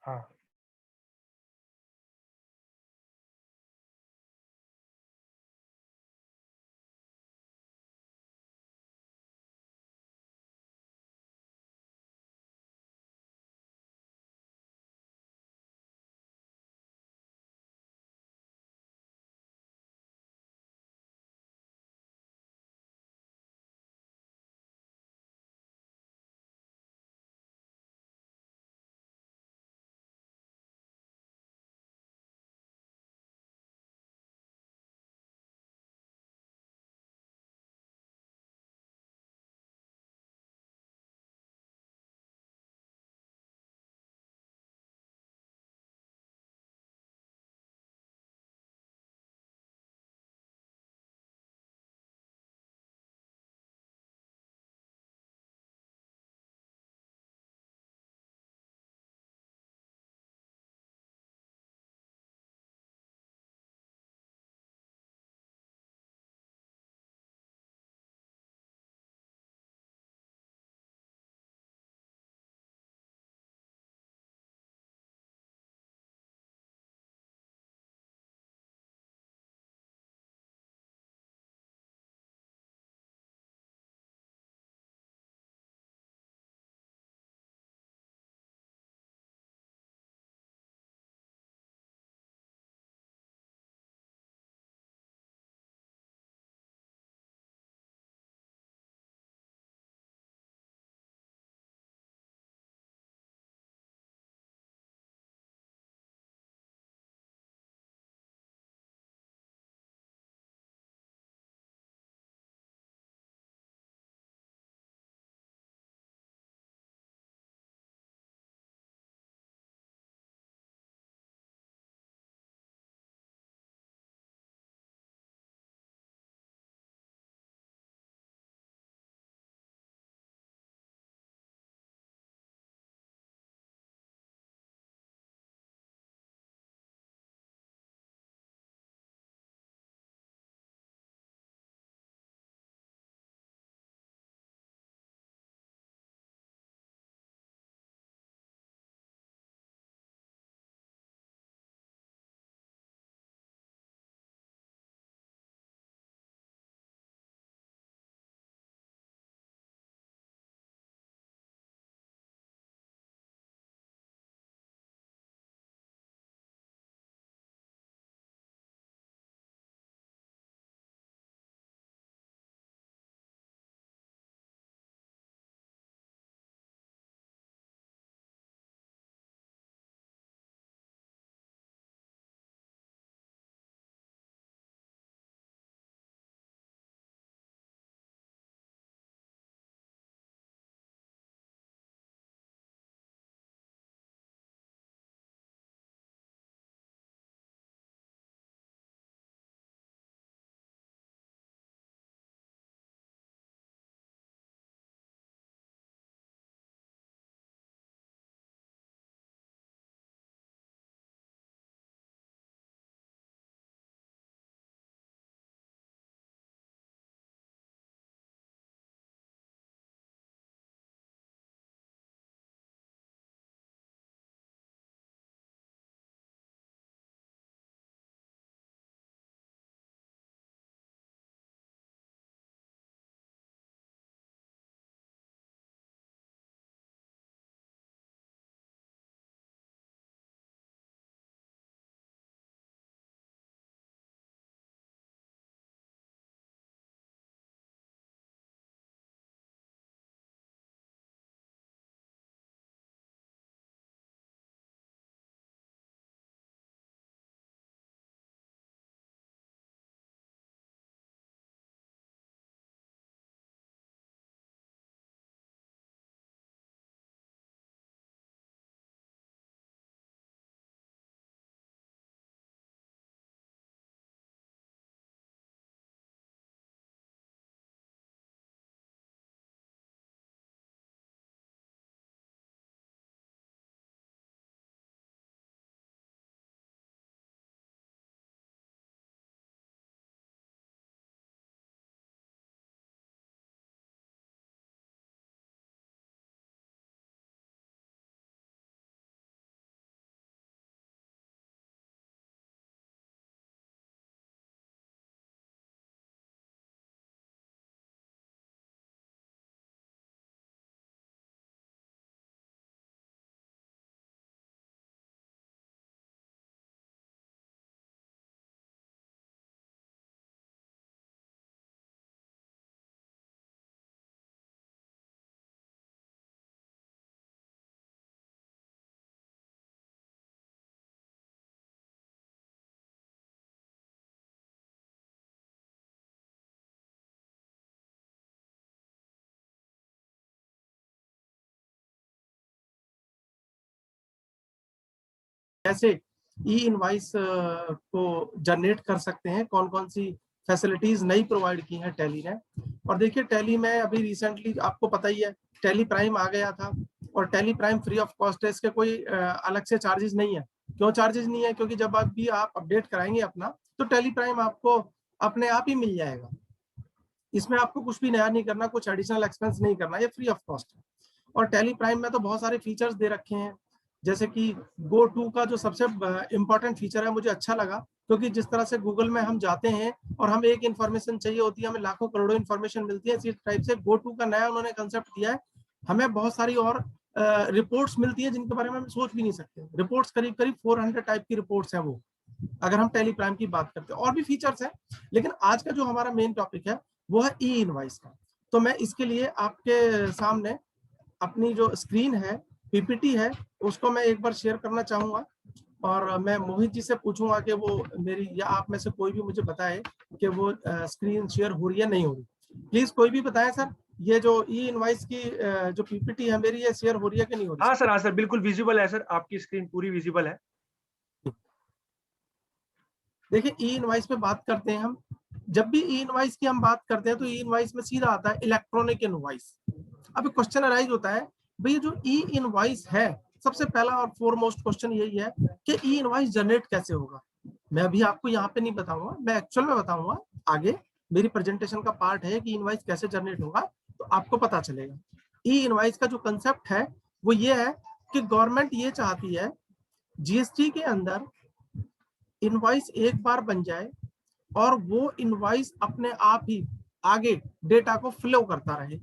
हाँ। कैसे ई इनवाइस को जनरेट कर सकते हैं, कौन कौन सी फैसिलिटीज नई प्रोवाइड की हैं टैली ने। और देखिए टैली में अभी रिसेंटली आपको पता ही है टैली प्राइम आ गया था, और tally prime free of cost है, इसके कोई अलग से चार्जेस नहीं है। क्यों चार्जेस नहीं है? क्योंकि जब भी आप अपडेट कराएंगे अपना, तो टैली प्राइम आपको अपने आप ही मिल जाएगा। इसमें आपको कुछ भी नया नहीं करना, कुछ एडिशनल एक्सपेंस नहीं करना, ये फ्री ऑफ कॉस्ट है। और टैली प्राइम में तो बहुत सारे फीचर्स दे रखे हैं, जैसे कि गो टू का जो सबसे इंपॉर्टेंट फीचर है मुझे अच्छा लगा, क्योंकि जिस तरह से गूगल में हम जाते हैं और हम एक इन्फॉर्मेशन चाहिए होती है, हमें लाखों करोड़ों इन्फॉर्मेशन मिलती है, इसी टाइप से गो टू का नया उन्होंने कंसेप्ट दिया है। हमें बहुत सारी और रिपोर्ट्स मिलती है जिनके बारे में हम सोच भी नहीं सकते। रिपोर्ट्स करीब करीब 400 टाइप की रिपोर्ट्स हैं वो, अगर हम टैली प्राइम की बात करते हैं। और भी फीचर्स हैं, लेकिन आज का जो हमारा मेन टॉपिक है वो है ई इनवाइस का। तो मैं इसके लिए आपके सामने अपनी जो स्क्रीन है, पीपीटी है, उसको मैं एक बार शेयर करना चाहूंगा, और मैं मोहित जी से पूछूंगा कि वो मेरी, या आप में से कोई भी मुझे बताए कि वो स्क्रीन शेयर हो रही है नहीं हो रही। प्लीज कोई भी बताए सर, ये जो ई इनवाइस की जो पीपीटी है मेरी, ये शेयर हो रही है कि नहीं हो रही? हाँ सर, बिल्कुल विजिबल है सर, आपकी स्क्रीन पूरी विजिबल है। देखिए ई इनवाइस पे बात करते हैं हम। जब भी ई इनवाइस की हम बात करते हैं तो ई इनवाइस में सीधा आता है इलेक्ट्रॉनिक इनवाइस। अब क्वेश्चन अराइज होता है, भाई जो ई इनवाइस है, सबसे पहला और फोरमोस्ट क्वेश्चन यही है कि ई इनवाइस जनरेट कैसे होगा। मैं अभी आपको यहाँ पे नहीं बताऊंगा, मैं एक्चुअल में बताऊंगा आगे। मेरी प्रेजेंटेशन का पार्ट है कि इनवाइस कैसे जनरेट होगा, तो आपको पता चलेगा। ई इनवाइस का जो कंसेप्ट है वो ये है कि गवर्नमेंट ये चाहती है जीएसटी के अंदर इनवाइस एक बार बन जाए और वो इनवाइस अपने आप ही आगे डेटा को फ्लो करता रहे।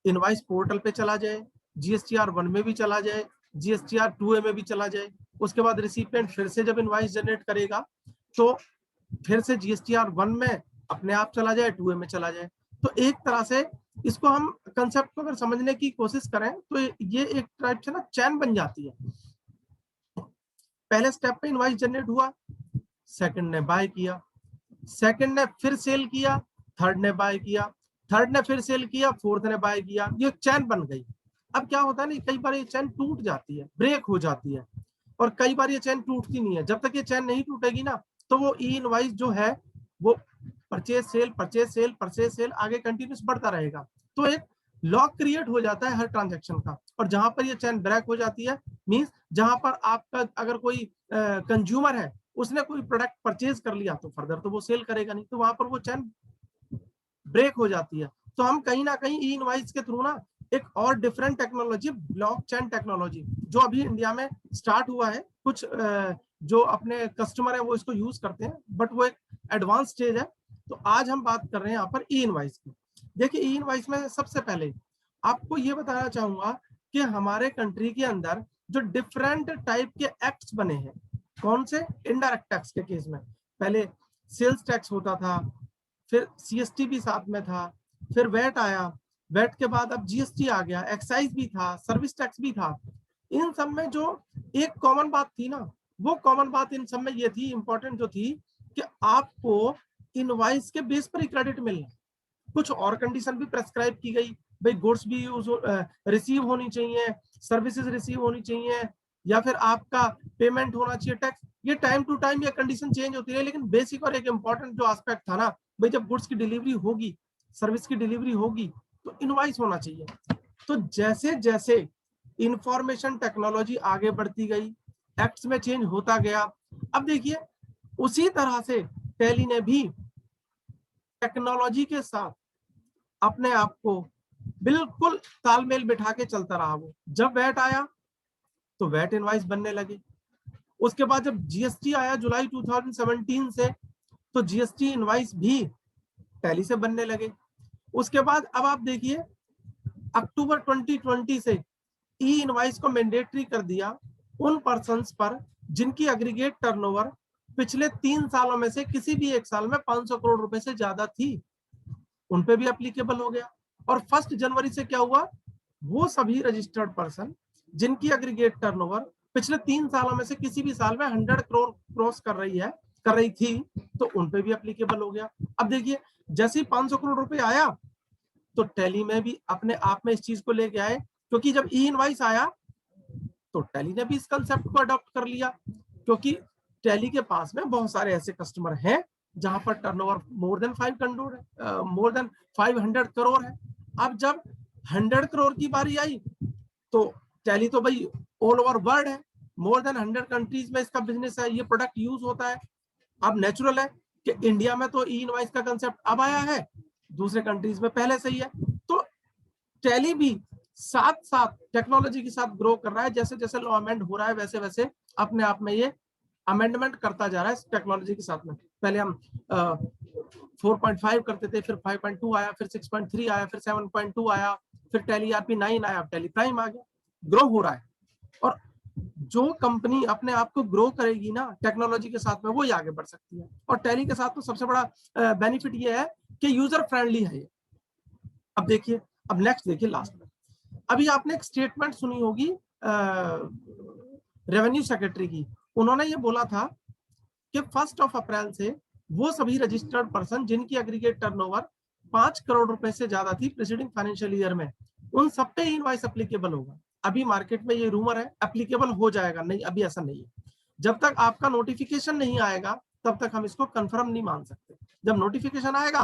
इनवाइस पोर्टल पे चला जाए, जीएसटीआर 1 में भी चला जाए, जीएसटीआर 2A में भी चला जाए। उसके बाद रिसिपिएंट फिर से जब इनवाइस जनरेट करेगा तो फिर से जीएसटीआर 1 में अपने आप चला जाए, 2A में चला जाए। तो एक तरह से इसको हम कंसेप्ट को अगर समझने की कोशिश करें तो ये एक टाइप से ना चैन बन जाती है। पहले स्टेप पे इनवाइस जनरेट हुआ, सेकंड ने बाय किया, सेकंड ने फिर सेल किया, थर्ड ने बाय किया, थर्ड ने फिर सेल किया, फोर्थ ने बाय किया, ये चैन बन गई। अब क्या होता है ना, कई बार ये चैन टूट जाती है, ब्रेक हो जाती है, और कई बार ये चैन टूटती नहीं है। जब तक ये चैन नहीं टूटेगी ना, तो वो ई इनवाइस जो है वो purchase sale purchase sale purchase sale आगे कंटिन्यूस बढ़ता रहेगा। तो एक लॉक क्रिएट हो जाता है हर ट्रांजेक्शन का। और जहां पर ये चैन ब्रेक हो जाती है, मींस जहां पर आपका अगर कोई कंज्यूमर है, उसने कोई प्रोडक्ट परचेज कर लिया, तो फर्दर तो वो सेल करेगा नहीं, तो वहां पर वो चैन ब्रेक हो जाती है। तो हम कहीं ना कहीं ई इनवाइस के थ्रू ना एक और डिफरेंट टेक्नोलॉजी, ब्लॉकचेन टेक्नोलॉजी, जो अभी इंडिया में स्टार्ट हुआ है, कुछ जो अपने कस्टमर है वो इसको यूज करते हैं, बट वो एक एडवांस स्टेज है। तो आज हम बात कर रहे हैं यहाँ पर ई इनवाइस की। देखिए ई इनवाइस में सबसे पहले आपको ये बताना चाहूंगा कि हमारे कंट्री के अंदर जो डिफरेंट टाइप के एक्ट्स बने हैं, कौन से? इनडायरेक्ट टैक्स के केस में पहले सेल्स टैक्स होता था, फिर सीएसटी भी साथ में था, फिर वैट आया, वैट के बाद अब जीएसटी आ गया, एक्साइज भी था, सर्विस टैक्स भी था। इन सब में जो एक कॉमन बात थी ना, वो कॉमन बात इन सब में ये थी, इंपॉर्टेंट जो थी, कि आपको इनवाइस के बेस पर ही क्रेडिट मिलना। कुछ और कंडीशन भी प्रेस्क्राइब की गई, भाई गुड्स भी रिसीव होनी चाहिए, सर्विसेज रिसीव होनी चाहिए, या फिर आपका पेमेंट होना चाहिए टैक्स। ये टाइम टू टाइम ये कंडीशन चेंज होती है, लेकिन बेसिक और एक इंपॉर्टेंट जो एस्पेक्ट था ना, भाई जब गुड्स की डिलीवरी होगी, सर्विस की डिलीवरी होगी, तो इनवाइस होना चाहिए। तो जैसे जैसे इंफॉर्मेशन टेक्नोलॉजी आगे बढ़ती गई, एक्ट्स में चेंज होता गया, अब देखिए उसी तरह से टैली ने भी टेक्नोलॉजी के साथ अपने आप को बिल्कुल तालमेल बिठा के चलता रहा। वो जब वैट आया तो वैट इनवाइस बनने लगे। उसके बाद जब जीएसटी आया जुलाई 2017 से, तो जीएसटी इनवाइस भी टैली से बनने लगे। उसके बाद अब आप देखिए अक्टूबर 2020 से ई इनवाइस को मैंडेटरी कर दिया उन पर्सन्स पर जिनकी एग्रीगेट टर्नओवर पिछले 3 सालों में से किसी भी एक साल में 500 करोड़ रुपए से ज्यादा थी, उन पे भी एप्लीकेबल हो गया। और 1 जनवरी से क्या हुआ, वो सभी रजिस्टर्ड पर्सन जिनकी एग्रीगेट टर्नओवर पिछले 3 सालों में से किसी भी साल में 100 करोड़ क्रॉस कर रही थी, तो उन पे भी एप्लीकेबल हो गया। अब देखिए जैसे ही 500 करोड़ रुपए आया, तो टैली में भी अपने आप में इस चीज को लेके आए, क्योंकि जब ई इनवाइस आया तो टैली ने भी इस कंसेप्ट को अडॉप्ट कर लिया, क्योंकि टैली के पास में बहुत सारे ऐसे कस्टमर हैं जहां पर टर्नओवर मोर देन 500 करोड़ है। अब जब 100 करोड़ की बारी आई तो टैली तो भाई ऑल ओवर वर्ल्ड है, मोर देन 100 कंट्रीज में इसका बिजनेस है, ये प्रोडक्ट यूज होता है। अब नेचुरल है कि इंडिया में तो ई इनवॉइस का कंसेप्ट अब आया है, दूसरे कंट्रीज में पहले से ही है। तो टैली भी साथ साथ टेक्नोलॉजी के साथ ग्रो कर रहा है, जैसे जैसे लॉ अमेंड हो रहा है वैसे वैसे अपने आप में ये अमेंडमेंट करता जा रहा है टेक्नोलॉजी के साथ में। पहले हम 4.5 करते थे, फिर 5.2 आया, फिर 6.3 आया, फिर 7.2 आया, फिर टैली आरपी 9 आया, अब टैली प्राइम आ गया। ग्रो हो रहा है, और जो कंपनी अपने आप को ग्रो करेगी ना टेक्नोलॉजी के साथ में, वो ही आगे बढ़ सकती है। और टैली के साथ तो सबसे बड़ा बेनिफिट ये है कि यूजर फ्रेंडली है ये। अब देखिए, अब नेक्स्ट देखिए लास्ट में, अभी आपने एक स्टेटमेंट सुनी होगी रेवेन्यू सेक्रेटरी की। उन्होंने ये बोला था कि 1 अप्रैल से वो सभी रजिस्टर्ड पर्सन जिनकी एग्रीगेट टर्नओवर 5 करोड़ रुपए से ज्यादा थी प्रीसीडिंग फाइनेंशियल ईयर में, उन सब पे इनवॉइस एप्लीकेबल होगा। अभी मार्केट में ये रूमर है एप्लीकेबल हो जाएगा, नहीं अभी ऐसा नहीं है। जब तक आपका नोटिफिकेशन नहीं आएगा तब तक हम इसको कंफर्म नहीं मान सकते। जब नोटिफिकेशन आएगा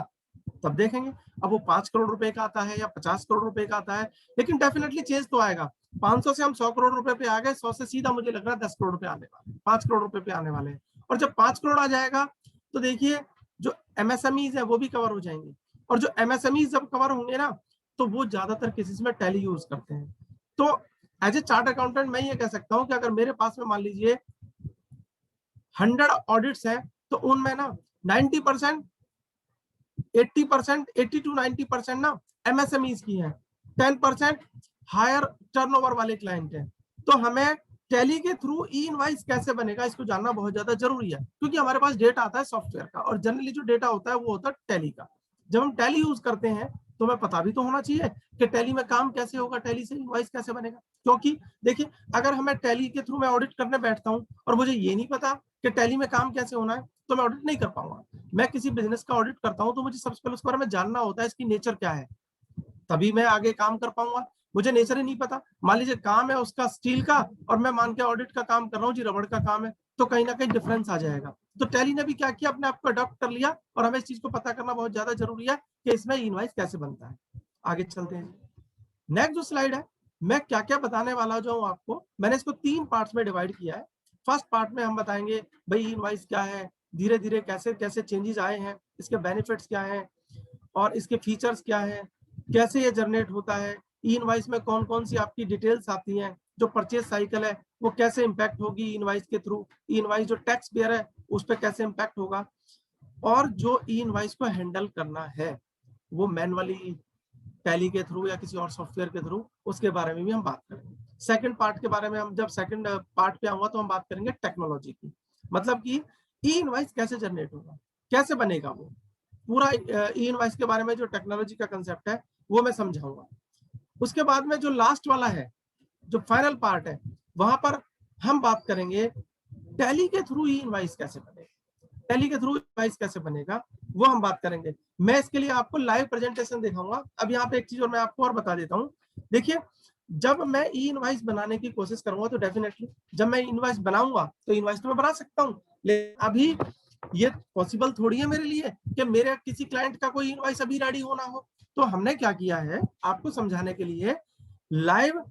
तब देखेंगे, अब वो 5 करोड़ रुपए का आता है या 50 करोड़ रुपए का आता है, लेकिन डेफिनेटली चेंज तो आएगा। 500 से हम 100 करोड़ रुपए पे आ गए, 100 से सीधा मुझे लग रहा है 10 करोड़ रुपए आने वाले, 5 करोड़ रुपए पे आने वाले हैं। और जब 5 करोड़ आ जाएगा तो देखिए जो एमएसएमईज है वो भी कवर हो जाएंगे, और जो एमएसएमईज जब कवर होंगे ना तो वो ज्यादातर केसेस में टैली यूज करते हैं। तो एज ए चार्ट अकाउंटेंट मैं ये कह सकता हूं कि अगर मेरे पास में मान लीजिए 100 ऑडिट्स हैं तो उनमें ना 90%, 80%, 80 to 90% ना एमएसएमईज की है, 10% हायर टर्नओवर वाले क्लाइंट हैं। तो हमें टैली के थ्रू ई इनवॉइस कैसे बनेगा इसको जानना बहुत ज्यादा जरूरी है, क्योंकि हमारे पास डेटा आता है सॉफ्टवेयर का, और जनरली जो डेटा होता है वो होता है टैली का। जब हम टैली यूज करते हैं तो हमें पता भी तो होना चाहिए कि टैली में काम कैसे होगा, टैली से इनवॉइस कैसे बनेगा। क्योंकि देखिए, अगर हमें टैली के थ्रू मैं ऑडिट करने बैठता हूँ और मुझे ये नहीं पता कि टैली में काम कैसे होना है, तो मैं ऑडिट नहीं कर पाऊंगा। मैं किसी बिजनेस का ऑडिट करता हूँ तो मुझे सबसे पहले उसके बारे में जानना होता है, इसकी नेचर क्या है, तभी मैं आगे काम कर पाऊंगा। मुझे नेचर ही नहीं पता, मान लीजिए काम है उसका स्टील का और मैं मान के ऑडिट का काम कर रहा हूँ जी रबड़ का काम है, तो कहीं ना कहीं डिफरेंस आ जाएगा। तो टैली ने भी क्या किया, अपने आप को अडॉप्ट कर लिया, और हमें इस चीज को पता करना बहुत ज्यादा जरूरी है कि इसमें इनवॉइस कैसे बनता है। आगे चलते हैं, नेक्स्ट जो स्लाइड है, मैं क्या क्या बताने वाला जो हूँ आपको, मैंने इसको 3 पार्ट्स में डिवाइड किया है। फर्स्ट पार्ट में हम बताएंगे भाई इनवॉइस क्या है, धीरे धीरे कैसे कैसे चेंजेस आए हैं, इसके बेनिफिट्स क्या हैं, और इसके फीचर्स क्या है, कैसे ये जनरेट होता है, ई इनवॉइस में कौन कौन सी आपकी डिटेल्स आती हैं, जो परचेज साइकिल है वो कैसे इंपैक्ट होगी ई इनवॉइस के थ्रू, ई इनवॉइस जो टैक्स पेयर है उस पर कैसे इंपैक्ट होगा, और जो ई इनवॉइस को हैंडल करना है वो मैनुअली टैली के थ्रू या किसी और सॉफ्टवेयर के थ्रू, उसके बारे में भी हम बात करेंगे। सेकंड पार्ट के बारे में हम जब सेकंड पार्ट पे आऊंगा तो हम बात करेंगे टेक्नोलॉजी की, मतलब कि ई इनवॉइस कैसे जनरेट होगा, कैसे बनेगा, वो पूरा ई इनवॉइस के बारे में जो टेक्नोलॉजी का कंसेप्ट है वो मैं समझाऊंगा। उसके बाद में जो लास्ट वाला है, जो फाइनल पार्ट है, वहां पर हम बात करेंगे टैली के थ्रू ई इनवॉइस कैसे बनेगा, टैली के थ्रू इनवॉइस कैसे बनेगा वो हम बात करेंगे। मैं इसके लिए आपको लाइव प्रेजेंटेशन दिखाऊंगा। अब यहाँ पे एक चीज और मैं आपको और बता देता हूँ, देखिए जब मैं ई इनवॉइस बनाने की कोशिश करूंगा तो डेफिनेटली जब मैं इनवॉइस बनाऊंगा तो इनवॉइस तो मैं बना सकता हूँ, लेकिन अभी ये पॉसिबल थोड़ी है मेरे लिए कि मेरे किसी क्लाइंट का कोई इनवॉइस अभी रेडी होना हो। तो हमने क्या किया है, आपको समझाने के लिए लाइव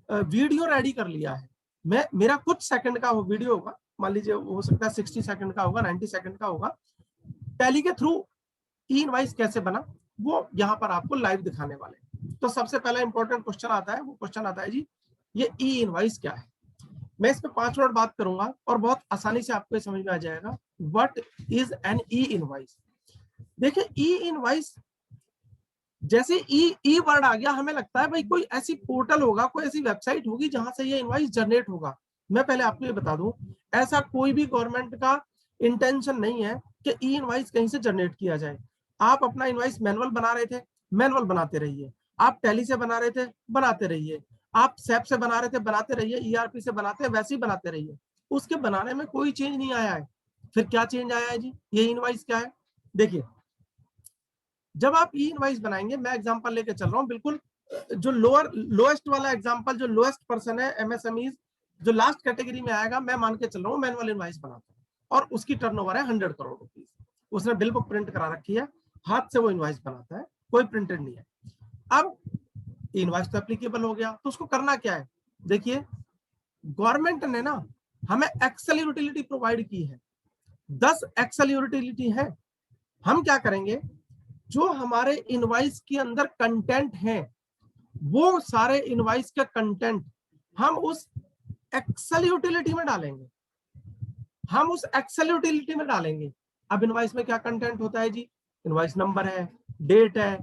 वीडियो रेडी कर लिया है। मैं मेरा कुछ सेकंड का वो वीडियो होगा, मान लीजिए हो सकता है 60 सेकंड का होगा, 90 सेकंड का होगा। टैली के थ्रू ई इनवॉइस कैसे बना वो यहाँ पर आपको लाइव दिखाने वाले। तो सबसे पहला इंपॉर्टेंट क्वेश्चन आता है, वो क्वेश्चन आता है जी ये ई इनवॉइस क्या है। मैं इस पे 5 मिनट बात करूंगा और बहुत आसानी से आपको समझ में आ जाएगा what is an e invoice. देखिए ई इनवॉइस जैसे ई वर्ड आ गया, हमें लगता है भाई कोई ऐसी पोर्टल होगा, कोई ऐसी वेबसाइट होगी जहां से ये इनवॉइस जनरेट होगा। मैं पहले आपको ये बता दूं, ऐसा कोई भी गवर्नमेंट का इंटेंशन नहीं है कि ई इनवॉइस कहीं से जनरेट किया जाए। आप अपना इनवॉइस मैनुअल बना रहे थे, मैनुअल बनाते रहिए। आप टैली से बना रहे थे, बनाते रहिए। आप सैप से बना रहे थे, बनाते रहिए। ईआरपी से बनाते हैं, वैसे ही बनाते रहिए। उसके बनाने में कोई चेंज नहीं आया है। फिर क्या चेंज आया है जी, ये इनवॉइस क्या है। देखिए जब आप ई इनवॉइस बनाएंगे, मैं एग्जांपल लेके चल रहा हूं, बिल्कुल जो लोएस्ट वाला एग्जांपल, जो लोएस्ट पर्सन है एमएसएमईज जो लास्ट कैटेगरी में आएगा, मैं मान के चल रहा हूँ मैनुअल इनवॉइस बनाता हूँ और उसकी टर्नओवर है 100 करोड़ रुपीस, उसने बिल बुक प्रिंट करा रखी है, हाथ से वो इनवॉइस बनाता है, कोई प्रिंटेड नहीं है। अब इनवॉइस तो एप्लीकेबल हो गया, तो उसको करना क्या है? देखिए, गवर्नमेंट ने ना हमें एक्सेल यूटिलिटी प्रोवाइड की है, 10 एक्सेल यूटिलिटी है। हम क्या करेंगे, जो हमारे इनवॉइस के अंदर कंटेंट है, वो सारे इनवॉइस के कंटेंट हम उस एक्सेल यूटिलिटी में डालेंगे, हम उस एक्सेल यूटिलिटी में डालेंगे। अब इनवॉइस में क्या कंटेंट होता है जी? इनवॉइस नंबर है, डेट है,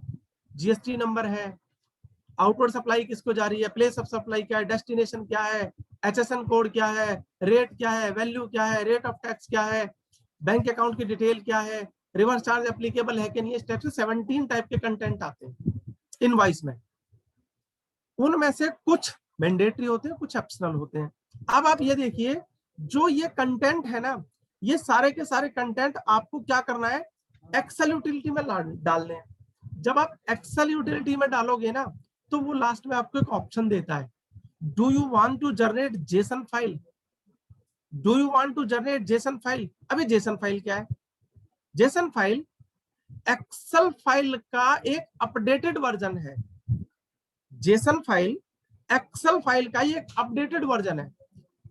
जीएसटी नंबर है, आउटवर्ड सप्लाई किसको जा रही है, प्लेस ऑफ सप्लाई क्या है, डेस्टिनेशन क्या है, एचएसएन कोड क्या है, रेट क्या है, वैल्यू क्या है, रेट ऑफ टैक्स क्या है, बैंक अकाउंट की डिटेल क्या है, रिवर्स चार्ज एप्लीकेबल है कि नहीं। इस टाइप से 17 टाइप के कंटेंट आते हैं इनवॉइस में। उनमें से कुछ मैंडेटरी होते हैं, कुछ ऑप्शनल होते हैं। अब आप ये देखिए, जो ये कंटेंट है ना, ये सारे के सारे कंटेंट आपको क्या करना है, एक्सेल यूटिलिटी में डालने हैं। जब आप एक्सेल यूटिलिटी में डालोगे ना, तो वो लास्ट में आपको एक ऑप्शन देता है, do you want to generate JSON file, do you want to generate JSON file. अभी जेसन फाइल क्या है? जेसन फाइल एक्सेल फाइल का एक अपडेटेड वर्जन है। जेसन फाइल एक्सेल फाइल का ये अपडेटेड वर्जन है।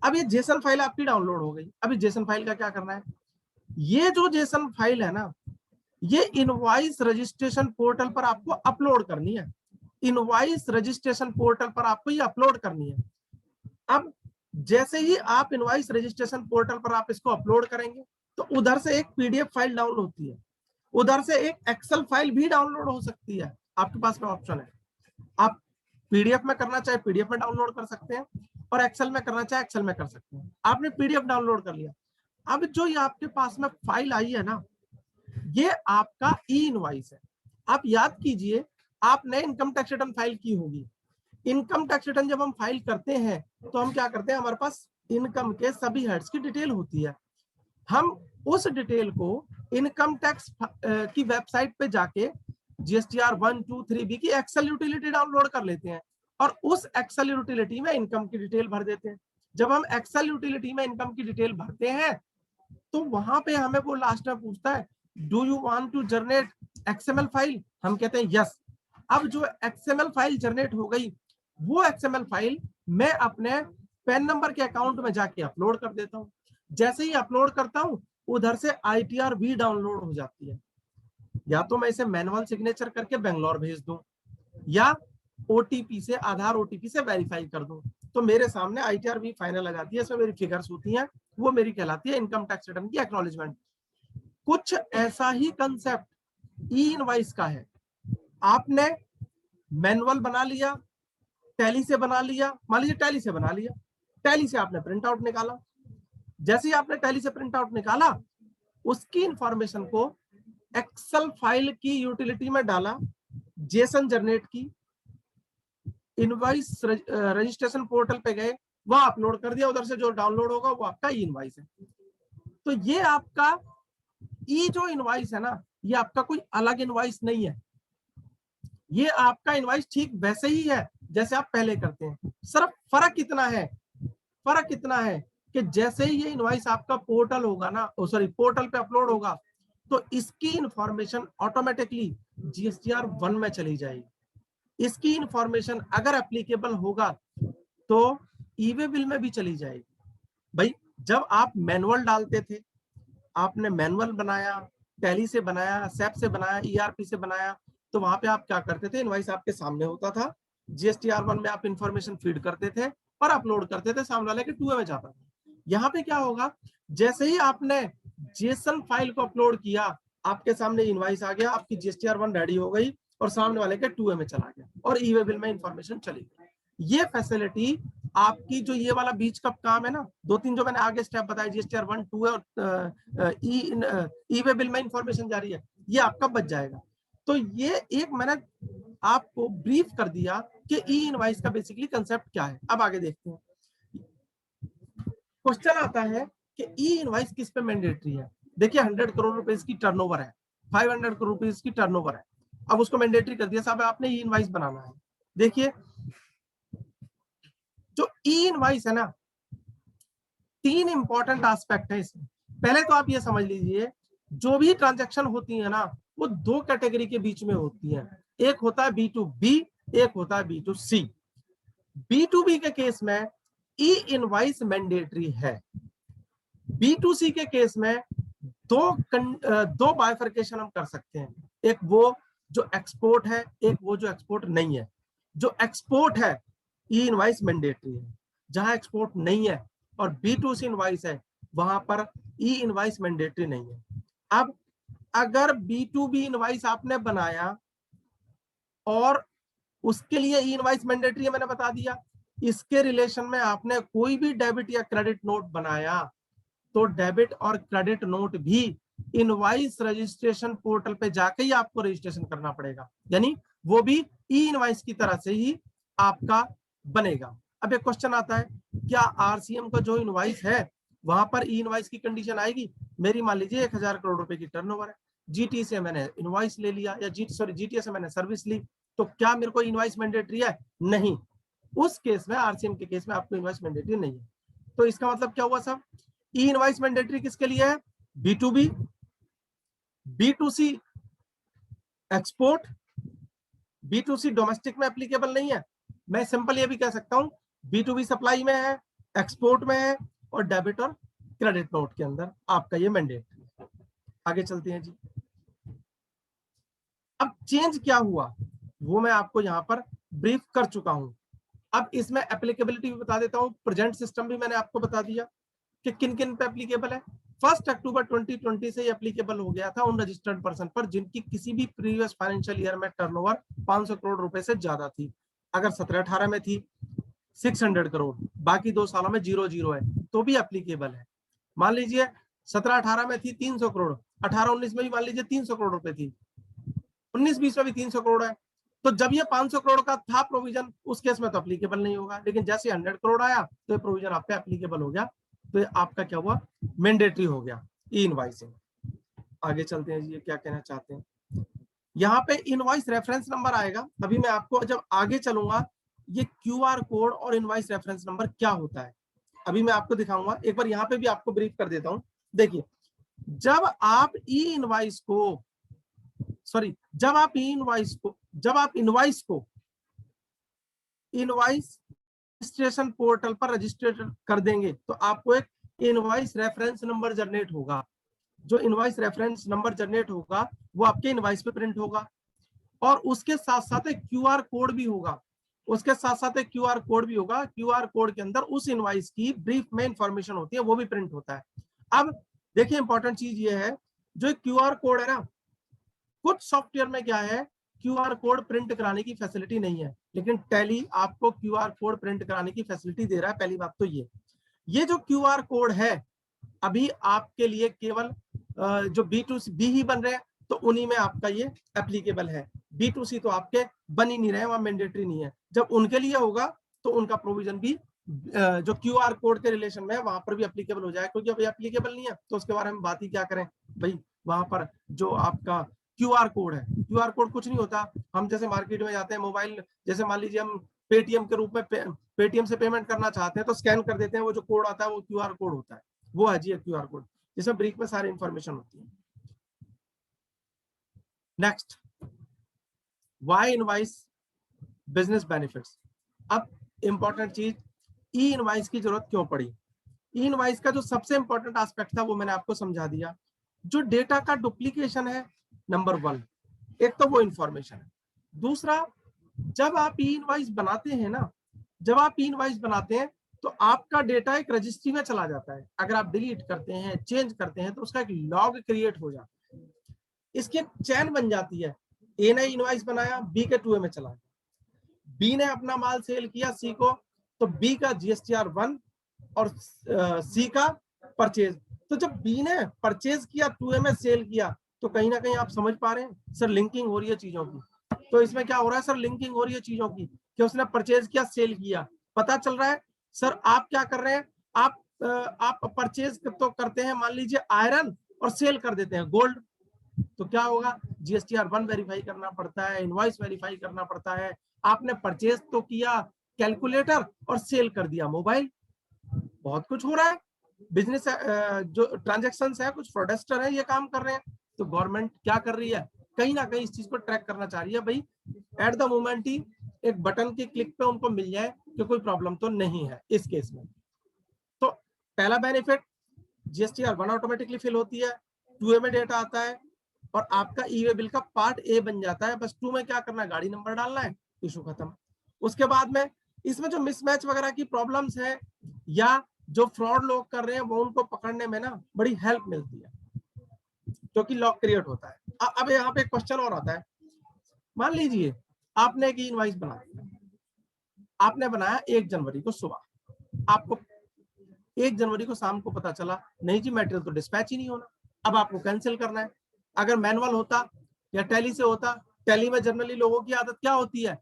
अब ये जेसन फाइल आपकी डाउनलोड हो गई। अभी जेसन फाइल का क्या करना है, ये जो जेसन फाइल है ना, ये इनवॉइस रजिस्ट्रेशन पोर्टल पर आपको अपलोड करनी है। इनवॉइस रजिस्ट्रेशन पोर्टल पर आपको ये अपलोड करनी है। अब जैसे ही आप इनवॉइस रजिस्ट्रेशन पोर्टल पर आप इसको अपलोड करेंगे, तो उधर से एक पीडीएफ फाइल डाउनलोड होती है, उधर से एक एक्सेल फाइल भी डाउनलोड हो सकती है। आपके पास में ऑप्शन है, आप पीडीएफ में करना चाहे पीडीएफ में डाउनलोड कर सकते हैं, और एक्सेल में करना चाहे एक्सेल में कर सकते हैं। आपने पीडीएफ डाउनलोड कर लिया, अब जो ये आपके पास में फाइल आई है ना, ये आपका ई इनवॉइस है। आप याद कीजिए, आपने इनकम टैक्स रिटर्न फाइल की होगी। इनकम टैक्स रिटर्न जब हम फाइल करते हैं, तो हम क्या करते हैं, हमारे पास इनकम के सभी हेड्स की डिटेल होती है। हम उस डिटेल को इनकम टैक्स की वेबसाइट पे जाके जीएसटीआर 1, 2, 3B की एक्सेल यूटिलिटी डाउनलोड कर लेते हैं, और उस एक्सेल यूटिलिटी में इनकम की डिटेल भर देते हैं। जब हम एक्सेल यूटिलिटी में इनकम की डिटेल भरते हैं, तो वहां पे हमें वो लास्ट में पूछता है, do you want to generate XML file. हम कहते हैं यस। अब जो एक्सएमएल फाइल जनरेट हो गई, वो एक्सएमएल फाइल मैं अपने पैन नंबर के अकाउंट में जाके अपलोड कर देता हूँ। जैसे ही अपलोड करता हूँ, उधर से आईटीआर भी डाउनलोड हो जाती है। या तो मैं इसे मैनुअल सिग्नेचर करके बेंगलोर भेज दूं, या ओटीपी से, आधार ओटीपी से वेरीफाई कर दूं, तो मेरे सामने आईटीआर भी फाइनल आ जाती है। इसमें मेरी फिगर्स होती हैं, वो मेरी कहलाती है इनकम टैक्स रिटर्न की एक्नॉलेजमेंट। कुछ ऐसा ही कंसेप्ट ई इनवॉइस का है। आपने मैनुअल बना लिया, टैली से बना लिया, मान लीजिए टैली से बना लिया, टैली से आपने प्रिंट आउट निकाला। जैसे ही आपने टैली से प्रिंट आउट निकाला, उसकी इंफॉर्मेशन को एक्सेल फाइल की यूटिलिटी में डाला, जेसन जनरेट की, इनवॉइस रजिस्ट्रेशन पोर्टल पे गए, वहां अपलोड कर दिया, उधर से जो डाउनलोड होगा वो आपका ई इनवॉइस है। तो ये आपका ई जो इनवॉइस है ना, ये आपका कोई अलग इनवॉइस नहीं है, ये आपका इनवॉइस ठीक वैसे ही है जैसे आप पहले करते हैं। सिर्फ फर्क इतना है कि जैसे ही ये इनवॉइस आपका पोर्टल होगा ना, पोर्टल पे अपलोड होगा, तो इसकी इंफॉर्मेशन ऑटोमेटिकली जीएसटीआर 1 में चली जाएगी। इसकी इंफॉर्मेशन अगर एप्लीकेबल होगा तो ई वे बिल में भी चली जाएगी। भाई, जब आप मैनुअल डालते थे, आपने मैनुअल बनाया, टैली से बनाया, सैप से बनाया, ईआरपी से बनाया, तो वहां पे आप क्या करते थे, इनवॉइस आपके सामने होता था, जीएसटीआर 1 में आप इंफॉर्मेशन फीड करते थे और अपलोड करते थे, सामने वाले के 2 में जाता था। यहाँ पे क्या होगा, जैसे ही आपने जेसन फाइल को अपलोड किया, आपके सामने इनवॉइस आ गया, आपकी जीएसटीआर 1 रेडी हो गई और सामने वाले के 2 में चला गया और ई वे बिल में इंफॉर्मेशन चली गई। ये फैसिलिटी आपकी, जो ये वाला बीच का काम है ना, 2-3 जो मैंने आगे स्टेप बताया, जीएसटीआर 1, 2 है और ई वे बिल में इंफॉर्मेशन जारी है, ये आपका बच जाएगा। तो ये एक मैंने आपको ब्रीफ कर दिया कि ई इनवॉइस का बेसिकली कंसेप्ट क्या है। अब आगे देखते हैं। क्वेश्चन आता है कि ई इनवॉइस किस पे मैंडेटरी है। देखिए, 100 करोड़ रुपए की टर्नओवर है, 500 करोड़ रुपए की टर्नओवर है। अब उसको मैंडेटरी कर दिया, साहब आपने ई इनवॉइस बनाना है। देखिए, जो ई इनवॉइस है ना, तीन इंपॉर्टेंट एस्पेक्ट है इसमें। पहले तो आप ये समझ लीजिए, जो भी ट्रांजैक्शन होती है ना, वो दो कैटेगरी के बीच में होती है। एक होता है B2B, एक होता है B2C। B2B के केस में ई इनवाइस मैंडेटरी है। B2C के केस में दो बाइफरकेशन हम कर सकते हैं, एक वो जो एक्सपोर्ट है, एक वो जो एक्सपोर्ट नहीं है। जो एक्सपोर्ट है ई इनवाइस मैंडेटरी है, जहां एक्सपोर्ट नहीं है और B2C इनवाइस है वहां पर ई इनवाइस मैंडेटरी नहीं है। अब अगर B2B इनवाइस आपने बनाया और उसके लिए ई इनवाइस मैंडेटरी है, मैंने बता दिया, इसके रिलेशन में आपने कोई भी डेबिट या क्रेडिट नोट बनाया तो डेबिट और क्रेडिट नोट भी इनवाइस रजिस्ट्रेशन पोर्टल पे जाके ही आपको रजिस्ट्रेशन करना पड़ेगा, यानी वो भी ई इनवाइस की तरह से ही आपका बनेगा। अब एक क्वेश्चन आता है, क्या आरसीएम का जो इनवाइस है वहां पर ई इनवाइस की कंडीशन आएगी? मेरी मान लीजिए 1000 करोड़ रुपए की टर्नओवर है, जीटी से मैंने इनवाइस ले लिया या जीटीए से मैंने सर्विस ली, तो क्या मेरे को इनवाइस मैंडेटरी है? नहीं। उस केस में, आरसीएम के केस में आपको इनवाइस मैंडेटरी नहीं है। तो इसका मतलब क्या हुआ साहब? ई इनवाइस मैंडेटरी किसके लिए है? B2B, B2C export, B2C domestic में एप्लीकेबल नहीं है। मैं सिंपल ये भी कह सकता हूं B2B सप्लाई में है, एक्सपोर्ट में है और डेबिट और क्रेडिट नोट के अंदर आपका ये मैंडेटरी है। आगे चलते हैं जी। अब चेंज क्या हुआ वो मैं आपको यहां पर ब्रीफ कर चुका हूं। अब इसमें एप्लीकेबिलिटी भी बता देता हूं, प्रेजेंट सिस्टम भी मैंने आपको बता दिया कि किन किन पे एप्लीकेबल है। 1 अक्टूबर 2020 से एप्लीकेबल हो गया था उन रजिस्टर्ड पर्सन पर जिनकी किसी भी प्रीवियस फाइनेंशियल ईयर में टर्नओवर 500 करोड़ रुपए से ज्यादा थी। अगर 17-18 में थी 600 करोड़, बाकी 2 सालों में 0-0 है तो भी एप्लीकेबल है। मान लीजिए 17-18 में थी 300 करोड़, 18-19 में भी मान लीजिए 300 करोड़ रुपए थी, 19-20 में भी 300 करोड़ है, तो जब ये 500 करोड़ का था प्रोविजन, उस केस में तो एप्लीकेबल नहीं होगा। लेकिन जैसे 100 करोड़ आया तो ये प्रोविजन आप पे एप्लीकेबल हो गया, तो ये आपका क्या हुआ? मैंडेटरी हो गया ई इनवाइसिंग। आगे चलते हैं जी, ये क्या कहना चाहते हैं। यहाँ पे इनवाइस रेफरेंस नंबर आएगा। अभी मैं आपको जब आगे चलूंगा ये क्यूआर कोड और इनवाइस रेफरेंस नंबर क्या होता है अभी मैं आपको दिखाऊंगा। एक बार यहाँ पे भी आपको ब्रीफ कर देता हूँ। देखिए, जब आप ई इनवाइस को जब आप इनवाइस को इनवाइस रजिस्ट्रेशन पोर्टल पर रजिस्टर कर देंगे तो आपको एक इनवाइस रेफरेंस नंबर जनरेट होगा। जो इनवाइस रेफरेंस नंबर जनरेट होगा वो आपके इनवाइस पे प्रिंट होगा और उसके साथ साथ एक क्यूआर कोड भी होगा। क्यूआर कोड के अंदर उस इनवाइस की ब्रीफ में इंफॉर्मेशन होती है, वो भी प्रिंट होता है। अब देखिए, इंपॉर्टेंट चीज ये है, जो क्यूआर कोड है ना, कुछ सॉफ्टवेयर में क्या है, क्यूआर कोड प्रिंट कराने की फैसिलिटी नहीं है, लेकिन टैली आपको क्यूआर कोड प्रिंट कराने की फैसिलिटी दे रहा है। पहली बात तो ये जो क्यूआर कोड है अभी आपके लिए केवल जो B2B ही बन रहे हैं तो उन्हीं में आपका ये एप्लीकेबल है। B2C तो आपके बन ही नहीं रहे, वहां मैंडेटरी नहीं है। जब उनके लिए होगा तो उनका प्रोविजन भी जो क्यूआर कोड के रिलेशन में है वहां पर भी एप्लीकेबल हो जाए, क्योंकि अभी एप्लीकेबल नहीं है तो उसके बारे में बात ही क्या करें भाई। वहां पर जो आपका क्यूआर कोड है, क्यूआर कोड कुछ नहीं होता। हम जैसे मार्केट में जाते हैं, मोबाइल जैसे मान लीजिए हम पेटीएम के रूप में पेटीएम से पेमेंट करना चाहते हैं तो स्कैन कर देते हैं, वो जो कोड आता है वो क्यूआर कोड होता है। वो है जी क्यूआर कोड, जिसमें ब्रीफ में सारी इंफॉर्मेशन होती है। Next, why invoice business benefits. अब इंपॉर्टेंट चीज, ई इनवाइस की जरूरत क्यों पड़ी? ई इनवाइस का जो सबसे इंपॉर्टेंट एस्पेक्ट था वो मैंने आपको समझा दिया। जो डेटा का डुप्लीकेशन है, नंबर 1, एक तो वो इंफॉर्मेशन है। दूसरा, जब आप ई इनवाइस बनाते हैं तो आपका डेटा एक रजिस्ट्री में चला जाता है। अगर आप डिलीट करते हैं, चेंज करते हैं तो उसका एक लॉग क्रिएट हो जाता है, इसकी एक चैन बन जाती है। ए ने इनवाइस बनाया, बी के 2A में चला गया, बी ने अपना माल सेल किया सी को, तो बी का GSTR 1 और सी का परचेज। तो जब बी ने परचेज किया, 2A में सेल किया, तो कहीं ना कहीं आप समझ पा रहे हैं सर, लिंकिंग हो रही है चीजों की। तो इसमें क्या हो रहा है सर, लिंकिंग हो रही है चीजों की कि उसने परचेज किया, सेल किया। पता चल रहा है सर आप क्या कर रहे हैं, आप परचेज तो करते हैं मान लीजिए आयरन और सेल कर देते हैं गोल्ड, तो क्या होगा, GSTR 1 वेरीफाई करना पड़ता है, इनवॉइस वेरीफाई करना पड़ता है। आपने परचेज तो किया कैलकुलेटर और सेल कर दिया मोबाइल, बहुत कुछ हो रहा है। बिजनेस जो ट्रांजेक्शन है, कुछ फ्रॉडस्टर है ये काम कर रहे हैं, तो गवर्नमेंट क्या कर रही है, कहीं ना कहीं इस चीज को ट्रैक करना चाह रही है, भाई एट द मोमेंट ही एक बटन के क्लिक पे उनको मिल जाए कि कोई प्रॉब्लम तो नहीं है इस केस में। तो पहला बेनिफिट, जीएसटीआर 1 ऑटोमेटिकली फिल होती है, 2A में डेटा आता है और आपका ई वे बिल का पार्ट ए बन जाता है। बस 2 में क्या करना है, गाड़ी नंबर डालना है, इशू खत्म। उसके बाद में इसमें जो मिसमैच वगैरह की प्रॉब्लम्स है या जो फ्रॉड लोग कर रहे हैं वो उनको पकड़ने में ना बड़ी हेल्प मिलती है, क्योंकि लॉक क्रिएट होता है। अब यहाँ पे एक क्वेश्चन और आता है, मान लीजिए आपने एक इनवॉइस बना दिया, आपने बनाया 1 जनवरी को सुबह, आपको 1 जनवरी को शाम को पता चला नहीं जी मटेरियल तो डिस्पैच ही नहीं होना, अब आपको कैंसिल करना है। अगर मैनुअल होता या टैली से होता, टैली में जनरली लोगों की आदत क्या होती है,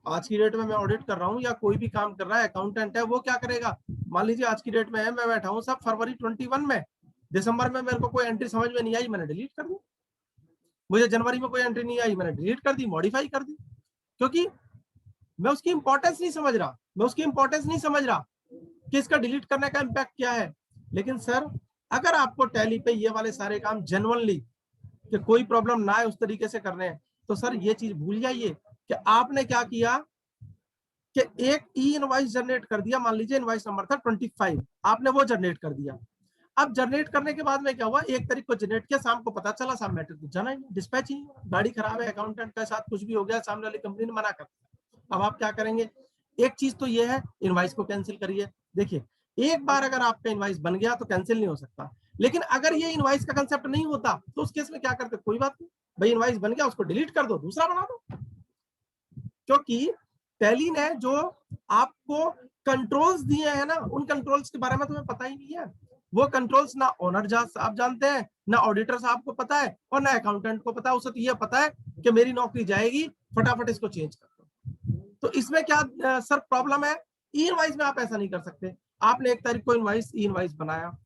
आज की डेट में मैं ऑडिट कर रहा हूँ या कोई भी काम कर रहा है, अकाउंटेंट है, वो क्या करेगा, मान लीजिए आज की डेट में है, मैं बैठा हूँ सब फरवरी 21 में, दिसंबर में मेरे को कोई एंट्री समझ में नहीं आई, मैंने डिलीट कर दी। मुझे जनवरी में कोई एंट्री नहीं आई, मैंने डिलीट कर दी, मॉडिफाई कर दी, क्योंकि मैं उसकी इंपॉर्टेंस नहीं समझ रहा, कि इसका डिलीट करने का इम्पैक्ट क्या है। लेकिन सर अगर आपको टैली पे ये वाले सारे काम जेन्युइनली कि कोई प्रॉब्लम ना आए उस तरीके से करने हैं, तो सर ये चीज भूल जाइए कि आपने क्या किया कि एक ई इनवॉइस जनरेट कर दिया, मान लीजिए इनवॉइस नंबर था 25, आपने वो जनरेट कर दिया। अब जनरेट करने के बाद में क्या हुआ, 1 तारीख को जनरेट किया, शाम को पता चला शाम मैटर जाना ही डिस्पैच ही, गाड़ी खराब है, अकाउंटेंट के साथ कुछ भी हो गया, सामने वाली कंपनी ने मना कर दिया। अब आप क्या करेंगे, एक चीज तो ये है, इनवॉइस को कैंसिल करिए। देखिए एक बार अगर आपका इनवॉइस बन गया तो कैंसिल नहीं हो सकता, लेकिन अगर ये इनवॉइस का कंसेप्ट नहीं होता तो उस केस में क्या करते, कोई बात नहीं भाई, इनवॉइस बन गया उसको डिलीट कर दो, दूसरा बना दो। क्योंकि टैली ने जो आपको कंट्रोल्स दिए हैं ना, उन कंट्रोल्स के बारे में तुम्हें पता ही नहीं है। वो कंट्रोल्स ना ओनर साहब जानते हैं, ना ऑडिटर साहब को पता है और ना अकाउंटेंट को पता है। उसे तो ये पता है कि मेरी नौकरी जाएगी, फटाफट इसको चेंज कर दो। तो इसमें क्या सर प्रॉब्लम है, ई इनवॉइस में आप ऐसा नहीं कर सकते। आपने 1 तारीख को इनवॉइस ई इनवॉइस बनाया,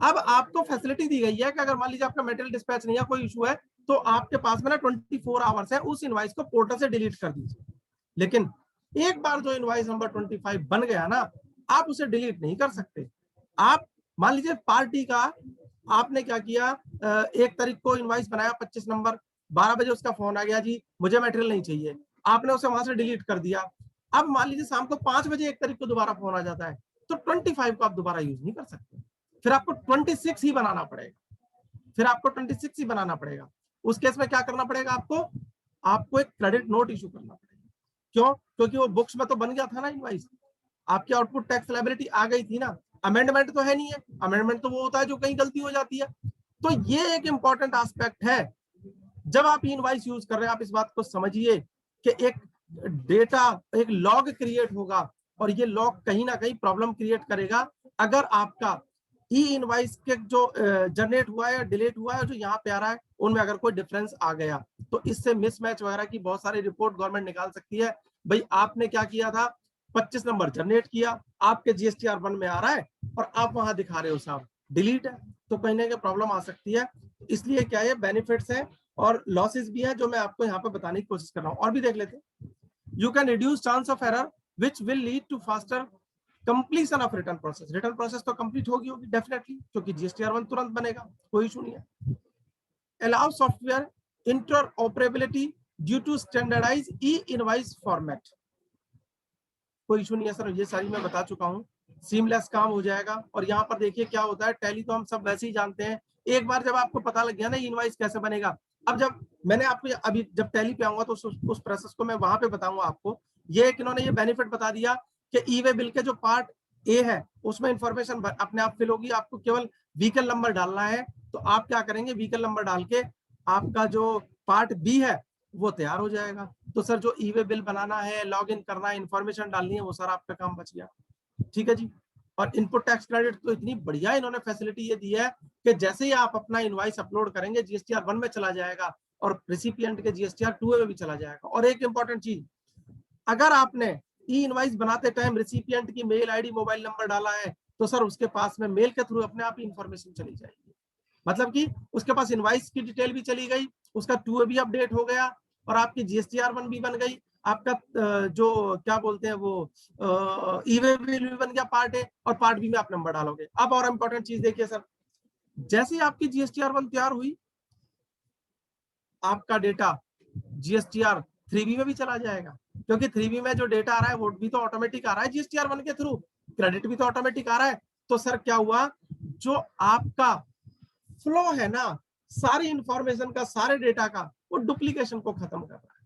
अब आपको फैसिलिटी दी गई है कि अगर मान लीजिए आपका मेटेरियल डिस्पैच नहीं है, कोई इशू है, तो आपके पास में ना 24 आवर्स है, उस इनवॉइस को पोर्टल से डिलीट कर दीजिए। लेकिन एक बार जो इनवॉइस नंबर 25 बन गया ना, आप उसे डिलीट नहीं कर सकते। आप मान लीजिए पार्टी का आपने क्या किया, 1 तारीख को इनवॉइस बनाया 25 नंबर, 12 बजे उसका फोन आ गया, जी मुझे मटेरियल नहीं चाहिए, आपने उसे वहां से डिलीट कर दिया। अब मान लीजिए शाम को 5 बजे 1 तारीख को दोबारा फोन आ जाता है, तो 25 को आप दोबारा यूज नहीं कर सकते, फिर आपको 26 ही बनाना पड़ेगा। उस केस में क्या करना पड़ेगा, आपको एक क्रेडिट नोट इशू करना पड़ेगा। क्यों, क्योंकि वो बुक्स में तो बन गया था ना इनवॉइस, आपकी आउटपुट टैक्स लायबिलिटी आ गई थी ना, अमेंडमेंट तो है नहीं है, अमेंडमेंट तो वो होता है जो कहीं गलती हो जाती है। तो ये एक इंपॉर्टेंट एस्पेक्ट है, जब आप इनवॉइस यूज कर रहे हैं आप इस बात को समझिए कि एक डेटा, एक लॉग क्रिएट होगा और ये लॉग कहीं ना कहीं प्रॉब्लम क्रिएट करेगा अगर आपका ई इनवॉइस के जो जनरेट हुआ है या डिलीट हुआ है, जो यहाँ पे आ रहा है, उनमें अगर कोई डिफरेंस आ गया तो इससे मिसमैच वगैरह की बहुत सारी रिपोर्ट गवर्नमेंट निकाल सकती है। भाई आपने क्या किया था, 25 नंबर जनरेट किया, आपके जीएसटीआर 1 में आ रहा है और आप वहां दिखा रहे हो साहब डिलीट है, तो कहीं ना कहीं प्रॉब्लम आ सकती है। इसलिए क्या है, बेनिफिट्स है और लॉसेस भी है, जो मैं आपको यहाँ पे बताने की कोशिश कर रहा हूँ। और भी देख लेते हैं, you can reduce chance of error which will lead to faster completion of return process. Return process तो कंप्लीट होगी डेफिनेटली, क्योंकि जीएसटीआर 1 तुरंत बनेगा, कोई इशू नहीं है। Allow software interoperability due to standardize e invoice format, कोई इशू नहीं है सर, ये सारी मैं बता चुका हूँ, सीमलेस काम हो जाएगा। और यहाँ पर देखिए क्या होता है, टैली तो हम सब वैसे ही जानते हैं, एक बार जब आपको पता लग गया ना इनवॉइस कैसे बनेगा, अब जब मैंने आपको अभी जब टैली पे आऊंगा तो उस प्रोसेस को मैं वहां पे बताऊंगा आपको। ये एक इन्होंने ये बेनिफिट बता दिया कि ई वे बिल के जो पार्ट ए है उसमें इंफॉर्मेशन अपने आप फिल होगी, आपको केवल व्हीकल नंबर डालना है। तो आप क्या करेंगे, व्हीकल नंबर डाल के आपका जो पार्ट बी है वो तैयार हो जाएगा। तो सर जो ई वे बिल बनाना है, लॉग इन करना है, इंफॉर्मेशन डालनी है, वो सारा आपका काम बच गया। ठीक है जी। और इनपुट टैक्स क्रेडिट तो इतनी बढ़िया इन्होंने फैसिलिटी ये दी है कि जैसे ही आप अपना इनवॉइस अपलोड करेंगे जीएसटीआर 1 में चला जाएगा और रिसिपिएंट के जीएसटीआर 2 में भी चला जाएगा। और एक इंपॉर्टेंट चीज, अगर आपने ई इनवॉइस बनाते टाइम रिसिपिएंट की मेल आईडी, मोबाइल नंबर डाला है, तो सर उसके पास में मेल के थ्रू अपने आप ही इंफॉर्मेशन चली जाएगी। मतलब कि उसके पास इनवॉइस की डिटेल भी चली गई, उसका 2 भी अपडेट हो गया और आपकी जीएसटीआर 1 भी बन गई। आपका जो क्या बोलते हैं वो ई वे बिल भी बन गया पार्ट ए, और पार्ट बी में आप नंबर डालोगे। अब और इंपॉर्टेंट चीज देखिए सर, जैसे ही आपकी GSTR1 तैयार हुई, आपका डेटा GSTR3B में भी चला जाएगा, क्योंकि 3B में जो डेटा आ रहा है वो भी तो ऑटोमेटिक आ रहा है GSTR1 के थ्रू, क्रेडिट भी तो ऑटोमेटिक आ रहा है। तो सर क्या हुआ, जो आपका फ्लो है ना सारी इंफॉर्मेशन का, सारे डेटा का, वो डुप्लीकेशन को खत्म कर रहा है।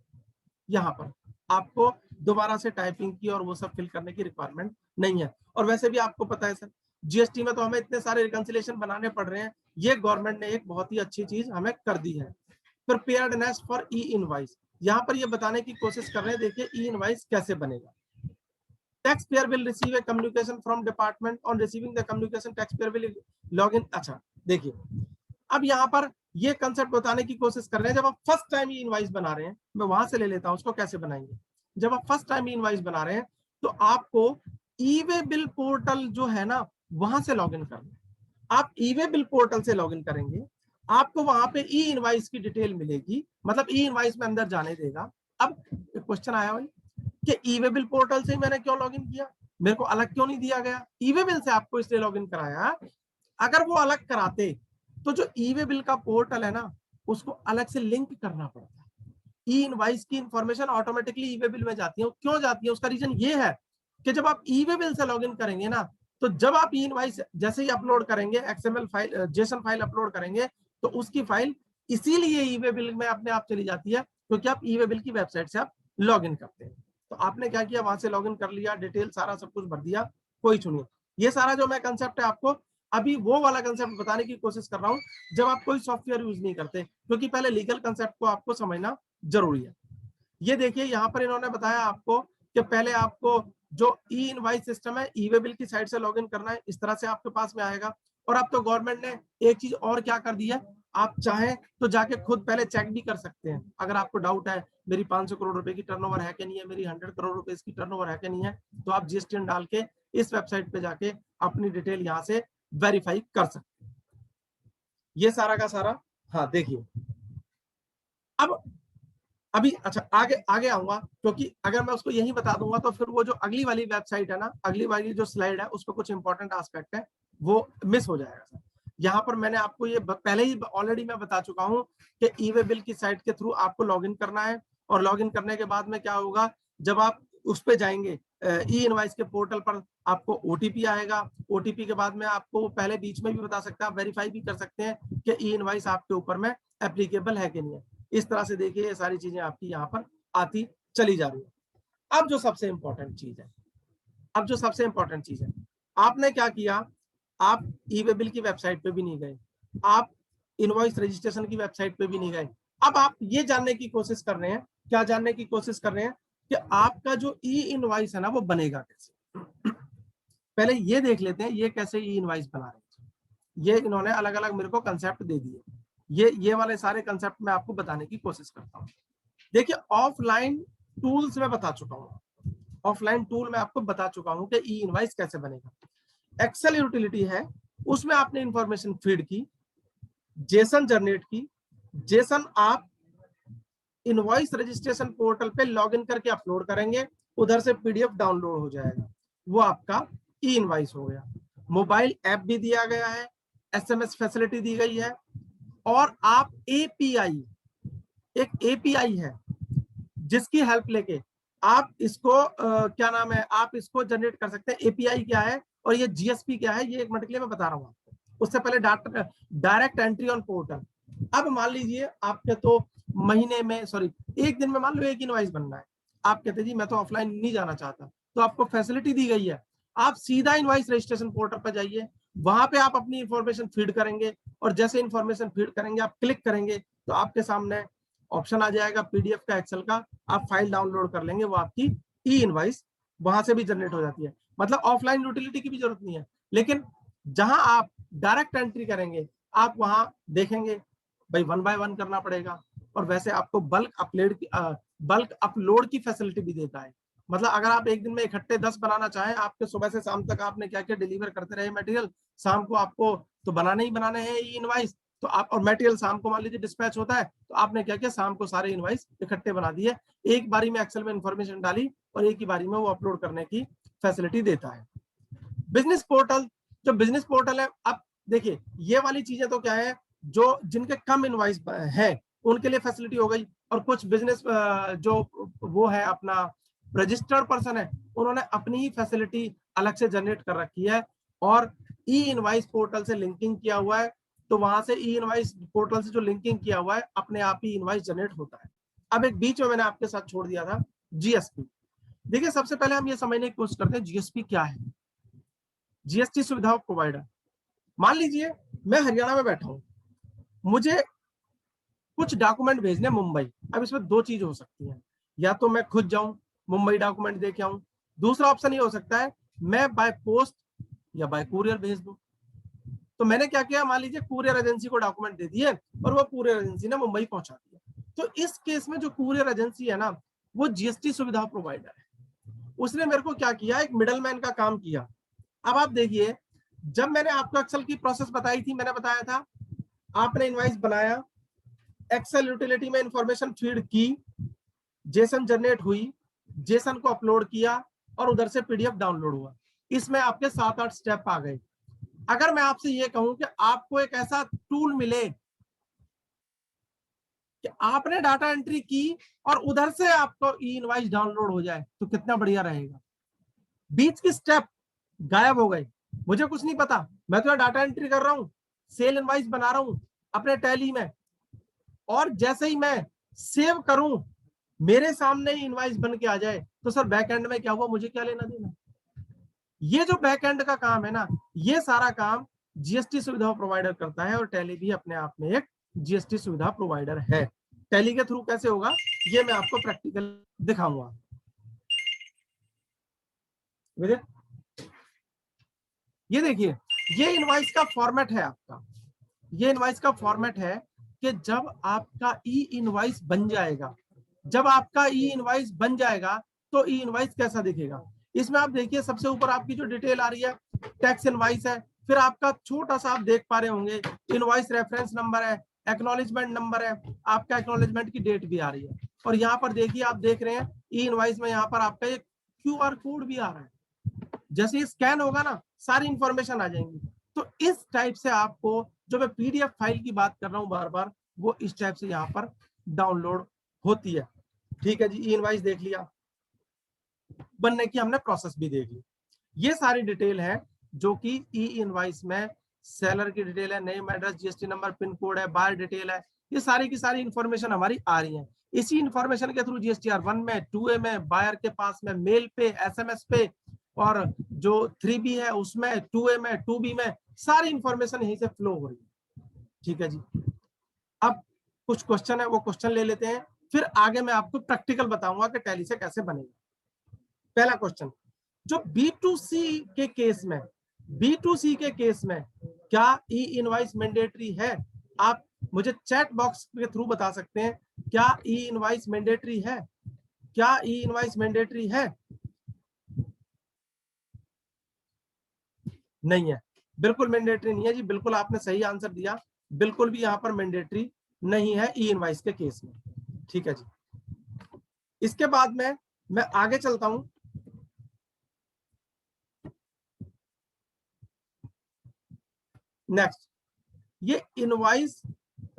यहाँ पर आपको दोबारा से टाइपिंग की और वो सब फिल करने की रिक्वायरमेंट नहीं है। और वैसे भी आपको पता है सर, जीएसटी में तो हमें इतने सारे रिकंसिलेशन बनाने पड़ रहे हैं, ये गवर्नमेंट ने एक बहुत ही अच्छी चीज हमें कर दी है, प्रिपेयर्डनेस फॉर ई इनवॉइस। यहाँ पर ये बताने की कोशिश कर रहे हैं, देखिए ई इनवॉइस कैसे बनेगा। taxpayer will receive a communication from department on receiving the communication taxpayer will log in। अच्छा देखिए, अब यहाँ पर ये कंसेप्ट बताने की कोशिश कर रहे हैं, जब आप फर्स्ट टाइम ई इनवॉइस बना रहे हैं, मैं वहां से ले लेता हूं उसको कैसे बनाएंगे। जब आप फर्स्ट टाइम ई इनवॉइस बना रहे हैं तो आपको ई वे बिल पोर्टल जो है ना वहां से लॉग इन करना है। आप ई वे बिल पोर्टल से लॉग इन करेंगे, आपको वहां पे ई इनवॉइस की डिटेल मिलेगी, मतलब ई इनवॉइस में अंदर जाने देगा। अब क्वेश्चन आया भाई कि ई वे बिल पोर्टल से मैंने क्यों लॉग इन किया, मेरे को अलग क्यों नहीं दिया गया। ई वे बिल से आपको इसलिए लॉग इन कराया, अगर वो अलग कराते तो जो ई वे बिल का पोर्टल है ना उसको अलग से लिंक करना पड़ता है। ई इनवॉइस की इंफॉर्मेशन ऑटोमेटिकली ई वे बिल में जाती है। क्यों जाती है, उसका रीजन ये है कि जब आप ई वे बिल से लॉगिन करेंगे ना, तो जब आप ई इनवॉइस जैसे ही अपलोड करेंगे, XML file, JSON file upload करेंगे, तो उसकी फाइल इसीलिए ई वे बिल में अपने आप चली जाती है, क्योंकि आप ई वे बिल की वेबसाइट से आप लॉग इन करते हैं। तो आपने क्या किया, वहां से लॉग इन कर लिया, डिटेल सारा सब कुछ भर दिया, कोई चुनिए। ये सारा जो मैं कंसेप्ट है आपको अभी वो वाला कंसेप्ट बताने की कोशिश कर रहा हूं जब आप कोई सॉफ्टवेयर यूज नहीं करते, क्योंकि पहले लीगल कंसेप्ट को आपको समझना जरूरी है। ये देखिए यहाँ पर इन्होंने बताया आपको कि पहले आपको जो ई इनवॉइस सिस्टम है ई वे बिल की साइट से लॉगिन करना है, इस तरह से आपके पास में आएगा। और अब तो गवर्नमेंट ने एक चीज और क्या कर दी है, आप चाहें तो जाके खुद पहले चेक भी कर सकते हैं। अगर आपको डाउट है मेरी 500 करोड़ रुपए की टर्नओवर है कि नहीं है, मेरी 100 करोड़ रुपए की टर्नओवर है कि नहीं है, तो आप जीएसटी डाल के इस वेबसाइट पे जाके अपनी डिटेल यहाँ से वेरीफाई कर सकते हैं। ये सारा का सारा, हाँ देखिए अब अभी अच्छा आगे आगे आऊंगा, क्योंकि अगर मैं उसको यही बता दूंगा तो फिर वो जो अगली वाली वेबसाइट है ना, अगली वाली जो स्लाइड है उस पर कुछ इंपॉर्टेंट एस्पेक्ट है वो मिस हो जाएगा सर। यहाँ पर मैंने आपको ये पहले ही ऑलरेडी मैं बता चुका हूँ कि ई वे बिल की साइट के थ्रू आपको लॉगिन करना है, और लॉगिन करने के बाद में क्या होगा, जब आप उस पर जाएंगे ई इनवॉइस के पोर्टल पर, आपको ओटीपी आएगा। ओटीपी के बाद में आपको पहले बीच में भी बता सकता है, आप वेरीफाई भी कर सकते हैं कि ई इनवॉइस आपके ऊपर में एप्लीकेबल है कि नहीं है। इस तरह से देखिए ये सारी चीजें आपकी यहाँ पर आती चली जा रही है। अब जो सबसे इंपॉर्टेंट चीज है, अब जो सबसे इंपॉर्टेंट चीज है, आपने क्या किया, आप ई वे बिल की वेबसाइट पे भी नहीं गए, आप इनवॉइस रजिस्ट्रेशन की वेबसाइट पे भी नहीं गए। अब आप ये जानने की कोशिश कर रहे हैं, क्या जानने की कोशिश कर रहे हैं कि आपका जो ई इनवॉइस है ना वो बनेगा कैसे। पहले ये देख लेते हैं ये कैसे ई इनवॉइस बना रहे हैं। ये इन्होंने अलग अलग मेरे को कंसेप्ट दे दिए, ये वाले सारे कंसेप्ट मैं आपको बताने की कोशिश करता हूँ। देखिए ऑफलाइन टूल्स में बता चुका हूँ, ऑफलाइन टूल में आपको बता चुका हूँ कि ई इनवॉइस कैसे बनेगा। एक्सेल यूटिलिटी है, उसमें आपने इंफॉर्मेशन फीड की, जेसन जनरेट की, जेसन आप इनवॉइस रजिस्ट्रेशन पोर्टल पे लॉगिन करके अपलोड करेंगे, उधर से पीडीएफ डाउनलोड हो जाएगा, वो आपका ई इनवॉइस हो गया। मोबाइल ऐप भी दिया गया है, एसएमएस फैसिलिटी दी गई है, और आप एपीआई, एक एपीआई है जिसकी हेल्प लेके आप इसको क्या नाम है, आप इसको जनरेट कर सकते हैं। एपीआई क्या है और ये जीएसपी क्या है, ये एक मिनट के लिए मैं बता रहा हूँ आपको। उससे पहले डायरेक्ट एंट्री ऑन पोर्टल। अब मान लीजिए आपके तो महीने में सॉरी एक दिन में मान लो एक इनवॉइस बनना है, आप कहते जी मैं तो ऑफलाइन नहीं जाना चाहता, तो आपको फैसिलिटी दी गई है, आप सीधा इनवॉइस रजिस्ट्रेशन पोर्टल पर जाइए, वहां पे आप अपनी इंफॉर्मेशन फीड करेंगे, और जैसे इंफॉर्मेशन फीड करेंगे आप क्लिक करेंगे तो आपके सामने ऑप्शन आ जाएगा पीडीएफ का, एक्सेल का, आप फाइल डाउनलोड कर लेंगे, वो आपकी ई इनवॉइस वहां से भी जनरेट हो जाती है। मतलब ऑफलाइन यूटिलिटी की भी जरूरत नहीं है। लेकिन जहां आप डायरेक्ट एंट्री करेंगे आप वहां देखेंगे भाई 1 बाय 1 करना पड़ेगा, और वैसे आपको बल्क अपलोड की फैसिलिटी भी देता है। मतलब अगर आप एक दिन में इकट्ठे 10 बनाना चाहें, आपके सुबह से शाम तक आपने क्या क्या डिलीवर करते रहे मटेरियल, शाम को आपको तो बनाने ही बनाने हैं ई इनवॉइस, तो आप, और मटेरियल शाम को मान लीजिए डिस्पैच होता है, तो आपने क्या किया, शाम को सारे इनवॉइस इकट्ठे बना दिए, एक बारी में एक्सेल में इंफॉर्मेशन डाली और एक ही बारी में वो अपलोड करने की फैसिलिटी देता है। बिजनेस पोर्टल, जो बिजनेस पोर्टल है, अब देखिए ये वाली चीजें तो क्या है, जो जिनके कम इनवॉइस है उनके लिए फैसिलिटी हो गई, और कुछ बिजनेस जो वो है अपना रजिस्टर्ड पर्सन है, उन्होंने अपनी ही फैसिलिटी अलग से जनरेट कर रखी है और ई इनवॉइस पोर्टल से लिंकिंग किया हुआ है, तो वहां से ई इनवॉइस पोर्टल से जो लिंकिंग किया हुआ है अपने आप ही इनवॉइस जनरेट होता है। अब एक बीच में मैंने आपके साथ छोड़ दिया था जीएसपी। देखिए सबसे पहले हम ये समझने की कोशिश करते हैं जीएसपी क्या है। जीएसटी सुविधा प्रोवाइडर, मान लीजिए मैं हरियाणा में बैठा हूं, मुझे कुछ डॉक्यूमेंट भेजने मुंबई। अब इसमें दो चीज हो सकती है, या तो मैं खुद जाऊं मुंबई डॉक्यूमेंट दे के आऊं, दूसरा ऑप्शन ये हो सकता है मैं बाय पोस्ट या बाय कुरियर भेज दूं। तो मैंने क्या किया, मान लीजिए कुरियर एजेंसी को डॉक्यूमेंट दे दिए और वो कुरियर एजेंसी ने मुंबई पहुंचा दिया। तो इस केस में जो कुरियर एजेंसी है ना, वो जीएसटी सुविधा प्रोवाइडर है। उसने मेरे को क्या किया, एक मिडलमैन का काम किया। अब आप देखिए, जब मैंने आपको एक्सेल की प्रोसेस बताई थी, मैंने बताया था आपने इनवॉइस बनाया, एक्सेल यूटिलिटी में इंफॉर्मेशन फीड की, जेसन जनरेट हुई, जेसन को अपलोड किया और उधर से पीडीएफ डाउनलोड हुआ। इसमें आपके 7-8 स्टेप आ गए। अगर मैं आपसे ये कहूं कि आपको एक ऐसा टूल मिले कि आपने डाटा एंट्री की और उधर से आपको ई इनवॉइस डाउनलोड हो जाए, तो कितना बढ़िया रहेगा। बीच की स्टेप गायब हो गए, मुझे कुछ नहीं पता, मैं तो डाटा एंट्री कर रहा हूं, सेल इनवॉइस बना रहा हूं अपने टैली में, और जैसे ही मैं सेव करूं मेरे सामने ही इनवॉइस बन के आ जाए, तो सर बैक एंड में क्या हुआ, मुझे क्या लेना देना। ये जो बैक एंड का काम है ना, ये सारा काम जीएसटी सुविधा प्रोवाइडर करता है, और टैली भी अपने आप में एक जीएसटी सुविधा प्रोवाइडर है। टैली के थ्रू कैसे होगा, ये मैं आपको प्रैक्टिकल दिखाऊंगा। ये देखिए, ये इनवॉइस का फॉर्मेट है आपका, ये इनवॉइस का फॉर्मेट है कि जब आपका ई इनवॉइस बन जाएगा, जब आपका ई इनवॉइस बन जाएगा तो ई इनवॉइस कैसा दिखेगा। इसमें आप देखिए सबसे ऊपर आपकी जो डिटेल आ रही है टैक्स इनवॉइस है, फिर आपका छोटा सा आप देख पा रहे होंगे इनवॉइस रेफरेंस नंबर है, एक्नॉलेजमेंट नंबर है, आपका एक्नॉलेजमेंट की डेट भी आ रही है, और यहाँ पर देखिए आप देख रहे हैं ई इनवॉइस में यहाँ पर आपका एक क्यूआर कोड भी आ रहा है। जैसे ही स्कैन होगा ना, सारी इंफॉर्मेशन आ जाएंगी। तो इस टाइप से आपको, जो मैं पीडीएफ फाइल की बात कर रहा हूं बार बार, वो इस टाइप से यहाँ पर डाउनलोड होती है। ठीक है जी, ई इनवॉइस देख लिया, बनने की हमने प्रोसेस भी देख ली। ये सारी डिटेल है जो कि ई इनवॉइस में सेलर की डिटेल है, name address GST number pin code है, बायर डिटेल है, ये सारी की सारी इंफॉर्मेशन हमारी आ रही है। इसी इंफॉर्मेशन के थ्रू जीएसटीआर 1 में, 2A में, बायर के पास में, मेल पे, एसएमएस पे, और जो 3B है उसमें, 2A में, 2B में, सारी इंफॉर्मेशन यहीं से फ्लो हो रही है। ठीक है जी, अब कुछ क्वेश्चन है, वो क्वेश्चन ले लेते हैं, फिर आगे मैं आपको प्रैक्टिकल बताऊंगा कि टैली से कैसे बनेगा। पहला क्वेश्चन, जो B2C के केस में, B2C के केस में क्या ई इनवॉइस मैंडेटरी है? आप मुझे चैट बॉक्स के थ्रू बता सकते हैं, क्या ई इनवॉइस मैंडेटरी है? क्या ई इनवॉइस मैंडेटरी है? नहीं है, बिल्कुल मैंडेटरी नहीं है जी, बिल्कुल आपने सही आंसर दिया, बिल्कुल भी यहाँ पर मैंडेटरी नहीं है ई इनवॉइस के केस में। ठीक है जी, इसके बाद में मैं आगे चलता हूं। नेक्स्ट, ये इनवॉइस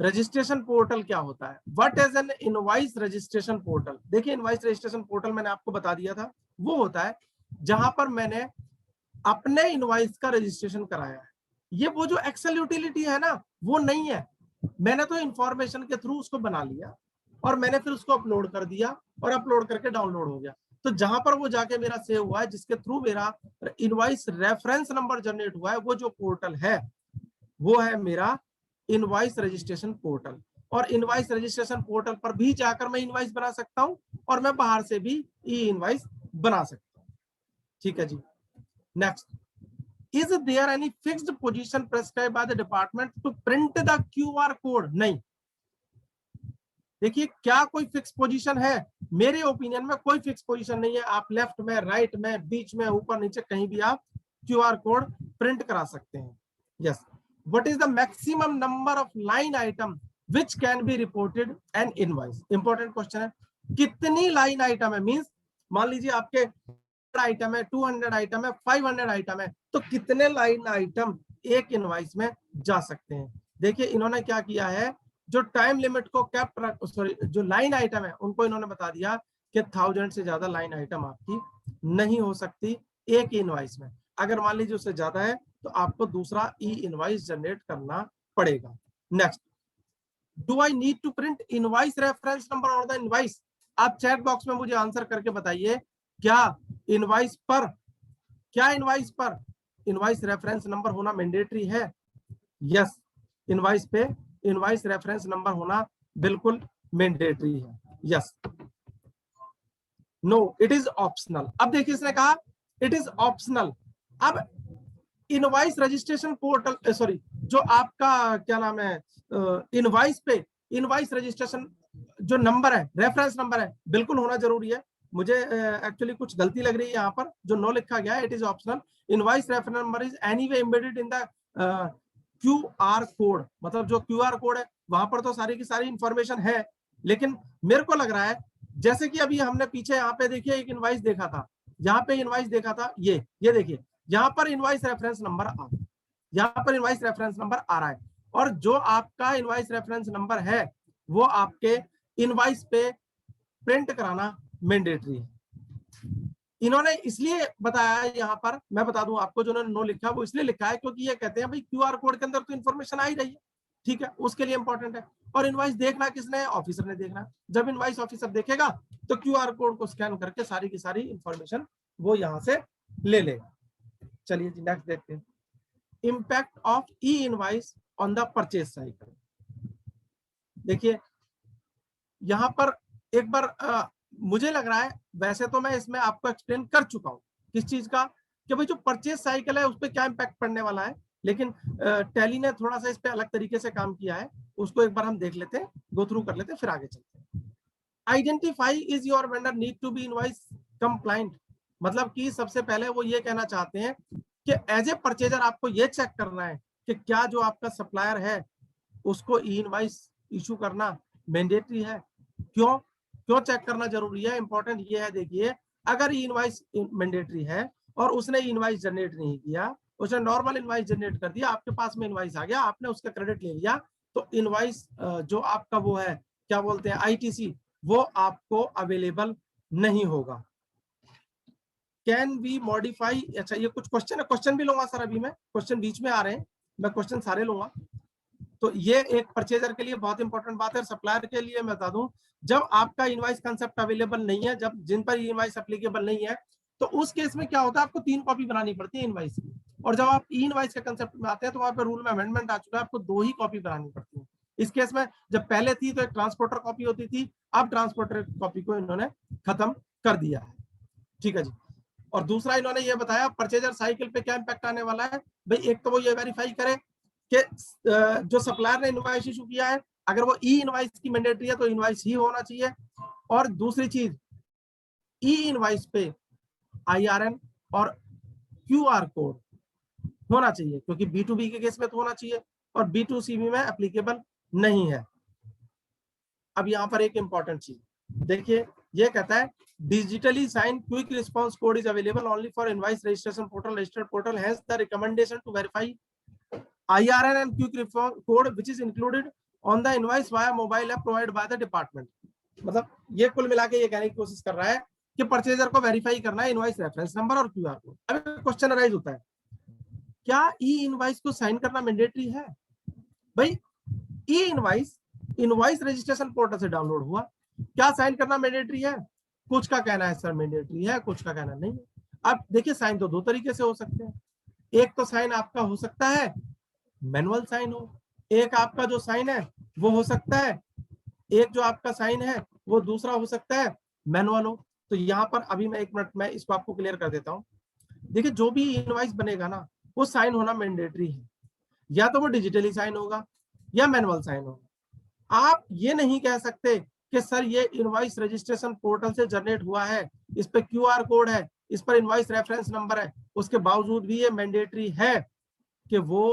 रजिस्ट्रेशन पोर्टल क्या होता है? What is N invoice registration portal? देखिए, इनवॉइस रजिस्ट्रेशन पोर्टल मैंने आपको बता दिया था, वो होता है जहां पर मैंने अपने इनवॉइस का रजिस्ट्रेशन कराया है। ये वो जो एक्सेल यूटिलिटी है ना, वो नहीं है, मैंने तो इंफॉर्मेशन के थ्रू उसको बना लिया और मैंने फिर उसको अपलोड कर दिया, और अपलोड करके डाउनलोड हो गया। तो जहां पर वो जाके मेरा सेव हुआ है, जिसके थ्रू मेरा इनवॉइस रेफरेंस नंबर जनरेट हुआ है, वो जो पोर्टल है वो है मेरा इनवॉइस रजिस्ट्रेशन पोर्टल। और इनवॉइस रजिस्ट्रेशन पोर्टल पर भी जाकर मैं इनवॉइस बना सकता हूं, और मैं बाहर से भी ई इनवॉइस बना सकता हूं। ठीक है जी, next, is there any fixed position prescribe by the department to print the QR code? नहीं। देखिए, क्या कोई फिक्स पोजीशन है? मेरे ओपिनियन में कोई फिक्स पोजीशन नहीं है। आप लेफ्ट में, राइट में, बीच में, ऊपर नीचे, कहीं भी आप क्यूआर कोड प्रिंट करा सकते हैं। Yes, what is the maximum number of line item which can be reported N invoice. Important question है, कितनी लाइन आइटम है, मींस मान लीजिए आपके आइटम है, 200 आइटम है, 500 आइटम है, तो कितने लाइन आइटम एक इनवॉइस में जा सकते हैं। देखिए इन्होंने क्या किया है, जो टाइम लिमिट को कैप सॉरी जो लाइन आइटम है उनको इन्होंने बता दिया कि 1000 से ज्यादा लाइन आइटम आपकी नहीं हो सकती एक इनवॉइस में। अगर मान लीजिए उससे ज्यादा है तो आपको दूसरा ई इनवॉइस जनरेट करना पड़ेगा। Next, do I need to print invoice reference number on the invoice. आप चैट बॉक्स में मुझे आंसर करके बताइए, क्या इनवॉइस पर इनवॉइस रेफरेंस नंबर होना मैंडेटरी है? यस, इनवॉइस पे इनवॉइस रेफरेंस नंबर होना बिल्कुल मैंडेटरी है। Yes, no it is optional. अब देखिए इसने कहा इट इज ऑप्शनल। अब इनवॉइस रजिस्ट्रेशन पोर्टल सॉरी जो आपका क्या नाम है इनवॉइस पे इनवॉइस रजिस्ट्रेशन जो नंबर है, रेफरेंस नंबर है, बिल्कुल होना जरूरी है। मुझे एक्चुअली कुछ गलती लग रही है यहाँ पर, जो नो लिखा गया है it is optional. Invoice reference number is anyway embedded in the QR code. मतलब जो QR कोड है वहां पर तो सारी की सारी इंफॉर्मेशन है, लेकिन मेरे को लग रहा है जैसे कि अभी हमने पीछे यहाँ पे देखिए एक इनवॉइस देखा था, यहाँ पे इनवॉइस देखा था, ये देखिए यहाँ पर इनवॉइस रेफरेंस नंबर आ यहाँ पर इनवॉइस रेफरेंस नंबर आ रहा है, और जो आपका इनवॉइस रेफरेंस नंबर है वो आपके इनवॉइस पे प्रिंट कराना मैंडेटरी है। इन्होंने इसलिए बताया यहाँ पर, मैं बता दूं आपको, जो उन्होंने नो लिखा वो इसलिए लिखा है क्योंकि ये कहते हैं भाई QR कोड के अंदर तो इन्फॉर्मेशन आ ही रही है, ठीक है, उसके लिए इंपॉर्टेंट है। और इनवॉइस देखना किसने है? ऑफिसर ने देखना। जब इनवॉइस ऑफिसर देखेगा तो QR कोड को स्कैन करके सारी की सारी इंफॉर्मेशन वो यहां से ले लेगा। चलिए जी नेक्स्ट देखते हैं, impact of E invoice on the purchase cycle. देखिए यहां पर एक बार मुझे लग रहा है, वैसे तो मैं इसमें आपको एक्सप्लेन कर चुका हूं किस चीज का, कि भाई जो परचेज साइकिल है उस पर क्या इम्पैक्ट पड़ने वाला है, लेकिन टैली ने थोड़ा सा इस पे अलग तरीके से काम किया है, उसको एक बार हम देख लेते हैं, गो थ्रू कर लेते हैं, फिर आगे चलते हैं। Identify is your vendor need to be invoice compliant. मतलब कि सबसे पहले वो ये कहना चाहते हैं कि एज ए परचेजर आपको ये चेक करना है कि क्या जो आपका सप्लायर है उसको ई इनवॉइस इशू करना मैंडेटरी है। क्यों चेक करना जरूरी है? इंपॉर्टेंट ये है, देखिए अगर ई इनवॉइस मैंडेटरी है और उसने इनवॉइस जनरेट नहीं किया, उसने नॉर्मल इनवॉइस जनरेट कर दिया, आपके पास में इनवॉइस आ गया, आपने उसका क्रेडिट ले लिया, तो इनवॉइस जो आपका वो है क्या बोलते हैं ITC, वो आपको अवेलेबल नहीं होगा। कैन वी मॉडिफाई, अच्छा ये कुछ क्वेश्चन है, क्वेश्चन भी लूंगा सर, अभी मैं क्वेश्चन बीच में आ रहे हैं, मैं क्वेश्चन सारे लूंगा। तो ये एक परचेजर के लिए बहुत इंपॉर्टेंट बात है। सप्लायर के लिए मैं बता दूं, जब आपका इनवॉइस कंसेप्ट अवेलेबल नहीं है, जब जिन पर इनवॉइस एप्लीकेबल नहीं है, तो उस केस में क्या होता है, आपको 3 कॉपी बनानी पड़ती है इनवॉइस की। और जब आप ई इनवॉइस के कंसेप्ट में आते हैं तो वहां पर रूल में अमेंडमेंट आ चुका है, आपको 2 ही कॉपी बनानी पड़ती है। इस केस में जब पहले थी तो एक ट्रांसपोर्टर कॉपी होती थी, अब ट्रांसपोर्टर कॉपी को इन्होंने खत्म कर दिया है, ठीक है जी। और दूसरा इन्होंने ये बताया परचेजर साइकिल पे क्या इंपैक्ट आने वाला है। भाई एक तो वो ये वेरीफाई करे कि जो सप्लायर ने इनवॉइस इशू किया है, अगर वो ई इनवॉइस की मैंडेटरी है तो इनवॉइस ही होना चाहिए। और दूसरी चीज, ई इनवॉइस पे IRN और QR कोड होना चाहिए, क्योंकि B2B के केस में तो होना चाहिए और B2C में एप्लीकेबल नहीं है। अब यहाँ पर एक इंपॉर्टेंट चीज देखिए, ये कहता है digitally signed quick response code is available only for invoice registration portal, registered portal has the recommendation to verify IRN and quick response code which is included on the invoice via mobile app provided by the department। मतलब ये कुल मिला के ये कहने की कोशिश कर रहा है कि परचेजर को वेरीफाई करना है इनवॉइस रेफरेंस नंबर और QR कोड। अब क्वेश्चन अराइज होता है, क्या ई इनवॉइस को साइन करना मैंडेटरी है? भाई ई इनवॉइस इनवॉइस रजिस्ट्रेशन पोर्टल से डाउनलोड हुआ, क्या साइन करना मैंडेटरी है? कुछ का कहना है सर मैंडेटरी है, कुछ का कहना नहीं है। अब देखिए साइन तो 2 तरीके से हो सकते हैं, एक तो साइन आपका हो सकता है मैनुअल साइन हो, एक आपका जो साइन है वो हो सकता है, एक जो आपका साइन है वो दूसरा हो सकता है मैनुअल हो। तो यहाँ पर अभी मैं 1 मिनट में इसको आपको क्लियर कर देता हूँ। देखिए जो भी इनवॉइस बनेगा ना वो साइन होना मैंडेटरी है, या तो वो डिजिटली साइन होगा या मैनुअल साइन होगा। आप ये नहीं कह सकते कि सर ये इनवॉइस रजिस्ट्रेशन पोर्टल से जनरेट हुआ है, इस पे QR कोड है, इस पर इनवॉइस रेफरेंस नंबर है, उसके बावजूद भी ये मैंडेटरी है कि वो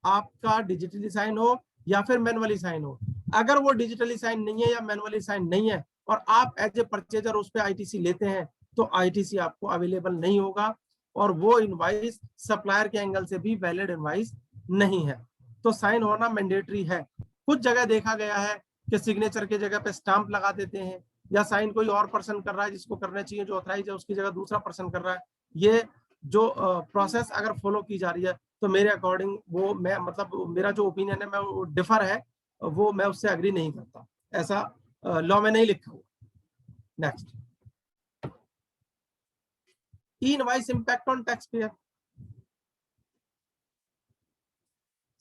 आपका डिजिटली साइन हो या फिर मैनुअली साइन हो। अगर वो डिजिटली साइन नहीं है या मैनुअली साइन नहीं है और आप एज ए परचेजर उस पर आईटीसी लेते हैं तो आईटीसी आपको अवेलेबल नहीं होगा और वो इनवाइस सप्लायर के एंगल से भी वैलिड इनवाइस नहीं है। तो साइन होना मैंडेटरी है। कुछ जगह देखा गया है कि सिग्नेचर की जगह पे स्टाम्प लगा देते हैं या साइन कोई और पर्सन कर रहा है जिसको करना चाहिए, जो ऑथराइज है उसकी जगह दूसरा पर्सन कर रहा है। ये जो प्रोसेस अगर फॉलो की जा रही है तो मेरे अकॉर्डिंग वो मैं मतलब मेरा जो ओपिनियन है मैं वो डिफर है, वो मैं उससे एग्री नहीं करता, ऐसा लॉ में नहीं लिखा हुआ। Next, E invoice impact on tax payer.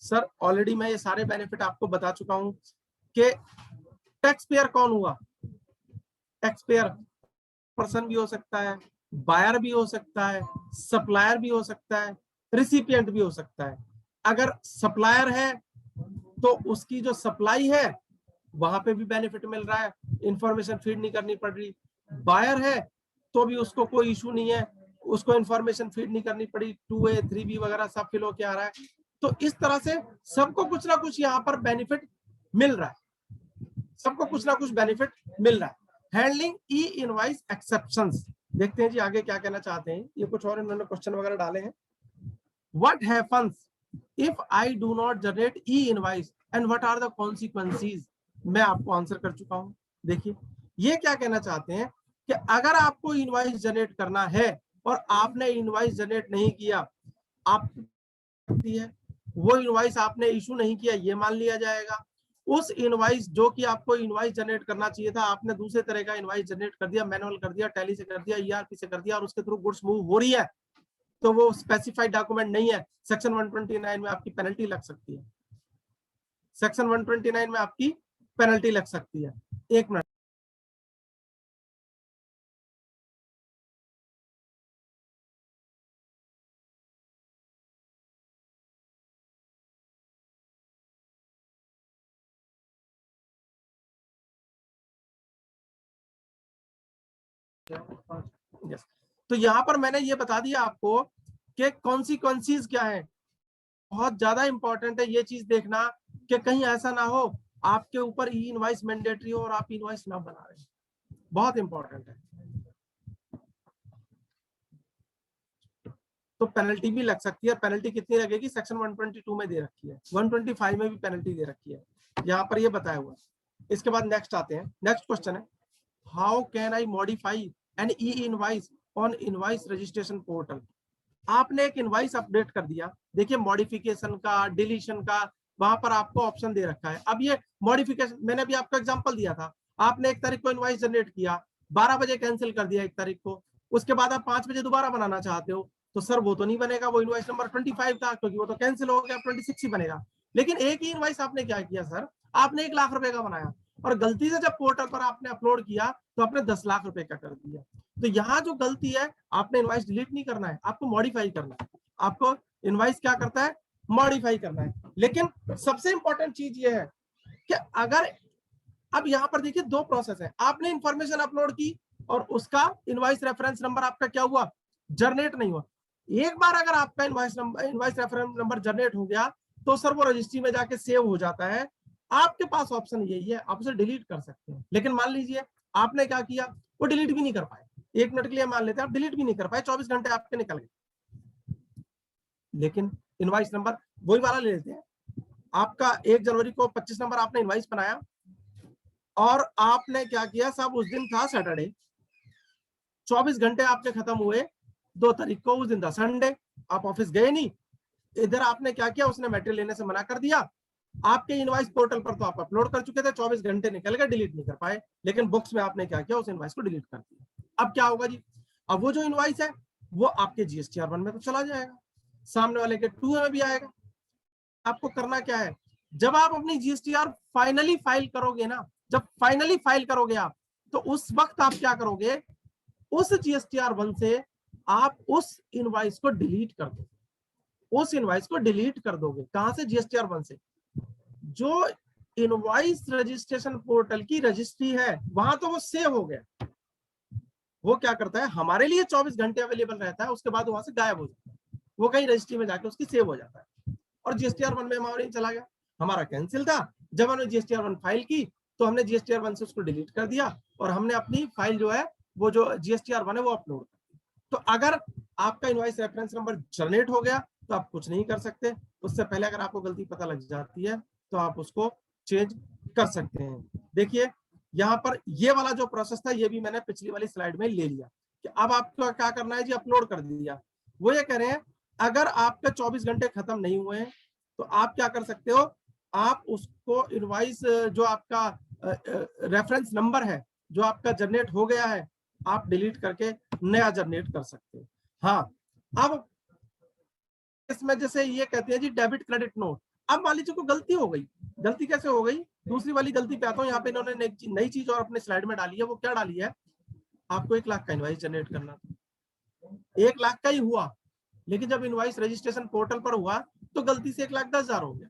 Sir already मैं ये सारे बेनिफिट आपको बता चुका हूं कि टैक्स पेयर कौन हुआ। टैक्स पेयर पर्सन भी हो सकता है, बायर भी हो सकता है, सप्लायर भी हो सकता है, रिसिपिएंट भी हो सकता है। अगर सप्लायर है तो उसकी जो सप्लाई है वहां पे भी बेनिफिट मिल रहा है, इंफॉर्मेशन फीड नहीं करनी पड़ रही। बायर है तो भी उसको कोई इशू नहीं है, उसको इंफॉर्मेशन फीड नहीं करनी पड़ी, 2A 3B वगैरह सब फिल होके आ रहा है। तो इस तरह से सबको कुछ ना कुछ यहाँ पर बेनिफिट मिल रहा है, सबको कुछ ना कुछ बेनिफिट मिल रहा है। हैंडलिंग ई इनवॉइस एक्सेप्शंस, देखते हैं जी आगे क्या कहना चाहते हैं। ये कुछ और इन्होंने क्वेश्चन वगैरह डाले हैं। What happens if I do not generate e invoice and what are the consequences. मैं आपको आंसर कर चुका हूं। देखिए ये क्या कहना चाहते हैं कि अगर आपको इनवॉइस जनरेट करना है और आपने इनवॉइस जनरेट नहीं किया, आप है वो इनवॉइस आपने इशू नहीं किया, ये मान लिया जाएगा। उस इनवॉइस जो कि आपको इनवॉइस जनरेट करना चाहिए था, आपने दूसरे तरह का इनवॉइस जनरेट कर दिया, मैनुअल कर दिया, टैली से कर दिया, ईआरपी से कर दिया और उसके थ्रू गुड्स मूव हो रही है, तो वो स्पेसिफाइड डॉक्यूमेंट नहीं है। सेक्शन 129 में आपकी पेनल्टी लग सकती है। सेक्शन 129 में आपकी पेनल्टी लग सकती है। एक मिनट, यस। तो यहां पर मैंने ये बता दिया आपको कि कॉन्सिक्वेंसेस क्या है। बहुत ज्यादा इंपॉर्टेंट है ये चीज देखना कि कहीं ऐसा ना हो आपके ऊपर ई इनवॉइस मैंडेटरी हो और आप इनवॉइस ना बना रहे, बहुत इंपॉर्टेंट है। तो पेनल्टी भी लग सकती है। पेनल्टी कितनी लगेगी, सेक्शन 122 में दे रखी है, 125 में भी पेनल्टी दे रखी है, यहाँ पर ये बताया हुआ है। इसके बाद नेक्स्ट आते हैं। नेक्स्ट क्वेश्चन है, how can I modify an e invoice on invoice registration portal. आपने एक इनवॉइस अपडेट कर दिया, देखिए मॉडिफिकेशन का, डिलीशन का, वहां पर आपको ऑप्शन दे रखा है। अब ये मॉडिफिकेशन मैंने अभी आपको एग्जांपल दिया था, आपने 1 तारीख को इनवॉइस जनरेट किया, 12 बजे कैंसिल कर दिया 1 तारीख को, उसके बाद आप 5 बजे दोबारा बनाना चाहते हो, तो सर वो तो नहीं बनेगा, वो इनवॉइस नंबर 25 था क्योंकि वो तो कैंसिल हो गया, 26 ही बनेगा। लेकिन एक ही इनवॉइस आपने क्या किया सर, आपने 1 लाख रुपए का बनाया और गलती से जब पोर्टल पर आपने अपलोड किया तो आपने 10 लाख रुपए का कर दिया। तो यहाँ जो गलती है, आपने इनवॉइस डिलीट नहीं करना है, आपको मॉडिफाई करना है। आपको इनवॉइस क्या करता है, मॉडिफाई करना है। लेकिन सबसे इंपॉर्टेंट चीज ये है कि अगर अब यहाँ पर देखिए 2 प्रोसेस है, आपने इंफॉर्मेशन अपलोड की और उसका इनवॉइस रेफरेंस नंबर आपका क्या हुआ, जनरेट नहीं हुआ। एक बार अगर आपका इनवॉइस रेफरेंस नंबर जनरेट हो गया तो सर वो रजिस्ट्री में जाके सेव हो जाता है। आपके पास ऑप्शन यही है, आप उसे डिलीट कर सकते हैं। लेकिन मान लीजिए आपने क्या किया, वो डिलीट भी नहीं कर पाए, 1 मिनट के लिए मान लेते हैं आप डिलीट भी नहीं कर पाए, 24 घंटे आपके निकल गए। लेकिन इनवॉइस नंबर वही वाला ले लेते हैं, आपका 1 जनवरी को 25 नंबर आपने इनवॉइस बनाया और आपने क्या किया, सब उस दिन था सैटरडे, 24 घंटे आपके खत्म हुए 2 तारीख को, उस दिन था संडे, आप ऑफिस गए नहीं, इधर आपने क्या किया, उसने मटेरियल लेने से मना कर दिया। आपके इनवॉइस पोर्टल पर तो आप अपलोड कर चुके थे, 24 घंटे निकल गए, डिलीट नहीं कर पाए, लेकिन बुक्स में आपने क्या किया, उस इनवॉइस को डिलीट कर दिया। अब क्या होगा जी, अब वो जो इनवॉइस है वो आपके जीएसटीआर 1 में तो चला जाएगा, सामने वाले के 2 में भी आएगा। आपको करना क्या है, जब आप अपनी जीएसटीआर फाइनली फाइल करोगे ना, जब फाइनली फाइल करोगे आप, तो उस वक्त आप क्या करोगे, उस जीएसटीआर 1 से आप उस इनवॉइस को डिलीट कर दोगे, उस इनवॉइस को डिलीट कर दोगे। कहां से, जीएसटीआर 1 से। जो इनवॉइस रजिस्ट्रेशन पोर्टल की रजिस्ट्री है वहां तो वो सेव हो गया, वो क्या करता है, हमारे लिए 24 घंटे अवेलेबल रहता है, उसके बाद वहां से गायब हो जाता है, वो कहीं रजिस्ट्री में जाके उसकी सेव हो जाता है। और जीएसटीआर 1 में हमारा नहीं चला गया, हमारा कैंसिल था। जब हमने जीएसटीआर 1 फाइल की तो हमने जीएसटीआर 1 से उसको डिलीट कर दिया और हमने अपनी फाइल जो है वो जो जीएसटीआर 1 है वो अपलोड कर दी। तो अगर आपका इनवॉइस रेफरेंस नंबर जनरेट हो गया तो आप कुछ नहीं कर सकते, उससे पहले अगर आपको गलती पता लग जाती है तो आप उसको चेंज कर सकते हैं। देखिए यहाँ पर ये वाला जो प्रोसेस था ये भी मैंने पिछली वाली स्लाइड में ले लिया कि अब आपको क्या करना है जी, अपलोड कर दिया। वो ये कह रहे हैं अगर आपके 24 घंटे खत्म नहीं हुए हैं तो आप क्या कर सकते हो, आप उसको इनवॉइस जो आपका रेफरेंस नंबर है जो आपका जनरेट हो गया है आप डिलीट करके नया जनरेट कर सकते हो। हाँ, अब इसमें जैसे ये कहते हैं जी डेबिट क्रेडिट नोट, अब मान लीजिए को गलती हो गई, गलती कैसे हो गई, दूसरी वाली गलती पे आता हूँ। यहाँ पे इन्होंने नई चीज और अपने स्लाइड में डाली है, वो क्या डाली है, आपको 1 लाख का इनवॉइस जनरेट करना था, 1 लाख का ही हुआ, लेकिन जब इनवॉइस रजिस्ट्रेशन पोर्टल पर हुआ तो गलती से 1,10,000 हो गया।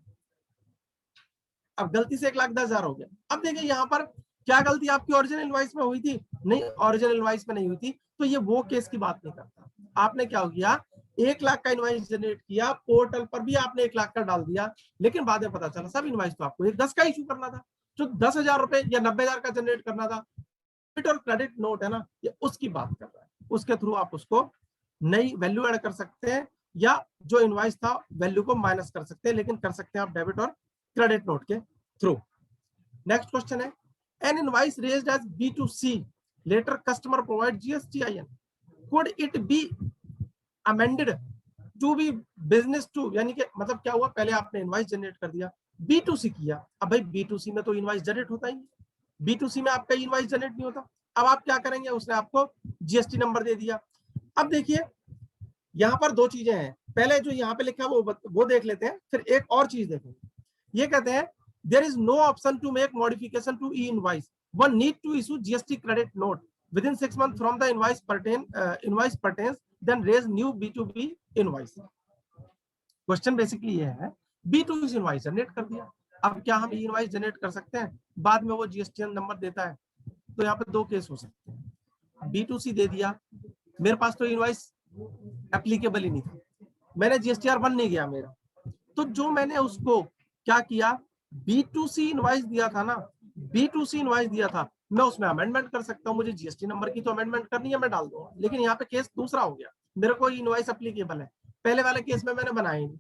अब गलती से 1,10,000 हो गया। अब देखिए यहाँ पर क्या गलती आपकी ओरिजिनल इनवॉइस में हुई थी, नहीं ओरिजिनल इनवॉइस में नहीं हुई थी, तो ये वो केस की बात नहीं करता। आपने क्या किया, 1 लाख का इनवॉइस जनरेट किया, पोर्टल पर भी आपने 1 लाख का डाल दिया, लेकिन बाद में पता चला सब इनवॉइस तो आपको 10 का इशू करना था, जो 10,000 रुपए या 90,000 का जनरेट करना था। डेबिट और क्रेडिट नोट है ना, ये उसकी बात कर रहा है, उसके थ्रू आप उसको नई वैल्यू ऐड कर सकते हैं या जो इनवॉइस था वैल्यू को माइनस कर सकते हैं, लेकिन कर सकते हैं आप डेबिट और क्रेडिट नोट के थ्रू। नेक्स्ट क्वेश्चन है, an invoice raised as B2C, later customer provide GSTIN, could it be amended to be business to, यानी कि मतलब क्या हुआ, पहले आपने इनवॉइस जनरेट कर दिया, B2C किया, अब भाई B2C में तो इनवॉइस जनरेट होता ही, B2C में आपका इनवॉइस जनरेट नहीं होता। अब आप क्या करेंगे, उसने आपको GST नंबर दे दिया। अब देखिए यहाँ पर दो चीजें हैं, पहले जो यहाँ पे लिखा है वो देख लेते हैं, फिर एक और चीज देखेंगे। ये कहते हैं there is no option to make modification to e-invoice, one need to issue GST credit note within 6 months from the invoice pertains, then raise new B2B invoice। Question basically ये है, B2C इनवॉइस जनरेट कर दिया, अब क्या हम invoice generate कर सकते हैं, बाद में वो GST नंबर देता है, तो यहाँ पे दो केस हो सकते हैं। B2C दे दिया, मेरे पास तो इनवॉइस एप्लीकेबल ही नहीं था, मैंने GSTR 1 नहीं गया मेरा, तो जो मैंने उसको क्या किया, B2C इनवॉइस दिया था ना, B2C इनवॉइस दिया था, मैं उसमें अमेंडमेंट कर सकता हूँ, मुझे GST नंबर की तो अमेंडमेंट करनी है, मैं डाल दूंगा। लेकिन यहाँ पे केस दूसरा हो गया, मेरे को इनवॉइस एप्लीकेबल है, पहले वाले केस में मैंने बनाया नहीं।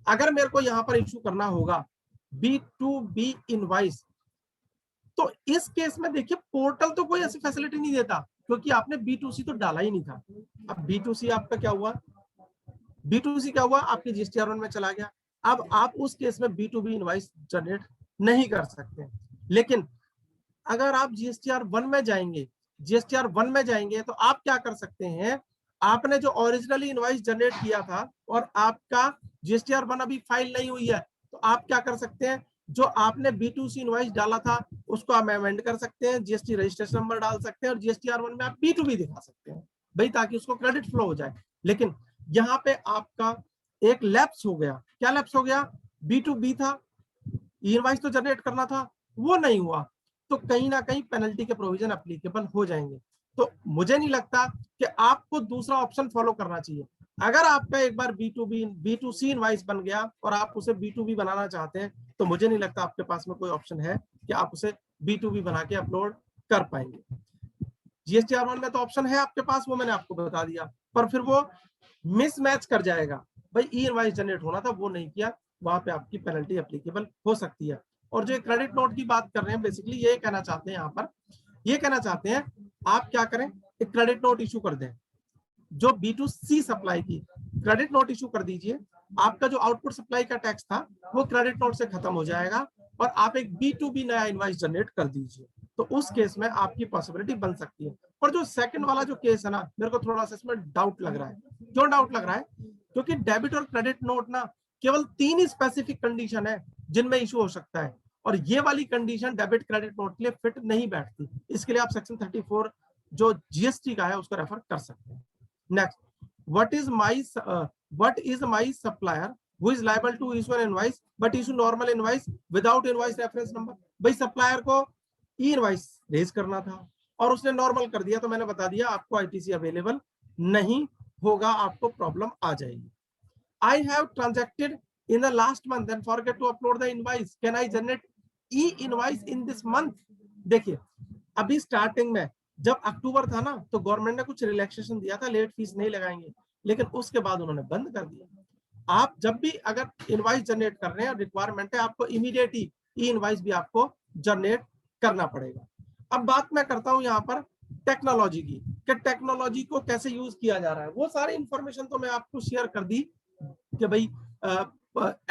अगर मेरे को यहाँ पर इशू करना होगा B2B इनवॉइस, तो इस केस में देखिए पोर्टल तो कोई ऐसी फैसिलिटी नहीं देता, क्योंकि आपने B2C तो डाला ही नहीं था। अब B2C आपका क्या हुआ, B2C क्या हुआ, आपके GSTR 1 में चला गया। अब आप उस केस में B2B इनवॉइस जनरेट नहीं कर सकते। लेकिन अगर आप GSTR 1 में जाएंगे, GSTR 1 में जाएंगे तो आप क्या कर सकते हैं, आपने जो ओरिजिनली इनवॉइस जनरेट किया था और आपका GSTR 1 अभी फाइल नहीं हुई है, तो आप क्या कर सकते हैं, जो आपने B2C इनवॉइस डाला था उसको आप अमेंड कर सकते हैं, GST रजिस्ट्रेशन नंबर डाल सकते हैं और GSTR 1 में आप B2B दिखा सकते हैं भाई, ताकि उसको क्रेडिट फ्लो हो जाए। लेकिन यहाँ पे आपका एक लैप्स हो गया, क्या लैप्स हो गया, B2B था, इनवॉइस तो जनरेट करना था, वो नहीं हुआ, तो कहीं ना कहीं पेनल्टी के प्रोविजन एप्लीकेबल हो जाएंगे। तो मुझे नहीं लगता कि आपको दूसरा ऑप्शन फॉलो करना चाहिए। अगर आपका एक बार B2C इनवॉइस बन गया और आप उसे B2B बनाना चाहते हैं, तो मुझे नहीं लगता आपके पास में कोई ऑप्शन है कि आप उसे B2B बना के अपलोड कर पाएंगे। GSTR 1 में तो ऑप्शन है आपके पास, वो मैंने आपको बता दिया, पर फिर वो मिसमैच कर जाएगा, भाई ई इनवॉइस जनरेट होना था वो नहीं किया, वहां पे आपकी पेनल्टी एप्लीकेबल हो सकती है। और जो क्रेडिट नोट की बात कर रहे हैं, बेसिकली ये कहना चाहते हैं यहाँ पर, ये कहना चाहते हैं आप क्या करें, एक क्रेडिट नोट इशू कर दें, जो B2C सप्लाई की क्रेडिट नोट इशू कर दीजिए, आपका जो आउटपुट सप्लाई का टैक्स था वो क्रेडिट नोट से खत्म हो जाएगा और आप एक B2B नया इनवॉइस जनरेट कर दीजिए, तो उस केस में आपकी पॉसिबिलिटी बन सकती है। और जो सेकंड वाला जो केस है ना, मेरे को थोड़ा सा इसमें डाउट लग रहा है। क्यों डाउट लग रहा है, क्योंकि डेबिट और क्रेडिट नोट ना केवल 3 ही स्पेसिफिक कंडीशन है जिनमें इशू हो सकता है, और ये वाली कंडीशन डेबिट क्रेडिट नोट के लिए फिट नहीं बैठती। इसके लिए आप सेक्शन 34 जो GST का है उसको रेफर कर सकते हैं। Next, what is my supplier who is liable to issue an invoice but issue normal invoice without invoice reference number? भाई सप्लायर को ई इनवॉइस रेज करना था और उसने नॉर्मल कर दिया, तो मैंने बता दिया आपको ITC अवेलेबल नहीं होगा, आपको प्रॉब्लम आ जाएगी। I have transacted in the last month and forget to upload the invoice, can I generate e-invoice in this month? देखिए अभी स्टार्टिंग में जब अक्टूबर था ना तो गवर्नमेंट ने कुछ रिलैक्सेशन दिया था, लेट फीस नहीं लगाएंगे, लेकिन उसके बाद उन्होंने बंद कर दिया। आप जब भी अगर इनवाइस जनरेट कर रहे हैं, रिक्वायरमेंट है आपको इमीडिएट ई इनवाइस भी आपको जनरेट करना पड़ेगा। अब बात मैं करता हूं यहाँ पर टेक्नोलॉजी की, कि टेक्नोलॉजी को कैसे यूज किया जा रहा है। वो सारी इंफॉर्मेशन तो मैं आपको शेयर कर दी कि भाई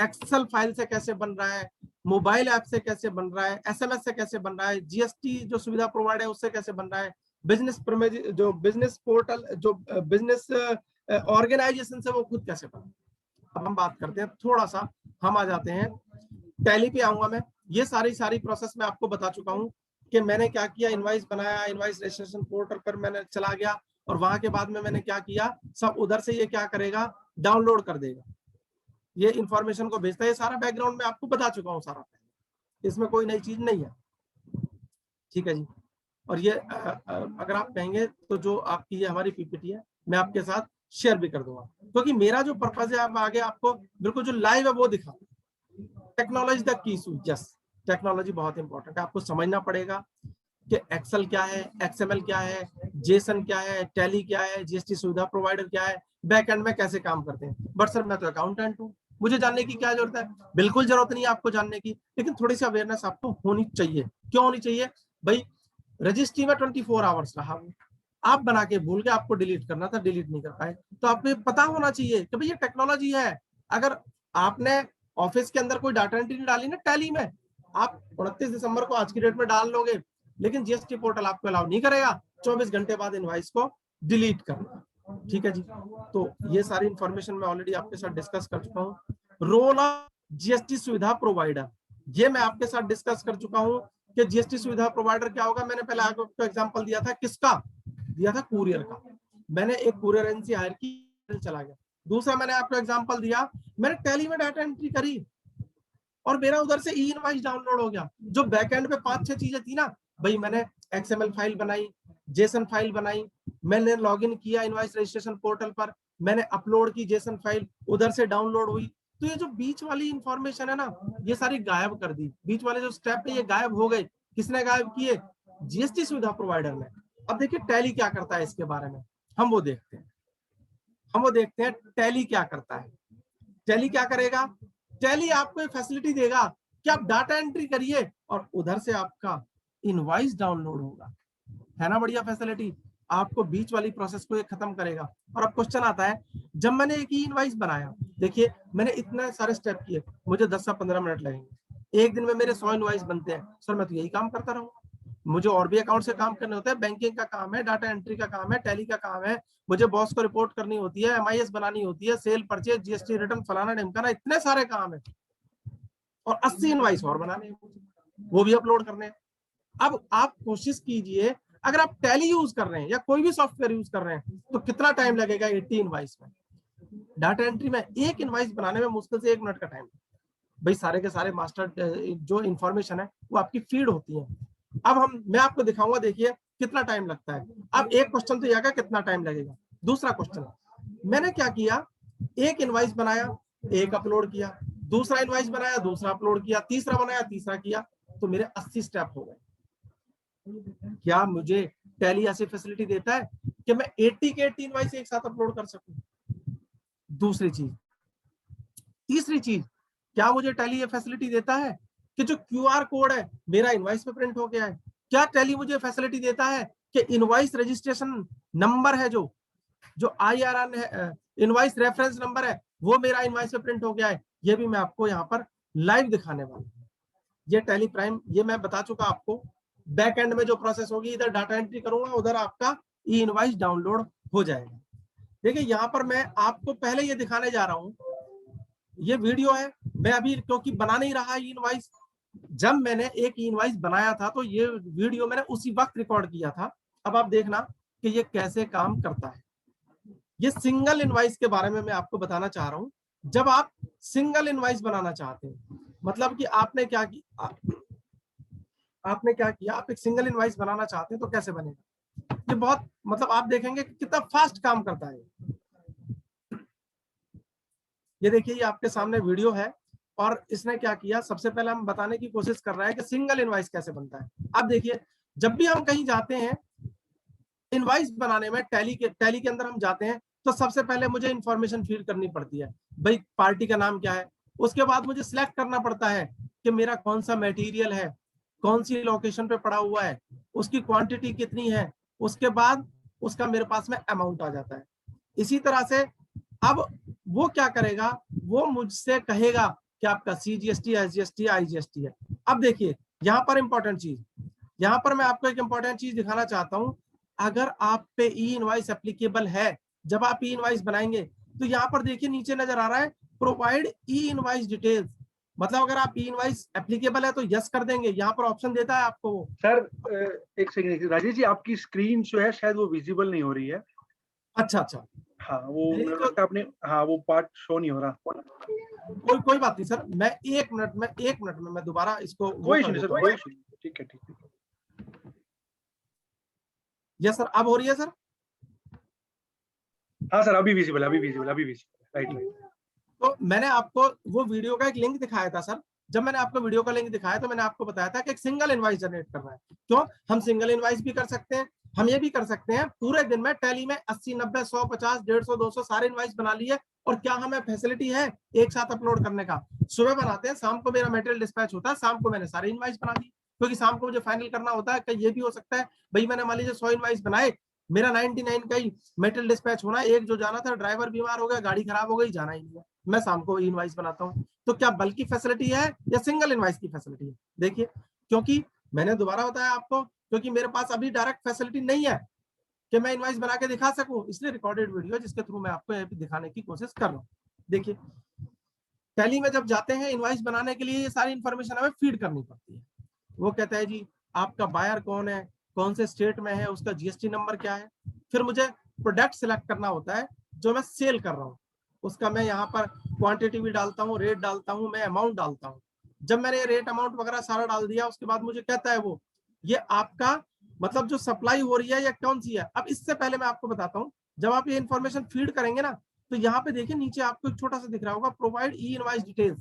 एक्सेल फाइल से कैसे बन रहा है, मोबाइल ऐप से कैसे बन रहा है, एसएमएस से कैसे बन रहा है, जीएसटी जो सुविधा प्रोवाइड है उससे कैसे बन रहा है, जो बिजनेस पोर्टल जो बिजनेस ऑर्गेनाइजेशन से वो खुद कैसे बन। अब हम बात करते हैं थोड़ा सा, हम आ जाते हैं टैली पे आऊंगा मैं। ये सारी प्रोसेस मैं आपको बता चुका हूँ कि मैंने क्या किया, इनवाइस बनाया, इनवाइस रजिस्ट्रेशन पोर्टल पर मैंने चला गया और वहां के बाद में मैंने क्या किया, सब उधर से ये क्या करेगा, डाउनलोड कर देगा, ये इंफॉर्मेशन को भेजता है। ये सारा बैकग्राउंड में आपको बता चुका हूँ सारा, इसमें कोई नई चीज नहीं है, ठीक है जी। और ये अगर आप कहेंगे तो जो आपकी ये हमारी पीपीटी है मैं आपके साथ शेयर भी कर दूंगा, क्योंकि मेरा जो पर्पज है आप आगे आपको बिल्कुल जो लाइव है वो दिखा। Technology the key switch, yes technology बहुत इंपॉर्टेंट है, आपको समझना पड़ेगा कि एक्सेल क्या है, एक्सएमएल क्या है, जेसन क्या है, टैली क्या है, जीएसटी सुविधा प्रोवाइडर क्या है, बैक एंड में कैसे काम करते हैं। बट सर मैं तो अकाउंटेंट हूँ, मुझे जानने की क्या जरूरत है? बिल्कुल जरूरत नहीं है आपको जानने की, लेकिन थोड़ी सी अवेयरनेस आपको होनी चाहिए। क्यों होनी चाहिए भाई? रजिस्ट्री में 24 आवर्स रहा, आप बना के भूल गए, आपको डिलीट करना था, डिलीट नहीं कर पाए, तो आपको पता होना चाहिए कि भाई ये टेक्नोलॉजी है। अगर आपने ऑफिस के अंदर कोई डाटा एंट्री डाली ना टैली में, आप 29 दिसंबर को आज की डेट में डाल लोगे, लेकिन जीएसटी पोर्टल आपको अलाउ नहीं करेगा 24 घंटे बाद इनवाइस को डिलीट करना, ठीक है जी। तो ये सारी इंफॉर्मेशन मैं ऑलरेडी आपके साथ डिस्कस कर चुका हूँ। रोल ऑफ जीएसटी सुविधा प्रोवाइडर, ये मैं आपके साथ डिस्कस कर चुका हूँ कि जीएसटी सुविधा प्रोवाइडर क्या होगा। मैंने पहले आपको एग्जांपल दिया था, किसका दिया था? कुरियर का। मैंने एक कुरियर एजेंसी हायर की, चला गया। दूसरा मैंने आपको एग्जांपल दिया, मैंने टैली में डाटा एंट्री करी और मेरा उधर से ई इनवाइस डाउनलोड हो गया। जो बैकएंड पे 5-6 चीजें थी ना भाई, मैंने एक्सएमएल फाइल बनाई, जेसन फाइल बनाई, मैंने लॉगिन किया इनवाइस रजिस्ट्रेशन पोर्टल पर, मैंने अपलोड की जेसन फाइल, उधर से डाउनलोड हुई। तो ये जो बीच वाली इंफॉर्मेशन है ना, ये सारी गायब कर दी। बीच वाले जो स्टेप है ये गायब हो गए। किसने गायब किए? जीएसटी सुविधा प्रोवाइडर ने। अब देखिए टैली क्या करता है इसके बारे में हम वो देखते हैं। टैली क्या करता है? टैली क्या करेगा? टैली आपको एक फैसिलिटी देगा कि आप डाटा एंट्री करिए और उधर से आपका इनवाइस डाउनलोड होगा। है ना बढ़िया फैसिलिटी? आपको बीच वाली प्रोसेस को ये खत्म करेगा। और अब क्वेश्चन आता है, जब मैंने एक ई इनवाइस बनाया, देखिए मैंने इतने सारे स्टेप किए, मुझे 10 से 15 मिनट लगेंगे। एक दिन में मेरे 100 इनवाइस बनते हैं। सर मैं तो यही काम करता रहूंगा, मुझे और भी अकाउंट से काम करने होते हैं, बैंकिंग का काम है, डाटा एंट्री का काम है, टैली का काम है, मुझे बॉस को रिपोर्ट करनी होती है, एमआईएस बनानी होती है, सेल परचेज जीएसटी रिटर्न फलाना ढिमकाना, इतने सारे काम है। और 80 इनवाइस और बनाने हैं, वो भी अपलोड करने हैं। अब आप कोशिश कीजिए, अगर आप टैली यूज कर रहे हैं या कोई भी सॉफ्टवेयर यूज कर रहे हैं तो कितना टाइम लगेगा 80 इनवाइस में? डाटा एंट्री में एक इनवाइस बनाने में मुश्किल से 1 मिनट का टाइम। भाई सारे के सारे मास्टर जो इंफॉर्मेशन है वो आपकी फीड होती है। अब मैं आपको दिखाऊंगा, देखिए कितना टाइम लगता है। अब एक क्वेश्चन तो यह कितना टाइम लगेगा। दूसरा क्वेश्चन, मैंने क्या किया, एक इनवाइस बनाया, एक अपलोड किया, दूसरा इनवाइस बनाया, दूसरा अपलोड किया, तीसरा बनाया, तीसरा किया, तो मेरे 80 स्टेप हो गए। क्या मुझे टैली ऐसी फैसिलिटी देता है कि मैं 80 के 80 इनवाइस एक साथ अपलोड कर सकूं? दूसरी चीज। तीसरी चीज, क्या मुझे टैली ये फैसिलिटी देता है कि जो क्यूआर कोड है मेरा इनवाइस पे प्रिंट हो गया है? क्या टैली मुझे फैसिलिटी देता है कि इनवाइस रजिस्ट्रेशन नंबर है, जो IRN है, इनवाइस रेफरेंस नंबर है, वो मेरा इनवाइस पे प्रिंट हो गया है? ये भी मैं आपको यहाँ पर लाइव दिखाने वाला हूँ। ये टैली प्राइम, ये मैं बता चुका आपको। बैक एंड में जो प्रोसेस होगी, इधर डाटा एंट्री करूंगा, उधर आपका ई इनवाइस डाउनलोड हो जाएगा। देखिए यहाँ पर मैं आपको पहले ये दिखाने जा रहा हूँ, ये वीडियो है, मैं अभी क्योंकि बना नहीं रहा ई इनवाइस, जब मैंने एक ई इनवाइस बनाया था तो ये वीडियो मैंने उसी वक्त रिकॉर्ड किया था। अब आप देखना कि ये कैसे काम करता है। ये सिंगल इनवाइस के बारे में मैं आपको बताना चाह रहा हूँ। जब आप सिंगल इनवाइस बनाना चाहते हैं, मतलब कि आपने क्या किया, आप एक सिंगल इनवाइस बनाना चाहते हैं तो कैसे बनेगा? ये बहुत, मतलब आप देखेंगे कि कितना फास्ट काम करता है। ये देखिए ये आपके सामने वीडियो है और इसने क्या किया, सबसे पहले हम बताने की कोशिश कर रहा है कि सिंगल इनवॉइस कैसे बनता है। अब देखिए जब भी हम कहीं जाते हैं इनवॉइस बनाने में, टैली के अंदर हम जाते हैं तो सबसे पहले मुझे इंफॉर्मेशन फीड करनी पड़ती है, भाई पार्टी का नाम क्या है। उसके बाद मुझे सिलेक्ट करना पड़ता है कि मेरा कौन सा मटेरियल है, कौन सी लोकेशन पे पड़ा हुआ है, उसकी क्वांटिटी कितनी है, उसके बाद उसका मेरे पास में अमाउंट आ जाता है। इसी तरह से अब वो क्या करेगा, वो मुझसे कहेगा कि आपका CGST, SGST, IGST है। अब देखिए यहाँ पर इंपॉर्टेंट चीज, यहाँ पर मैं आपको एक इंपॉर्टेंट चीज दिखाना चाहता हूं। अगर आप पे ई इनवॉइस एप्लीकेबल है, जब आप ई इनवॉइस बनाएंगे तो यहाँ पर देखिए नीचे नजर आ रहा है प्रोवाइड ई इनवॉइस डिटेल्स। मतलब अगर आप ई इनवॉइस एप्लीकेबल है तो यस कर देंगे, यहाँ पर ऑप्शन देता है आपको वो। सर एक सेकंड राजेश जी, आपकी स्क्रीन जो है शायद वो विजिबल नहीं हो रही है। अच्छा अच्छा, हाँ वो मेरी मेरे को जो लगता है आपने, हाँ वो पार्ट शो नहीं हो रहा। कोई बात नहीं सर, मैं एक मिनट में मैं दोबारा इसको वो कोई कर इशू नहीं सर, देता कोई हूँ। इशू नहीं, ठीक है ठीक है। यस सर, अब हो रही है सर। हाँ सर अभी विजिबल, अभी विजिबल, अभी विजिबल, राइट राइट। तो मैंने आपको वो वीडियो का एक लिंक दिखाया था सर। जब मैंने आपको वीडियो का लिंक दिखाया तो मैंने आपको बताया था कि एक सिंगल इनवॉइस जनरेट करना है। क्यों, हम सिंगल इनवॉइस भी कर सकते हैं, हम ये भी कर सकते हैं पूरे दिन में टैली में 80, 90, 100, 50, 150, 200 सारे इनवॉइस बना लिए। और क्या हमें फैसिलिटी है एक साथ अपलोड करने का, सुबह बनाते हैं, शाम को मेरा मटेरियल डिस्पैच होता है, शाम को मैंने सारे इनवॉइस बना दी। क्योंकि शाम को मुझे फाइनल करना होता है, कहीं ये भी हो सकता है भाई मैंने मान लीजिए 100 इनवॉइस बनाए, मेरा 99 का ही मेटल डिस्पैच होना, एक जो जाना था ड्राइवर बीमार हो गया, गाड़ी खराब हो गई, जाना ही नहीं है, मैं शाम को इनवॉइस बनाता हूं। तो क्या बल्क की फैसिलिटी है या सिंगल इनवॉइस की फैसिलिटी है? देखिए क्योंकि मैंने दोबारा बताया आपको, क्योंकि मेरे पास अभी डायरेक्ट फैसिलिटी नहीं है कि मैं इनवॉइस बना के दिखा सकूं, इसलिए रिकॉर्डेड वीडियो जिसके थ्रू मैं आपको दिखाने की कोशिश कर रहा हूं। देखिए टैली में जब जाते हैं इनवॉइस बनाने के लिए ये सारी इंफॉर्मेशन हमें फीड करनी पड़ती है। वो कहता है जी आपका बायर कौन है, कौन से स्टेट में है, उसका GST नंबर क्या है। फिर मुझे प्रोडक्ट सिलेक्ट करना होता है जो मैं सेल कर रहा हूँ, उसका मैं यहाँ पर क्वांटिटी भी डालता हूँ, रेट डालता हूँ, मैं अमाउंट डालता हूँ। जब मैंने रेट अमाउंट वगैरह सारा डाल दिया उसके बाद मुझे कहता है वो ये आपका मतलब जो सप्लाई हो रही है या कौन सी है। अब इससे पहले मैं आपको बताता हूँ, जब आप ये इन्फॉर्मेशन फीड करेंगे ना तो यहाँ पे देखिए नीचे आपको एक छोटा सा दिख रहा होगा प्रोवाइड ई इनवॉइस डिटेल्स।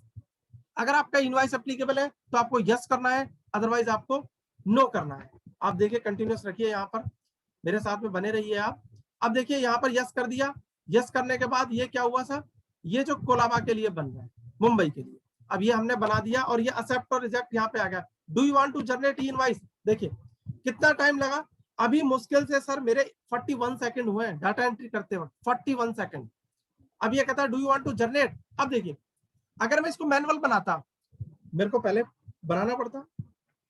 अगर आपका इनवॉइस एप्लीकेबल है तो आपको यस करना है, अदरवाइज आपको नो करना है। आप देखिए कंटिन्यूस रखिए, यहाँ पर मेरे साथ में बने रहिए आप। अब देखिए यहाँ पर यस कर दिया, यस करने के बाद ये क्या हुआ सर, ये जो कोलाबा के लिए बन रहा है, मुंबई के लिए, अब ये हमने बना दिया और ये एक्सेप्ट और रिजेक्ट यहाँ पे आ गया। Do you want to generate e invoice, देखिए कितना टाइम लगा, अभी मुश्किल से सर मेरे 41 सेकंड हुए हैं डाटा एंट्री करते वक्त, 41 सेकंड। अब ये कहता है do you want to generate. अब देखिए अगर मैं इसको मैनुअल बनाता, मेरे को पहले बनाना पड़ता,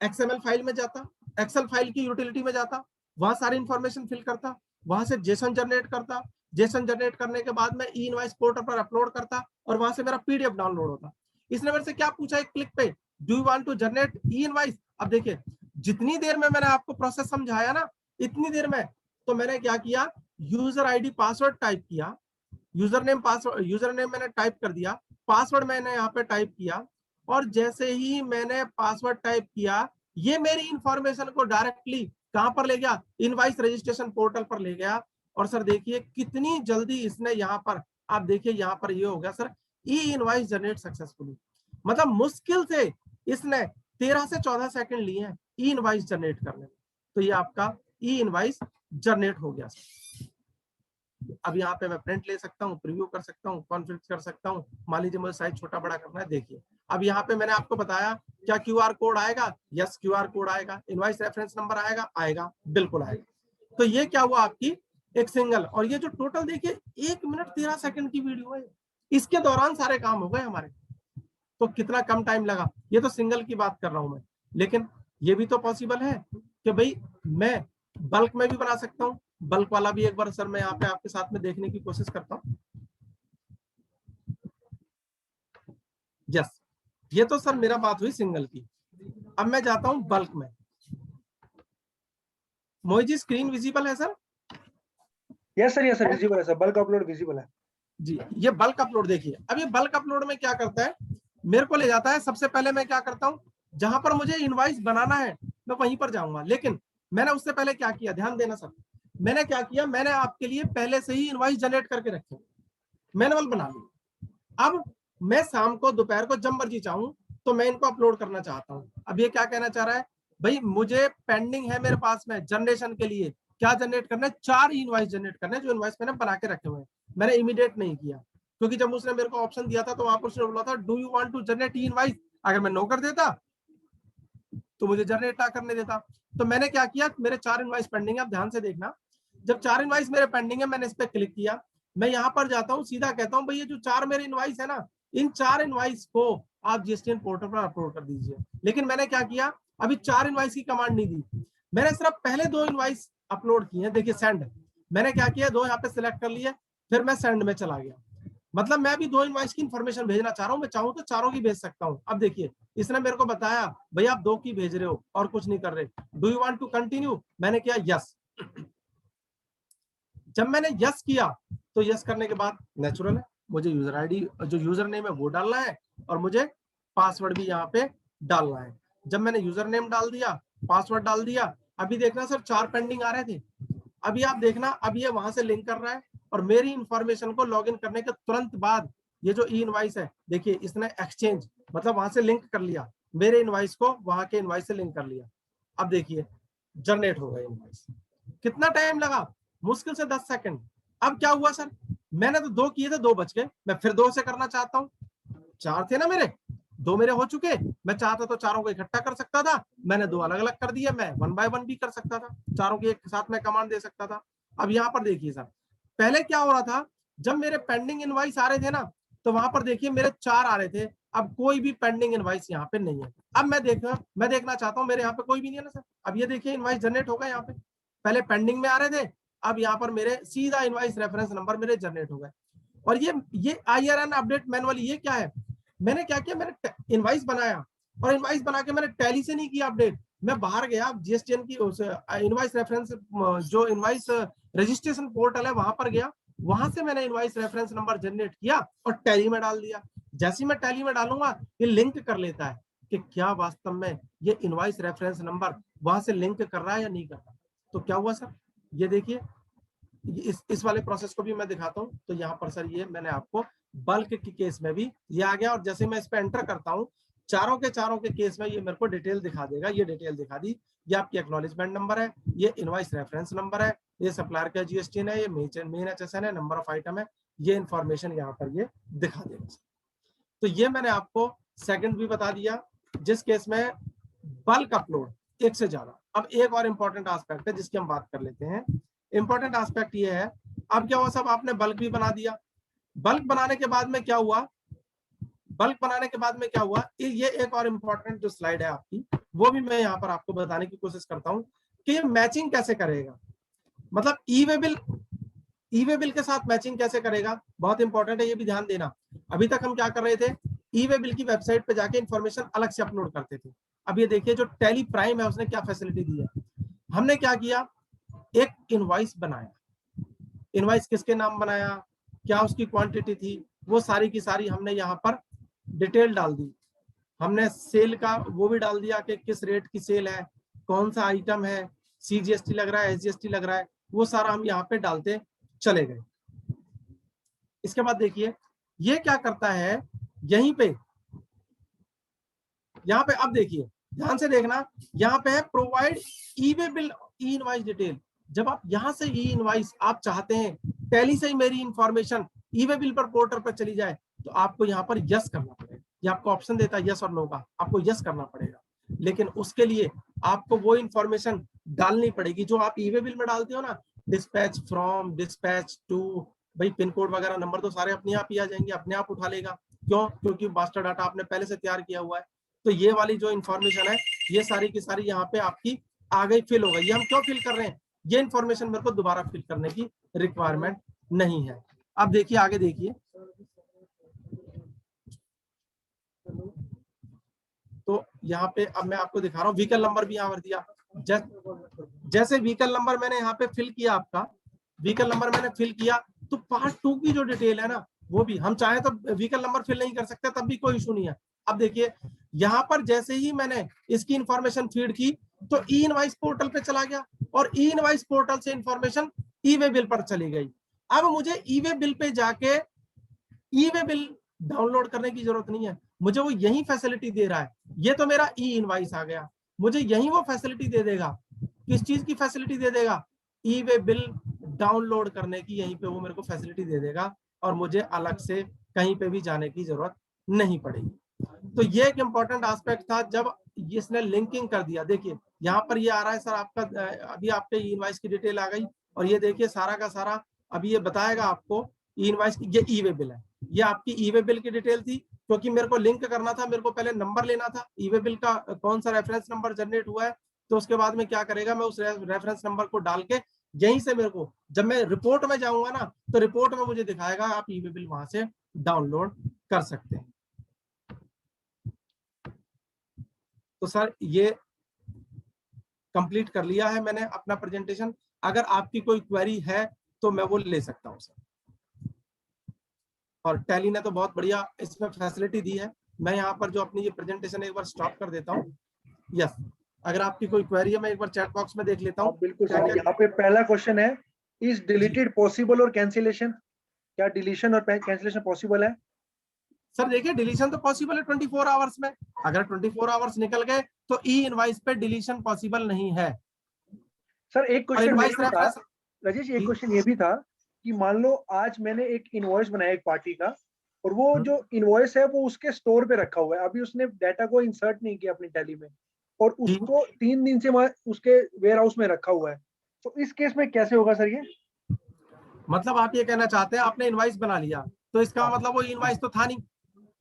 XML फाइल में जाता, एक्सेल फाइल की यूटिलिटी में जाता, वहां सारी इंफॉर्मेशन फिल करता, वहां से जेसन जनरेट करता, जेसन जनरेट करने के बाद मैं ई इनवॉइस पोर्टल पर अपलोड करता और वहां से मेरा PDF डाउनलोड होता। इसने मेरे से क्या पूछा एक क्लिक पे, do you want to generate e invoice. अब देखिए जितनी देर में मैंने आपको प्रोसेस समझाया ना, इतनी देर में तो मैंने क्या किया, यूजर ID पासवर्ड टाइप किया, यूजर नेम मैंने टाइप कर दिया, पासवर्ड मैंने यहाँ पे टाइप किया, और जैसे ही मैंने पासवर्ड टाइप किया ये मेरी इंफॉर्मेशन को डायरेक्टली कहां पर ले गया, इनवॉइस रजिस्ट्रेशन पोर्टल पर ले गया। और सर देखिए कितनी जल्दी इसने यहाँ पर, आप देखिए यहाँ पर ये हो गया सर ई इनवॉइस जनरेट सक्सेसफुली। मतलब मुश्किल से इसने 13 से 14 सेकंड लिए हैं ई इनवॉइस जनरेट करने में। तो ये आपका ई इनवॉइस जनरेट हो गया सर। अब यहाँ पे मैं प्रिंट ले सकता हूँ, प्रीव्यू कर सकता हूँ, कॉन्फ़िगर कर सकता हूँ। मान लीजिए मुझे साइज छोटा बड़ा करना है, देखिए अब यहाँ पे मैंने आपको बताया क्या QR कोड आएगा, यस QR कोड आएगा, इनवॉइस रेफरेंस नंबर आएगा, आएगा बिल्कुल आएगा। तो ये क्या हुआ आपकी एक सिंगल, और ये जो टोटल देखिए 1 मिनट 13 सेकंड की वीडियो है, इसके दौरान सारे काम हो गए हमारे। तो कितना कम टाइम लगा, ये तो सिंगल की बात कर रहा हूं मैं, लेकिन ये भी तो पॉसिबल है कि भाई मैं बल्क में भी बना सकता हूं। बल्क वाला भी एक बार सर मैं यहाँ पे आपके साथ में देखने की कोशिश करता हूँ। यस, ये तो सर मेरा बात हुई सिंगल की। अब मैं जाता हूं बल्क में। मोहित जी स्क्रीन विजिबल है सर? यस सर विजिबल है सर, बल्क अपलोड विजिबल है जी। ये बल्क अपलोड देखिए, अब ये बल्क अपलोड में क्या करता है, मेरे को ले जाता है, सबसे पहले मैं क्या करता हूं, जहां पर मुझे इनवॉइस बनाना है मैं वहीं पर जाऊंगा। लेकिन मैंने उससे पहले क्या किया, ध्यान देना सर, मैंने क्या किया, मैंने आपके लिए पहले से ही इनवॉइस जनरेट करके रखे, मैनुअल बना ली। अब मैं शाम को दोपहर को जब मर्जी चाहूं तो मैं इनको अपलोड करना चाहता हूं। अब ये क्या कहना चाह रहा है, भाई मुझे पेंडिंग है मेरे पास में जनरेशन के लिए, क्या जनरेट करना है, 4 इनवॉइस जनरेट करने, जो इनवॉइस मैंने बना के रखे हुए हैं, मैंने इमीडिएट नहीं किया, क्योंकि जब उसने मेरे को ऑप्शन दिया था तो वहां पर उसने बोला था do you want to generate invoice, अगर मैं नो कर देता तो मुझे जनरेट ना करने देता। तो मैंने क्या किया, मेरे 4 इनवॉइस पेंडिंग है, आप ध्यान से देखना, जब 4 इनवॉइस मेरे पेंडिंग है, मैंने इस पर क्लिक किया, मैं यहाँ पर जाता हूँ, सीधा कहता हूँ भाई ये जो 4 मेरे इनवॉइस है ना, इन 4 इनवॉइस को आप जीएसटीएन पोर्टल पर अपलोड कर दीजिए। लेकिन मैंने क्या किया, अभी 4 इनवॉइस की कमांड नहीं दी, मैंने सिर्फ पहले 2 इनवॉइस अपलोड किए हैं। देखिए सेंड, मैंने क्या किया, 2 यहाँ पे सिलेक्ट कर लिए, फिर मैं सेंड में चला गया, मतलब मैं अभी 2 इनवॉइस की इंफॉर्मेशन भेजना चाह रहा हूँ, मैं चाहूँ तो चारों की भेज सकता हूँ। अब देखिए इसने मेरे को बताया भैया आप 2 की भेज रहे हो और कुछ नहीं कर रहे, do you want to continue, मैंने किया यस। जब मैंने यस किया तो यस करने के बाद नेचुरल है, मुझे यूजर आईडी जो यूजर नेम है वो डालना है और मुझे पासवर्ड भी यहाँ पे डालना है। जब मैंने यूजर नेम डाल दिया, पासवर्ड डाल दिया, अभी देखना सर 4 पेंडिंग आ रहे थे, अभी आप देखना अब ये वहां से लिंक कर रहा है और मेरी इंफॉर्मेशन को लॉगिन करने के तुरंत बाद ये जो ई इनवॉइस है, देखिए इसने एक्सचेंज मतलब वहां से लिंक कर लिया, मेरे इनवॉइस को वहां के इनवॉइस से लिंक कर लिया। अब देखिए जनरेट हो गया इनवॉइस, कितना टाइम लगा, मुश्किल से 10 सेकंड। अब क्या हुआ सर, मैंने तो 2 किए थे, 2 बच गए, मैं फिर 2 से करना चाहता हूँ, 4 थे ना मेरे, 2 मेरे हो चुके, मैं चाहता तो चारों को इकट्ठा कर सकता था, मैंने 2 अलग अलग कर दिए, मैं 1 बाय 1 भी कर सकता था, चारों की एक साथ में कमांड दे सकता था। अब यहाँ पर देखिए सर, पहले क्या हो रहा था, जब मेरे पेंडिंग इनवॉइस आ रहे थे ना, तो वहां पर देखिए मेरे 4 आ रहे थे, अब कोई भी पेंडिंग इनवॉइस यहाँ पे नहीं है। अब मैं देखना चाहता हूँ, मेरे यहाँ पे कोई भी नहीं है ना सर, अब ये देखिए इनवॉइस जनरेट होगा यहाँ पे, पहले पेंडिंग में आ रहे थे, अब यहाँ पर मेरे सीधा इनवॉइस रेफरेंस नंबर मेरे जनरेट हो गए। और ये IRN अपडेट मैनुअल, ये क्या है, मैंने क्या किया, मैंने इनवॉइस बनाया और इनवॉइस बना के मैंने टैली से नहीं किया अपडेट, मैं बाहर गया जीएसटीएन की उस इनवॉइस रेफरेंस जो इनवॉइस रजिस्ट्रेशन पोर्टल है वहां पर गया, वहां से मैंने इनवॉइस रेफरेंस नंबर जनरेट किया और टैली में डाल दिया। जैसे ही मैं टैली में डालूंगा ये लिंक कर लेता है कि क्या वास्तव में ये इनवॉइस रेफरेंस नंबर वहां से लिंक कर रहा है या नहीं कर रहा। तो क्या हुआ सर, ये देखिए इस वाले प्रोसेस को भी मैं दिखाता हूं। तो यहाँ पर सर ये मैंने आपको बल्क के केस में भी ये आ गया, और जैसे मैं इस पर एंटर करता हूँ चारों के केस में ये मेरे को डिटेल दिखा देगा, ये डिटेल दिखा दी, ये आपकी एक्नॉलेजमेंट नंबर है, ये इनवॉइस रेफरेंस नंबर है, ये सप्लायर का जीएसटीएन है, ये मेन एचएसएन है, नंबर ऑफ आइटम है, ये इंफॉर्मेशन यहाँ पर ये दिखा देगा। तो ये मैंने आपको सेकंड भी बता दिया, जिस केस में बल्क अपलोड एक से ज्यादा। अब एक और इंपॉर्टेंट एस्पेक्ट है जिसकी हम बात कर लेते हैं। इंपॉर्टेंट एस्पेक्ट ये है, अब क्या हुआ साहब, आपने बल्क भी बना दिया, बल्क बनाने के बाद में क्या हुआ, बल्क बनाने के बाद में क्या हुआ, ये एक और इंपॉर्टेंट जो स्लाइड है आपकी, वो भी मैं यहाँ पर आपको बताने की कोशिश करता हूँ कि ये मैचिंग कैसे करेगा, मतलब ई वे बिल के साथ मैचिंग कैसे करेगा, बहुत इंपॉर्टेंट है, ये भी ध्यान देना। अभी तक हम क्या कर रहे थे, ई वे बिल की वेबसाइट पे जाके इंफॉर्मेशन अलग से अपलोड करते थे। अब ये देखिए जो टैली प्राइम है उसने क्या फैसिलिटी दी है, हमने क्या किया, एक इनवॉइस बनाया, इनवॉइस किसके नाम बनाया, क्या उसकी क्वांटिटी थी, वो सारी की सारी हमने यहाँ पर डिटेल डाल दी, हमने सेल का वो भी डाल दिया कि किस रेट की सेल है, कौन सा आइटम है, CGST लग रहा है, SGST लग रहा है, वो सारा हम यहाँ पे डालते चले गए। इसके बाद देखिए ये क्या करता है, यहीं पे यहाँ पे अब देखिए ध्यान से देखना, यहाँ पे है provide e way bill e invoice detail. जब आप यहाँ से ई इनवॉइस आप चाहते हैं टैली से ही मेरी इंफॉर्मेशन ई वे बिल पर पोर्टल पर चली जाए, तो आपको यहाँ पर यस करना पड़ेगा, ये आपको ऑप्शन देता है यस और नो का, आपको यस करना पड़ेगा। लेकिन उसके लिए आपको वो इंफॉर्मेशन डालनी पड़ेगी जो आप ई वे बिल में डालते हो ना, डिस्पैच फ्रॉम, डिस्पैच टू, भाई पिन कोड वगैरह नंबर तो सारे अपने आप ही आ जाएंगे, अपने आप उठा लेगा, क्यों, क्योंकि मास्टर डाटा आपने पहले से तैयार किया हुआ है। तो ये वाली जो इंफॉर्मेशन है ये सारी की सारी यहाँ पे आपकी आ गई, फिल हो गई। ये हम क्यों फिल कर रहे हैं, ये इंफॉर्मेशन मेरे को दोबारा फिल करने की रिक्वायरमेंट नहीं है। अब देखिए आगे देखिए, तो यहाँ पे अब मैं आपको दिखा रहा हूँ, व्हीकल नंबर भी यहाँ पर दिया, जैसे व्हीकल नंबर मैंने यहाँ पे फिल किया, आपका व्हीकल नंबर मैंने फिल किया, तो पार्ट 2 की जो डिटेल है ना, वो भी हम चाहे तो व्हीकल नंबर फिल नहीं कर सकते, तब भी कोई इशू नहीं है। अब देखिए यहाँ पर जैसे ही मैंने इसकी इंफॉर्मेशन फीड की तो ई इनवॉइस पोर्टल पे चला गया और ई इनवॉइस पोर्टल से इंफॉर्मेशन ई वे बिल पर चली गई। अब मुझे ई वे बिल पे जाके ई वे बिल डाउनलोड करने की जरूरत नहीं है, मुझे वो यही फैसिलिटी दे रहा है। ये तो मेरा ई इनवाइस आ गया, मुझे यही वो फैसिलिटी दे देगा। किस चीज की फैसिलिटी दे देगा? ई वे बिल डाउनलोड करने की, यहीं पे वो मेरे को फैसिलिटी दे देगा और मुझे अलग से कहीं पे भी जाने की जरूरत नहीं पड़ेगी। तो ये एक इंपॉर्टेंट एस्पेक्ट था जब इसने लिंकिंग कर दिया। देखिए यहाँ पर ये आ रहा है सर आपका, अभी आपके ई इनवाइस की डिटेल आ गई और ये देखिए सारा का सारा अभी ये बताएगा आपको ई इनवाइस की, ये ई वे बिल है, ये आपकी ई वे बिल की डिटेल थी। क्योंकि मेरे को लिंक करना था, मेरे को पहले नंबर लेना था ई वे बिल का, कौन सा रेफरेंस नंबर जनरेट हुआ है, तो उसके बाद में क्या करेगा, मैं उस रेफरेंस नंबर को डाल के यहीं से मेरे को जब मैं रिपोर्ट में जाऊंगा ना, तो रिपोर्ट में मुझे दिखाएगा आप ई वे बिल वहां से डाउनलोड कर सकते हैं। तो सर ये कंप्लीट कर लिया है मैंने अपना प्रेजेंटेशन। अगर आपकी कोई क्वेरी है तो मैं वो ले सकता हूं सर। और टैली ने तो बहुत बढ़िया इसमें फैसिलिटी दी है। मैं यहाँ पर जो अपनी ये प्रेजेंटेशन एक बार स्टॉप कर देता हूँ। यस, अगर आपकी कोई क्वेरी है मैं एक बार चैट बॉक्स में देख लेता हूँ। बिल्कुल सर, यहाँ पे पहला क्वेश्चन है, इज डिलीटेड पॉसिबल और कैंसिलेशन? क्या डिलीशन और कैंसिलेशन पॉसिबल है? सर देखिए डिलीशन तो पॉसिबल है 24 आवर्स में। अगर 24 आवर्स निकल गए तो ई इनवाइस पे डिलीशन पॉसिबल नहीं है। सर एक क्वेश्चन इनवाइस ये भी था रेफरेंस, राजेश, एक क्वेश्चन ये भी था कि मान लो आज मैंने एक इनवॉइस बनाया एक पार्टी का, और वो जो इनवॉइस है वो उसके स्टोर पे रखा हुआ है, अभी उसने डाटा को इंसर्ट नहीं किया अपनी टैली में, और उसको 3 दिन से उसके वेयर हाउस में रखा हुआ है, तो इस केस में कैसे होगा सर ये? मतलब आप ये कहना चाहते हैं आपने इनवाइस बना लिया तो इसका हाँ, मतलब वो इनवाइस तो था नहीं।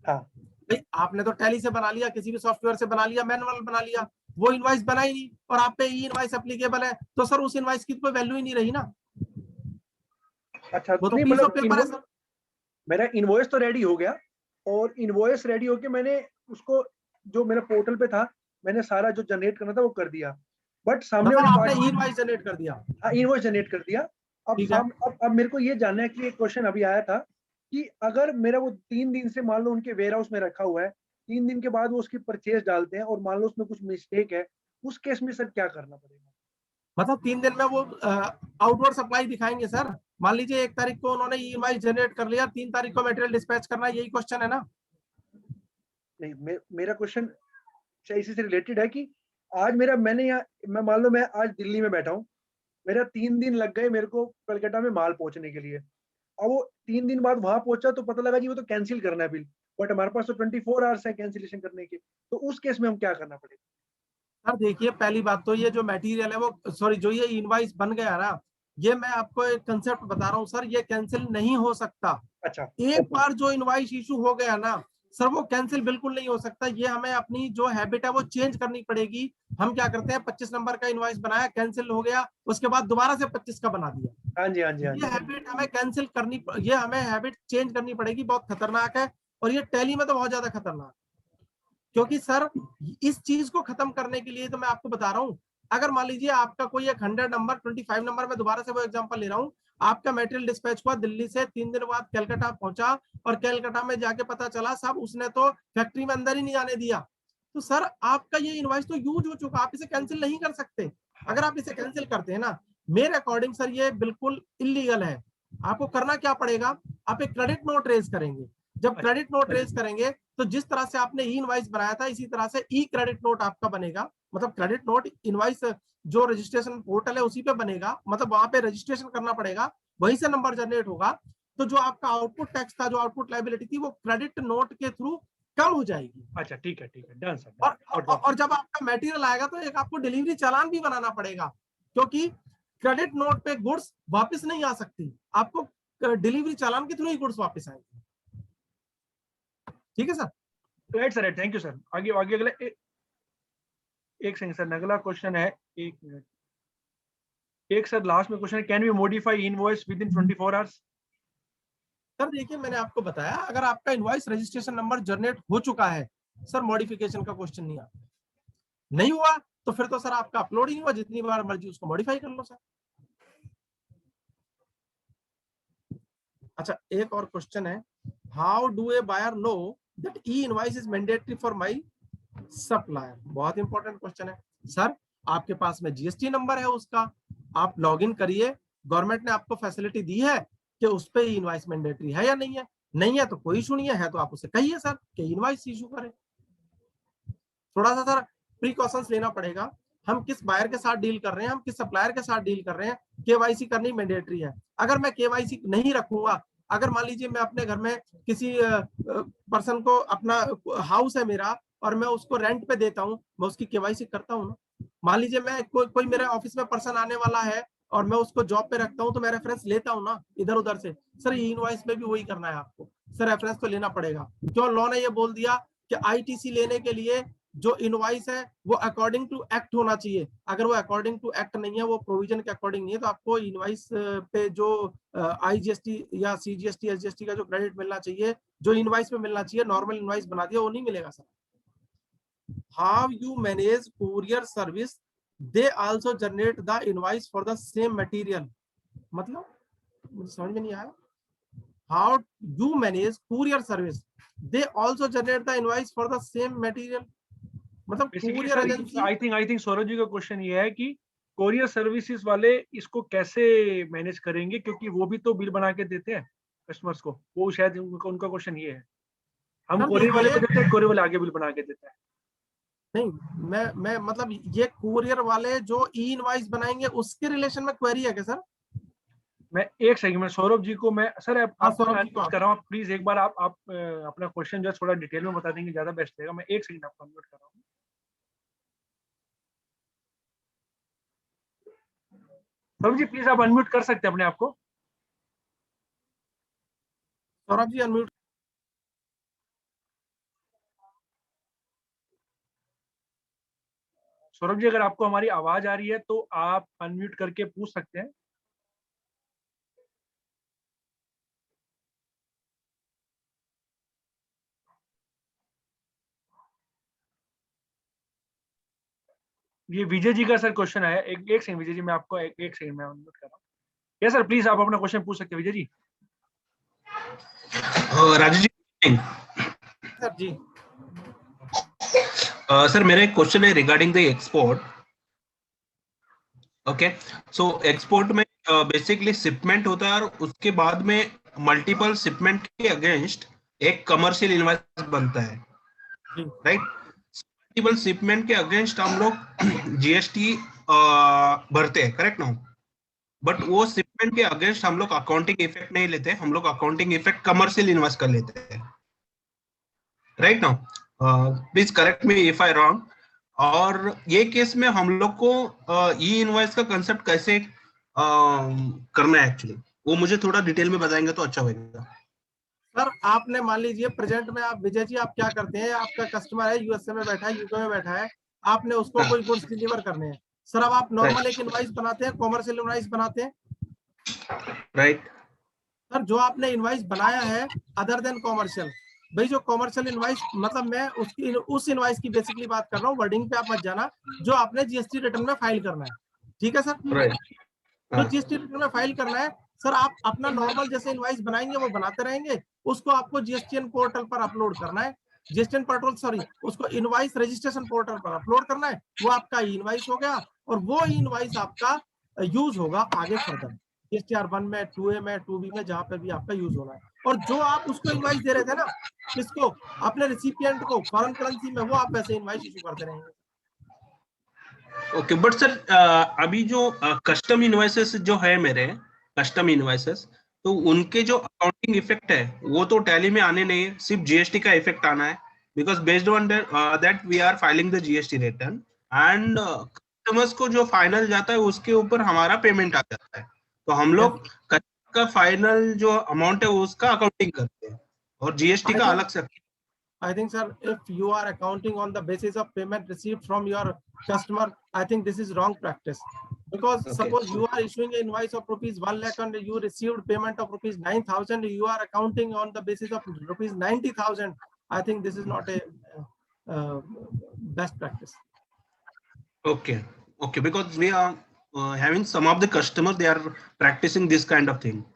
हाँ, भाई आपने तो टैली से बना लिया, किसी भी सॉफ्टवेयर से बना लिया, मैनुअल बना लिया, वो इनवाइस बना ही नहीं और आप पे ई इनवाइस एप्लीकेबल है, तो सर उस इनवाइस की कोई वैल्यू ही नहीं रही ना। अच्छा, वो तो नहीं पीस ऑफ मतलब पेपर है सर। मेरा इनवॉइस तो रेडी हो गया, और इनवॉइस रेडी होके मैंने उसको जो मेरे पोर्टल पे था मैंने सारा जो जनरेट करना था वो कर दिया, बट सामने मतलब वाली आपने ई पार्टी, इनवाइस जनरेट कर दिया। हाँ इनवॉइस जनरेट कर दिया। ठीक है। अब मेरे को ये जानना है कि एक क्वेश्चन अभी आया था कि अगर मेरा वो 3 दिन से मान लो उनके वेयर हाउस में रखा हुआ है, 3 दिन के बाद वो उसकी परचेज डालते हैं और मान लो उसमें कुछ मिस्टेक है, उस केस में सर क्या करना पड़ेगा? मतलब 3 दिन में वो आउटवर्ड सप्लाई दिखाएंगे सर। मान लीजिए 1 तारीख को उन्होंने ई इनवाइस जनरेट कर लिया, 3 तारीख को मटेरियल डिस्पैच करना, यही क्वेश्चन है ना? नहीं, मेरा क्वेश्चन इसी से रिलेटेड है कि आज मेरा मैंने यहाँ, मैं मान लो मैं आज दिल्ली में बैठा हूँ, मेरा 3 दिन लग गए मेरे को कलकत्ता में माल पहुंचने के लिए, अब वो 3 दिन बाद वहां पहुंचा तो पता लगा जी वो तो कैंसिल करना है बिल, बट हमारे पास तो 24 आवर्स है कैंसिलेशन करने के, तो उस केस में हम क्या करना पड़ेगा? सर देखिए पहली बात तो ये जो मटेरियल है वो, सॉरी, जो ये इनवाइस बन गया ना, ये मैं आपको एक कंसेप्ट बता रहा हूँ सर, ये कैंसिल नहीं हो सकता। अच्छा, एक बार जो इनवाइस इशू हो गया ना सर, वो कैंसिल बिल्कुल नहीं हो सकता। ये हमें अपनी जो हैबिट है वो चेंज करनी पड़ेगी। हम क्या करते हैं, 25 नंबर का इनवाइस बनाया, कैंसिल हो गया, उसके बाद दोबारा से 25 का बना दिया। हाँ जी, हाँ जी, हाँ ये जी, हैबिट हमें कैंसिल करनी, ये हमें हैबिट चेंज करनी पड़ेगी। बहुत खतरनाक है और ये टैली में तो बहुत ज्यादा खतरनाक है। क्योंकि सर इस चीज को खत्म करने के लिए तो मैं आपको बता रहा हूं, अगर मान लीजिए आपका कोई एक 100 नंबर, 25 नंबर में दोबारा से वो एग्जांपल ले रहा हूं, आपका मटेरियल डिस्पैच हुआ दिल्ली से, 3 दिन बाद कलकत्ता पहुंचा और कलकत्ता में जाके पता चला साहब उसने तो फैक्ट्री में अंदर ही नहीं जाने दिया, तो सर आपका ये इनवॉइस तो यूज हो चुका, आप इसे कैंसिल नहीं कर सकते। अगर आप इसे कैंसिल करते हैं ना, मेरे अकॉर्डिंग सर ये बिल्कुल इलीगल है। आपको करना क्या पड़ेगा, आप एक क्रेडिट नोट रेज करेंगे। जब क्रेडिट नोट रेज करेंगे तो जिस तरह से आपने ई इनवाइस बनाया था इसी तरह से ई क्रेडिट नोट आपका बनेगा। मतलब क्रेडिट नोट इनवाइस जो रजिस्ट्रेशन पोर्टल है उसी पे बनेगा, मतलब वहां पे रजिस्ट्रेशन करना पड़ेगा, वहीं से नंबर जनरेट होगा। तो जो आपका आउटपुट टैक्स था, जो आउटपुट लायबिलिटी थी, वो क्रेडिट नोट के थ्रू कम हो जाएगी। अच्छा, ठीक है, ठीक है, डन सर, और जब आपका मटेरियल आएगा तो एक आपको डिलीवरी चालान भी बनाना पड़ेगा, क्योंकि क्रेडिट नोट पे गुड्स वापस नहीं आ सकती, आपको डिलीवरी चालान के थ्रू ही गुड्स वापस आएंगे। ठीक है sir? Right sir, thank you sir. आगे आगे अगला एक सेकंड सर, अगला क्वेश्चन है, एक मिनट, एक सर लास्ट में क्वेश्चन है, can we modify invoice within 24 hours? Sir देखिए मैंने आपको बताया, अगर आपका इनवॉइस रजिस्ट्रेशन नंबर जनरेट हो चुका है सर, मॉडिफिकेशन का क्वेश्चन नहीं आता। नहीं हुआ तो फिर तो सर आपका अपलोड ही नहीं हुआ, जितनी बार मर्जी उसको मॉडिफाई कर लो सर। अच्छा एक और क्वेश्चन है, how do a buyer know that e invoice is mandatory for my supplier? बहुत इंपॉर्टेंट क्वेश्चन है सर। आपके पास में जीएसटी नंबर है उसका, आप लॉग इन करिए, गवर्नमेंट ने आपको फैसिलिटी दी है कि उस पर इनवॉइस मैंडेटरी है या नहीं है। नहीं है तो कोई इशू नहीं है तो आप उसे कहिए सर कि इनवॉइस इशू करें। थोड़ा सा सर प्रिकॉशंस लेना पड़ेगा, हम किस बायर के साथ डील कर रहे हैं, हम किस सप्लायर के साथ डील कर रहे हैं, केवाईसी करनी मैंडेटरी है। अगर मैं केवाईसी नहीं रखूंगा, अगर मान लीजिए मैं अपने घर में किसी पर्सन को, अपना हाउस है मेरा और मैं उसको रेंट पे देता हूँ, मैं उसकी केवाईसी करता हूँ ना। मान लीजिए मैं कोई मेरे ऑफिस में पर्सन आने वाला है और मैं उसको जॉब पे रखता हूँ तो मैं रेफरेंस लेता हूँ ना इधर उधर से। सर ये इनवॉइस में भी वही करना है आपको, सर रेफरेंस तो लेना पड़ेगा। क्यों लॉ ने ये बोल दिया कि आईटीसी लेने के लिए जो इनवॉइस है वो अकॉर्डिंग टू एक्ट होना चाहिए। अगर वो अकॉर्डिंग टू एक्ट नहीं है, वो प्रोविजन के अकॉर्डिंग नहीं है, तो आपको इनवॉइस पे जो आईजीएसटी या सीजीएसटी एसजीएसटी का जो क्रेडिट मिलना चाहिए, जो इनवॉइस पे मिलना चाहिए, नॉर्मल इनवॉइस बना दिया, वो नहीं मिलेगा sir. How you manage courier service, they also generate the invoice for the same material. मतलब मुझे समझ में नहीं आया। How you manage courier service, they also generate the invoice for the same material. मतलब courier agency, I think Saurabh ji का question ये है कि कोरियर सर्विसेज वाले इसको कैसे मैनेज करेंगे, क्योंकि वो भी तो बिल बना के देते हैं कस्टमर्स को। वो शायद उनका क्वेश्चन ये है। हम कोरियर वाले को देते हैं, कोरियर वाले आगे बिल बना के देते हैं। नहीं मैं मतलब ये कुरियर वाले जो ई इनवॉइस बनाएंगे उसके रिलेशन में क्वेरी है क्या सर? मैं एक सेकंड में सौरभ जी को मैं सर आपको सौरभ जी को अनम्यूट कर रहा हूँ। प्लीज एक बार आप अपना क्वेश्चन जो है थोड़ा डिटेल में बता देंगे, ज्यादा बेस्ट रहेगा। मैं एक सेकंड आपको अनम्यूट कर रहा हूँ। सौरभ जी प्लीज आप अनम्यूट कर सकते हैं अपने आप को। सौरभ जी अनम्यूट। सौरभ जी अगर आपको हमारी आवाज आ रही है तो आप अनम्यूट करके पूछ सकते हैं। ये विजय जी का सर क्वेश्चन है। एक सेकंड विजय जी, मैं आपको एक सेकंड में अनम्यूट कर रहा हूँ। यस सर, प्लीज आप अपना क्वेश्चन पूछ सकते हैं विजय जी। राजू जी सर जी सर मेरा एक क्वेश्चन है regarding the export. Okay, so export में बेसिकली शिपमेंट होता है और उसके बाद में मल्टीपल शिपमेंट के अगेंस्ट एक कमर्शियल इनवॉइस बनता है, राइट? मल्टीपल शिपमेंट के अगेंस्ट हम लोग जीएसटी भरते हैं, करेक्ट ना? बट वो शिपमेंट के अगेंस्ट हम लोग अकाउंटिंग इफेक्ट नहीं लेते, हम लोग अकाउंटिंग इफेक्ट कमर्शियल इन्वेस्ट कर लेते हैं, right now? Please correct me if I wrong. और ये केस में हम लोग को ई इनवॉइस का कंसेप्ट कैसे करना है एक्चुअली, वो मुझे थोड़ा डिटेल में बताएंगे तो अच्छा होगा। सर आपने मान लीजिए प्रेजेंट में, आप विजय जी आप क्या करते हैं, आपका कस्टमर है यूएसए में बैठा है, यूके में बैठा है, आपने उसको कोई गुड्स डिलीवर करने हैं। सर अब आप नॉर्मल एक इनवॉइस बनाते हैं, कॉमर्शियल इनवॉइस बनाते हैं, राइट? सर जो आपने इनवॉइस बनाया है अदर देन कॉमर्शियल, भाई जो कॉमर्शियल इनवॉइस, मतलब मैं उसकी उस इनवॉइस की बेसिकली बात कर रहा हूँ, वर्डिंग पे आप मत जाना, जो आपने जीएसटी रिटर्न में फाइल करना है, ठीक है सर? राइट। जो जीएसटी रिटर्न में फाइल करना है सर, आप अपना नॉर्मल जैसे इनवॉइस बनाएंगे वो बनाते रहेंगे, उसको आपको जीएसटीएन पोर्टल पर अपलोड करना है, जीएसटीएन पोर्टल सॉरी उसको इनवॉइस रजिस्ट्रेशन पोर्टल पर अपलोड करना है, वो आपका इनवॉइस हो गया और वो इनवॉइस आपका यूज होगा आगे फर्दर जीएसटीआर 1 में, 2A में, 2B में, जहां पे भी आपका यूज होना है। और जो आप उसको इनवॉइस दे रहे थे ना, किसको, अपने रिसिपिएंट को फॉरेन करेंसी में, वो आप वैसे इनवॉइस इशू करते रहेंगे। ओके, बट सर अभी जो कस्टम इनवॉइसेस जो है मेरे, कस्टम इनवॉइसेस, तो उनके जो अकाउंटिंग इफेक्ट है वो तो टैली में आने नहीं है, सिर्फ जीएसटी का इफेक्ट आना है, because based on that we are filing the GST return and customers को जो फाइनल जाता है उसके ऊपर हमारा पेमेंट आ जाता है, तो हम लोग का फाइनल जो अमाउंट है उसका अकाउंटिंग करते हैं और जीएसटी का अलग से। I think, sir, if you are accounting on the basis of payment received from your customer, I think this is wrong practice. Because Okay. suppose you are issuing an invoice of rupees 1 lakh and you received payment of rupees 9,000, you are accounting on the basis of rupees 90,000. I think this is not a best practice. Okay, okay, because we are having some of the customers, they are practicing this kind of thing.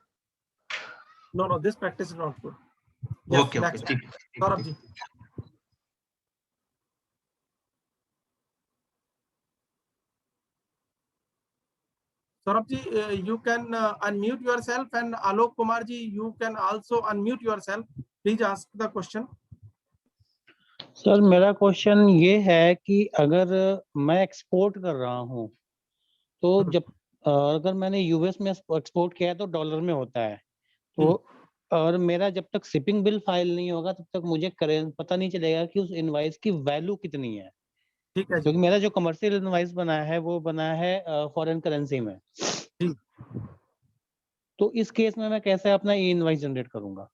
No, this practice is not good. Yes, Okay, next. okay. Saurabh ji. Saurabh ji, you can unmute yourself, and Alok Kumar ji, you can also unmute yourself. Please ask the question. Sir मेरा question ये है कि अगर मैं export कर रहा हूँ तो जब अगर मैंने यूएस में एक्सपोर्ट किया है तो डॉलर में होता है, तो और मेरा जब तक शिपिंग बिल फाइल नहीं होगा तब तक मुझे पता नहीं चलेगा कि उस इनवाइस की वैल्यू कितनी है। ठीक है, क्योंकि मेरा जो कमर्शियल इनवाइस बना है वो बना है फॉरेन करेंसी में। तो इस केस में मैं कैसे अपना ई इनवाइस जनरेट करूंगा?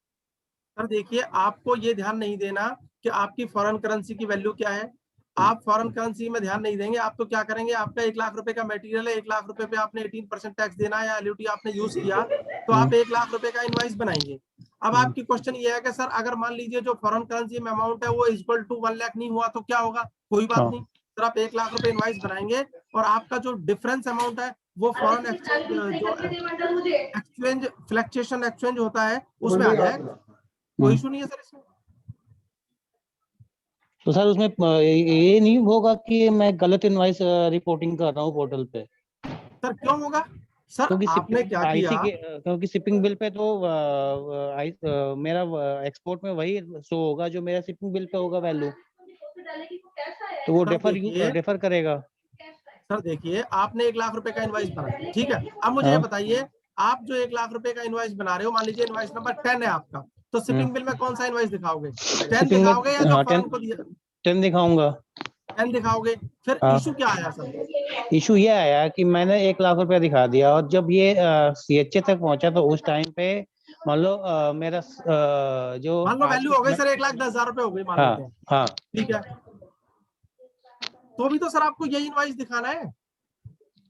सर देखिए, आपको ये ध्यान नहीं देना कि आपकी फॉरेन करेंसी की वैल्यू क्या है। आप फॉरेन करेंसी में ध्यान नहीं देंगे। आप तो क्या करेंगे, आपका 1 लाख रुपए का मटेरियल है, 1 लाख रुपए पे आपने 18% टैक्स देना है या एलयूटी आपने यूज किया, तो आप 1 लाख रुपए का इनवाइस बनाएंगे। अब आपकी क्वेश्चन ये है कि सर अगर मान लीजिए जो फॉरेन करेंसी में अमाउंट है वो इक्वल टू 1 लाख नहीं हुआ तो क्या होगा? कोई बात नहीं सर, आप 1 लाख रुपए इनवाइस बनाएंगे और आपका जो डिफरेंस अमाउंट है वो फॉरेन एक्सचेंज फ्लक्चुएशन एक्सचेंज होता है उसमें आ जाएगा। कोई इशू नहीं है सर इसमें। तो सर उसमें ये नहीं होगा कि मैं गलत इनवाइस रिपोर्टिंग कर रहा हूँ पोर्टल पे? सर क्यों होगा सर? क्योंकि आपने क्या किया, क्योंकि शिपिंग बिल पे तो मेरा एक्सपोर्ट में वही शो होगा जो मेरा शिपिंग बिल पे होगा वैल्यू, तो वो डिफर करेगा। सर देखिए, आपने 1 लाख रुपए का इनवाइस बनाया, ठीक है। अब मुझे ये बताइए, आप जो 1 लाख रुपए का इनवाइस बना रहे हो, मान लीजिए इनवाइस नंबर 10 है आपका, तो शिपिंग बिल में कौन सा इनवाइस दिखाओगे? 10 दिखाओगे या जो फॉरेन को दिया? 10 दिखाऊंगा। 10 दिखाओगे। फिर इशू क्या आया सर? इशू ये आया कि मैंने 1 लाख रुपया दिखा दिया और जब ये सीएचए तक पहुंचा तो उस टाइम पे मान लो मेरा जो मान लो वैल्यू हो गई सर 1,10,000 रुपए हो गई, मान लेते हैं। हाँ ठीक है, तो भी तो सर आपको यही इनवाइस दिखाना है।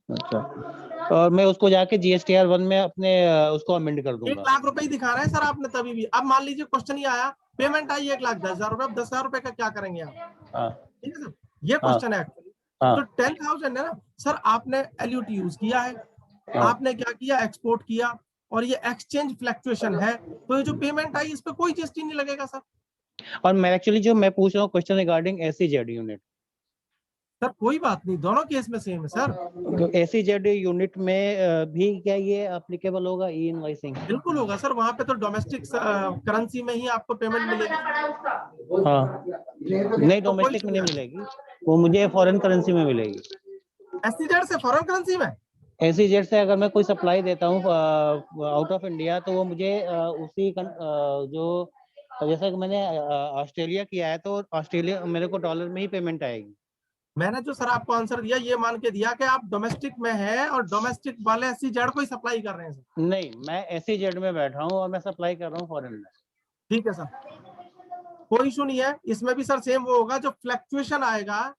अच्छा, और मैं उसको जाके जीएसटीआर 1 में अपने उसको अमेंड कर दूंगा। 1 लाख रुपए ही दिखा रहे हैं सर आपने तभी भी। अब मान लीजिए क्वेश्चन ये आया, पेमेंट आई 1,10,000 रुपए, अब 10,000 रुपए का क्या करेंगे आप? ठीक है सर, ये क्वेश्चन है एक्चुअली। तो 10,000 है ना सर, आपने एलयूटी यूज किया है, आपने क्या किया, एक्सपोर्ट किया, और ये एक्सचेंज फ्लक्चुएशन है, तो ये जो पेमेंट आई इस पे कोई जीएसटी नहीं लगेगा सर। और मैं एक्चुअली जो मैं पूछ रहा हूँ question regarding SEZ unit. Sir कोई बात नहीं, दोनों केस में सेम है सर। तो एसईजेड यूनिट में भी क्या ये एप्लीकेबल होगा ई इनवॉइसिंग? बिल्कुल होगा सर, वहां पे तो डोमेस्टिक करेंसी में ही आपको पेमेंट मिलेगी। हाँ, नहीं डोमेस्टिक में नहीं मिलेगी, वो मुझे फॉरेन करेंसी में मिलेगी। एसईजेड से फॉरेन करेंसी में? एसईजेड से अगर मैं कोई सप्लाई देता हूँ आउट ऑफ इंडिया तो वो मुझे उसी जो जैसा कि मैंने ऑस्ट्रेलिया किया है तो ऑस्ट्रेलिया मेरे को डॉलर में ही पेमेंट आएगी। मैंने जो सर आपको आंसर दिया ये मान के दिया कि आप डोमेस्टिक में हैं और डोमेस्टिक वाले एसईजेड को ही सप्लाई कर रहे हैं सर। नहीं, मैं एसईजेड में बैठा हूँ और मैं सप्लाई कर रहा हूँ फॉरेन में। ठीक है सर, कोई इशू नहीं है। इसमें भी सर सेम वो होगा, जो फ्लक्चुएशन आएगा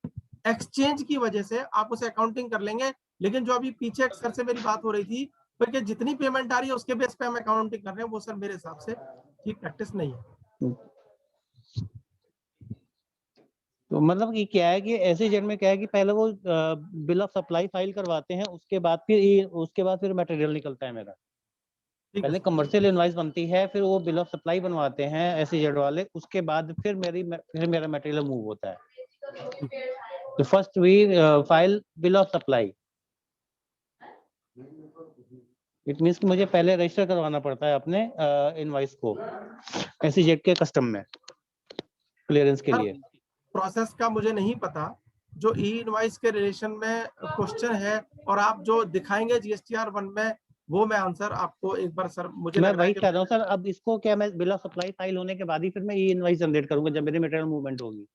एक्सचेंज की वजह से आप उसे अकाउंटिंग कर लेंगे। लेकिन जो अभी पीछे सर से मेरी बात हो रही थी, क्योंकि जितनी पेमेंट आ रही है उसके बेस पे हम अकाउंटिंग कर रहे हैं, वो सर मेरे हिसाब से ठीक प्रैक्टिस नहीं है। तो मतलब ये क्या है कि एसईजेड में क्या है कि पहले वो बिल ऑफ सप्लाई फाइल करवाते हैं, उसके बाद फिर मटेरियल निकलता है मेरा। पहले कमर्शियल इनवॉइस बनती है, फिर वो बिल ऑफ सप्लाई बनवाते हैं एसईजेड वाले, उसके बाद फिर मेरा मटेरियल मूव होता है। तो first we file bill of supply. It means कि मुझे पहले रजिस्टर करवाना पड़ता है अपने इनवॉइस को एसईजेड के कस्टम में क्लियरेंस के लिए। प्रोसेस का मुझे नहीं पता, जो ई इनवॉइस के रिलेशन में क्वेश्चन है और आप जो दिखाएंगे जीएसटीआर 1 में, वो मैं आंसर आपको एक बार सर मुझे मैं वही कह रहा हूँ सर। अब इसको क्या मैं बिल ऑफ सप्लाई फाइल होने के बाद ही फिर मैं ई इनवॉइस जनरेट करूंगा जब मेरी मटेरियल मूवमेंट होगी?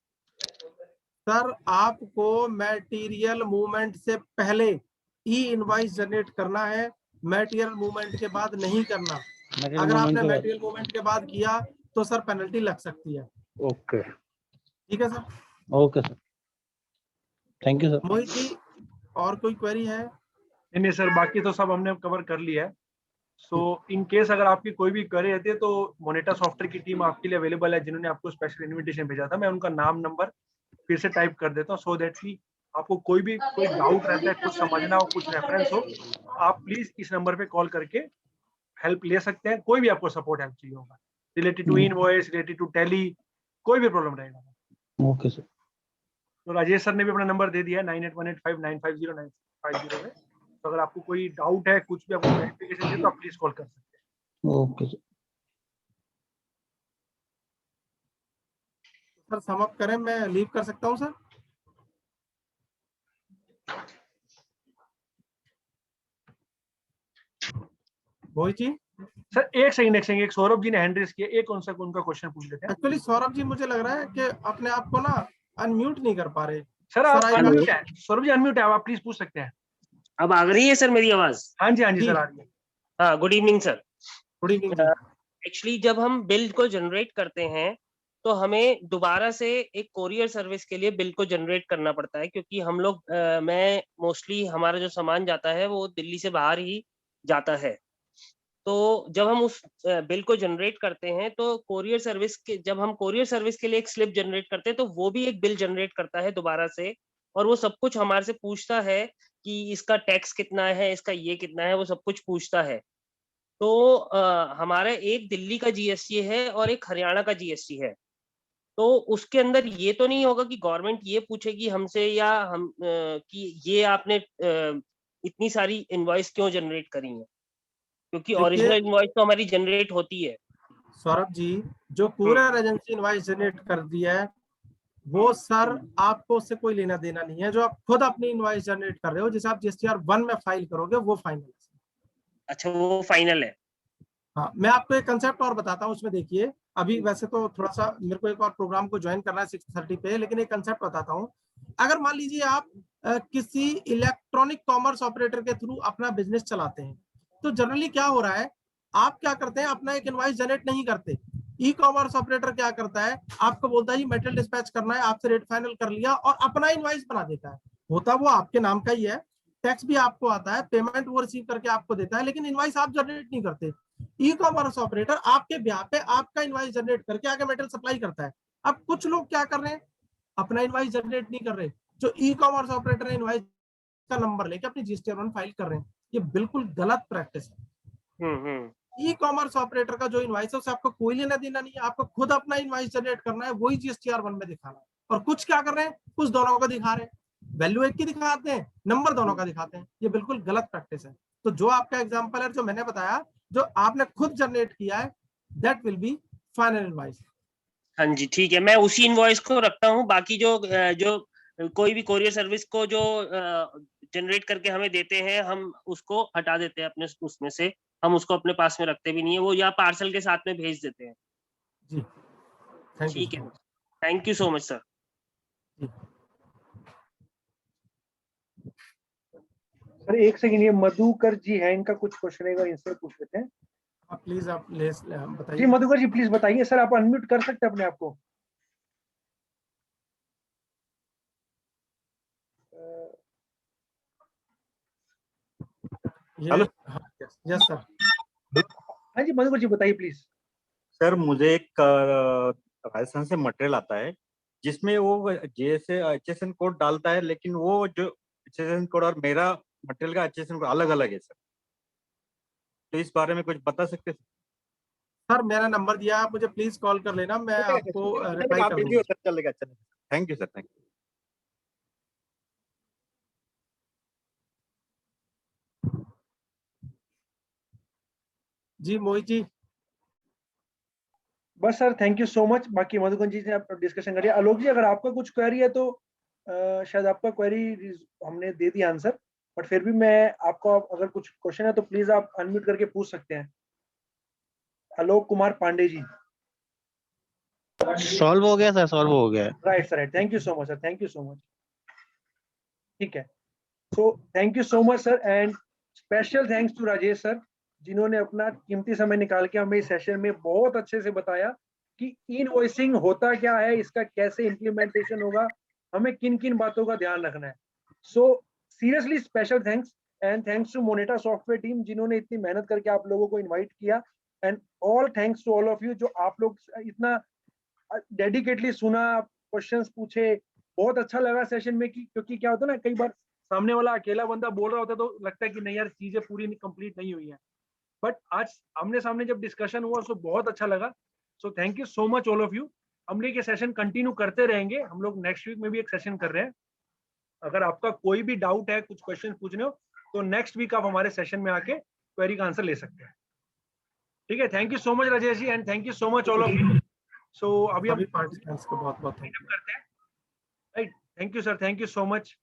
सर आपको मटेरियल मूवमेंट से पहले ई इनवॉइस जनरेट करना है, मटेरियल मूवमेंट के बाद नहीं करना। अगर आपने मटेरियल मूवमेंट के बाद किया तो सर पेनल्टी लग सकती है। ओके, ठीक है sir. Okay sir, thank you sir. Mohit ji, और कोई क्वेरी है? नहीं सर, बाकी तो सब हमने कवर कर लिया है। सो इन केस अगर आपकी कोई भी क्वेरी रहती है तो मोनेटा सॉफ्टवेयर की टीम आपके लिए अवेलेबल है, जिन्होंने आपको स्पेशल इन्विटेशन भेजा था। मैं उनका नाम नंबर फिर से टाइप कर देता हूँ, सो दैट कि आपको कोई डाउट रहता है, कुछ समझना हो, कुछ रेफरेंस हो, आप प्लीज इस नंबर पे कॉल करके हेल्प ले सकते हैं। कोई भी आपको सपोर्ट हेल्प चाहिए होगा related to invoice, related to Tally, कोई भी प्रॉब्लम रहेगा। Okay sir. तो राजेश सर ने भी अपना नंबर दे दिया है 9818595095 में। तो अगर आपको कोई डाउट है, कुछ भी आपको क्लैरिफिकेशन चाहिए तो आप प्लीज कॉल कर सकते हैं। ओके सर समाप्त करें, मैं लीव कर सकता हूँ सर? मोहित जी। सर एक सेकंड, एक सौरभ जी ने हैंड रेज किया, एक उनका क्वेश्चन पूछ लेते हैं। एक्चुअली सौरभ जी मुझे लग रहा है कि अपने आप को ना अनम्यूट नहीं कर पा रहे। सर आप I अनम्यूट है, सौरभ जी अनम्यूट है, आप प्लीज पूछ सकते हैं। अब आ रही है सर मेरी आवाज? हाँ जी सर आ रही है। हाँ, good evening sir. Good evening जी। एक्चुअली जब हम बिल को जनरेट करते हैं तो हमें दोबारा से एक कोरियर सर्विस के लिए बिल को जनरेट करना पड़ता है, क्योंकि हम लोग मैं मोस्टली हमारा जो सामान जाता है वो दिल्ली से बाहर ही जाता है। तो जब हम उस बिल को जनरेट करते हैं तो कोरियर सर्विस के, जब हम कोरियर सर्विस के लिए एक स्लिप जनरेट करते हैं तो वो भी एक बिल जनरेट करता है दोबारा से, और वो सब कुछ हमारे से पूछता है कि इसका टैक्स कितना है, इसका ये कितना है, वो सब कुछ पूछता है। तो हमारा एक दिल्ली का जीएसटी है और एक हरियाणा का जीएसटी है। तो उसके अंदर ये तो नहीं होगा कि गवर्नमेंट ये पूछेगी हमसे या हम कि ये आपने इतनी सारी इनवॉइस क्यों जनरेट करी है, क्योंकि ओरिजिनल इनवॉइस तो हमारी जनरेट होती है। सौरभ जी, जो कुरियर एजेंसी इनवॉइस जनरेट कर दिया है वो सर आपको उससे कोई लेना देना नहीं है। जो आप खुद अपनी इनवॉइस जनरेट कर रहे हो, जिसे आप जीएसटीआर 1 में फाइल करोगे, वो फाइनल है। अच्छा, वो फाइनल है। हाँ, मैं आपको एक कंसेप्ट और बताता हूँ। उसमें देखिए, अभी वैसे तो थोड़ा सा मेरे को एक और प्रोग्राम को ज्वाइन करना है 6:30 पे, लेकिन एक कंसेप्ट बताता हूँ। अगर मान लीजिए आप किसी इलेक्ट्रॉनिक कॉमर्स ऑपरेटर के थ्रू अपना बिजनेस चलाते हैं, तो जनरली क्या हो रहा है, आप क्या करते हैं, अपना एक इनवॉइस जनरेट नहीं करते। ई कॉमर्स ऑपरेटर क्या करता है, आपको बोलता है जी मेटेरियल डिस्पैच करना है, आपसे रेट फाइनल कर लिया और अपना इनवॉइस बना देता है। होता वो आपके नाम का ही है, टैक्स भी आपको आता है, पेमेंट वो रिसीव करके आपको देता है, लेकिन इनवॉइस आप जनरेट नहीं करते। ई कॉमर्स ऑपरेटर आपके ब्याह पे आपका इनवॉइस जनरेट करके आगे मेटेरियल सप्लाई करता है। अब कुछ लोग क्या कर रहे हैं, अपना इनवॉइस जनरेट नहीं कर रहे, जो ई कॉमर्स ऑपरेटर है इनवॉइस का नंबर लेके अपनी जीएसटी 1 फाइल कर रहे हैं। ये बिल्कुल गलत प्रैक्टिस है। ई कॉमर्स ऑपरेटर का जो इनवॉइस है उससे आपको कोई लेना देना नहीं है। आपको खुद अपना इनवॉइस जनरेट करना है, वही जीएसटीआर 1 में दिखाना है। और कुछ क्या कर रहे हैं, कुछ दोनों का दिखा रहे हैं, वैल्यू एक की दिखाते हैं, नंबर दोनों का दिखाते हैं। ये बिल्कुल गलत प्रैक्टिस है। तो जो आपका एग्जांपल है, जो मैंने बताया, जो आपने खुद जनरेट किया है, that will be final invoice. हाँ जी, ठीक है, मैं उसी इनवॉइस को रखता हूँ। बाकी जो कोई भी कोरियर सर्विस को जो जनरेट करके हमें देते हैं, हम उसको हटा देते हैं अपने उसमें से, हम उसको अपने पास में रखते भी नहीं है, वो या पार्सल के साथ में भेज देते हैं। जी, ठीक है, thank you so much sir. Sir एक सेकंड, ये मधुकर जी है, इनका कुछ क्वेश्चन है, इनसे पूछ लेते हैं। प्लीज आप बताइए। जी मधुकर जी प्लीज बताइए। सर आप अनम्यूट कर सकते हैं अपने आप को? हेलो। Yes sir. हाँ जी मधुकर जी बताइए प्लीज। सर मुझे एक राजस्थान से मटेरियल आता है जिसमें वो जैसे HSN कोड डालता है, लेकिन वो जो HSN कोड और मेरा मटेरियल का HSN कोड अलग अलग है सर। तो इस बारे में कुछ बता सकते हैं सर? मेरा नंबर दिया, आप मुझे प्लीज कॉल कर लेना, मैं आपको रिप्लाई कर दूंगा। चलेगा। Thank you sir, thank you. जी मोहित जी। बस sir thank you so much. बाकी मधुकर जी से आप डिस्कशन करिए। आलोक जी अगर आपका कुछ क्वेरी है तो शायद आपका क्वेरी हमने दे दिया आंसर, बट फिर भी मैं आपको अगर कुछ क्वेश्चन है तो प्लीज आप अनम्यूट करके पूछ सकते हैं। आलोक कुमार पांडे जी। सॉल्व हो गया सर, सॉल्व हो गया। Right sir, thank you so much sir, thank you so much. ठीक है, so thank you so much sir, and special thanks to Rajesh sir, जिन्होंने अपना कीमती समय निकाल के हमें इस सेशन में बहुत अच्छे से बताया कि इनवॉइसिंग होता क्या है, इसका कैसे इम्प्लीमेंटेशन होगा, हमें किन किन बातों का ध्यान रखना है। So seriously special thanks, and thanks to Moneta software team जिन्होंने इतनी मेहनत करके आप लोगों को इन्वाइट किया, and all thanks to all of you जो आप लोग इतना डेडिकेटली सुना, क्वेश्चंस पूछे। बहुत अच्छा लगा सेशन में क्योंकि क्या होता है ना, कई बार सामने वाला अकेला बंदा बोल रहा होता है तो लगता है कि नहीं यार चीजें पूरी कंप्लीट नहीं हुई है, बट आज आमने सामने जब डिस्कशन हुआ तो बहुत अच्छा लगा। सो thank you so much all of you. हम लोग ये सेशन कंटिन्यू करते रहेंगे, हम लोग नेक्स्ट वीक में भी एक सेशन कर रहे हैं। अगर आपका कोई भी डाउट है, कुछ क्वेश्चन पूछने हो, तो नेक्स्ट वीक आप हमारे सेशन में आके क्वेरी का आंसर ले सकते हैं। ठीक है, thank you so much Rajesh ji and thank you so much all of you. So अभी हम सभी पार्टिसिपेंट्स को बहुत बहुत करते हैं, right? Thank you sir, thank you so much.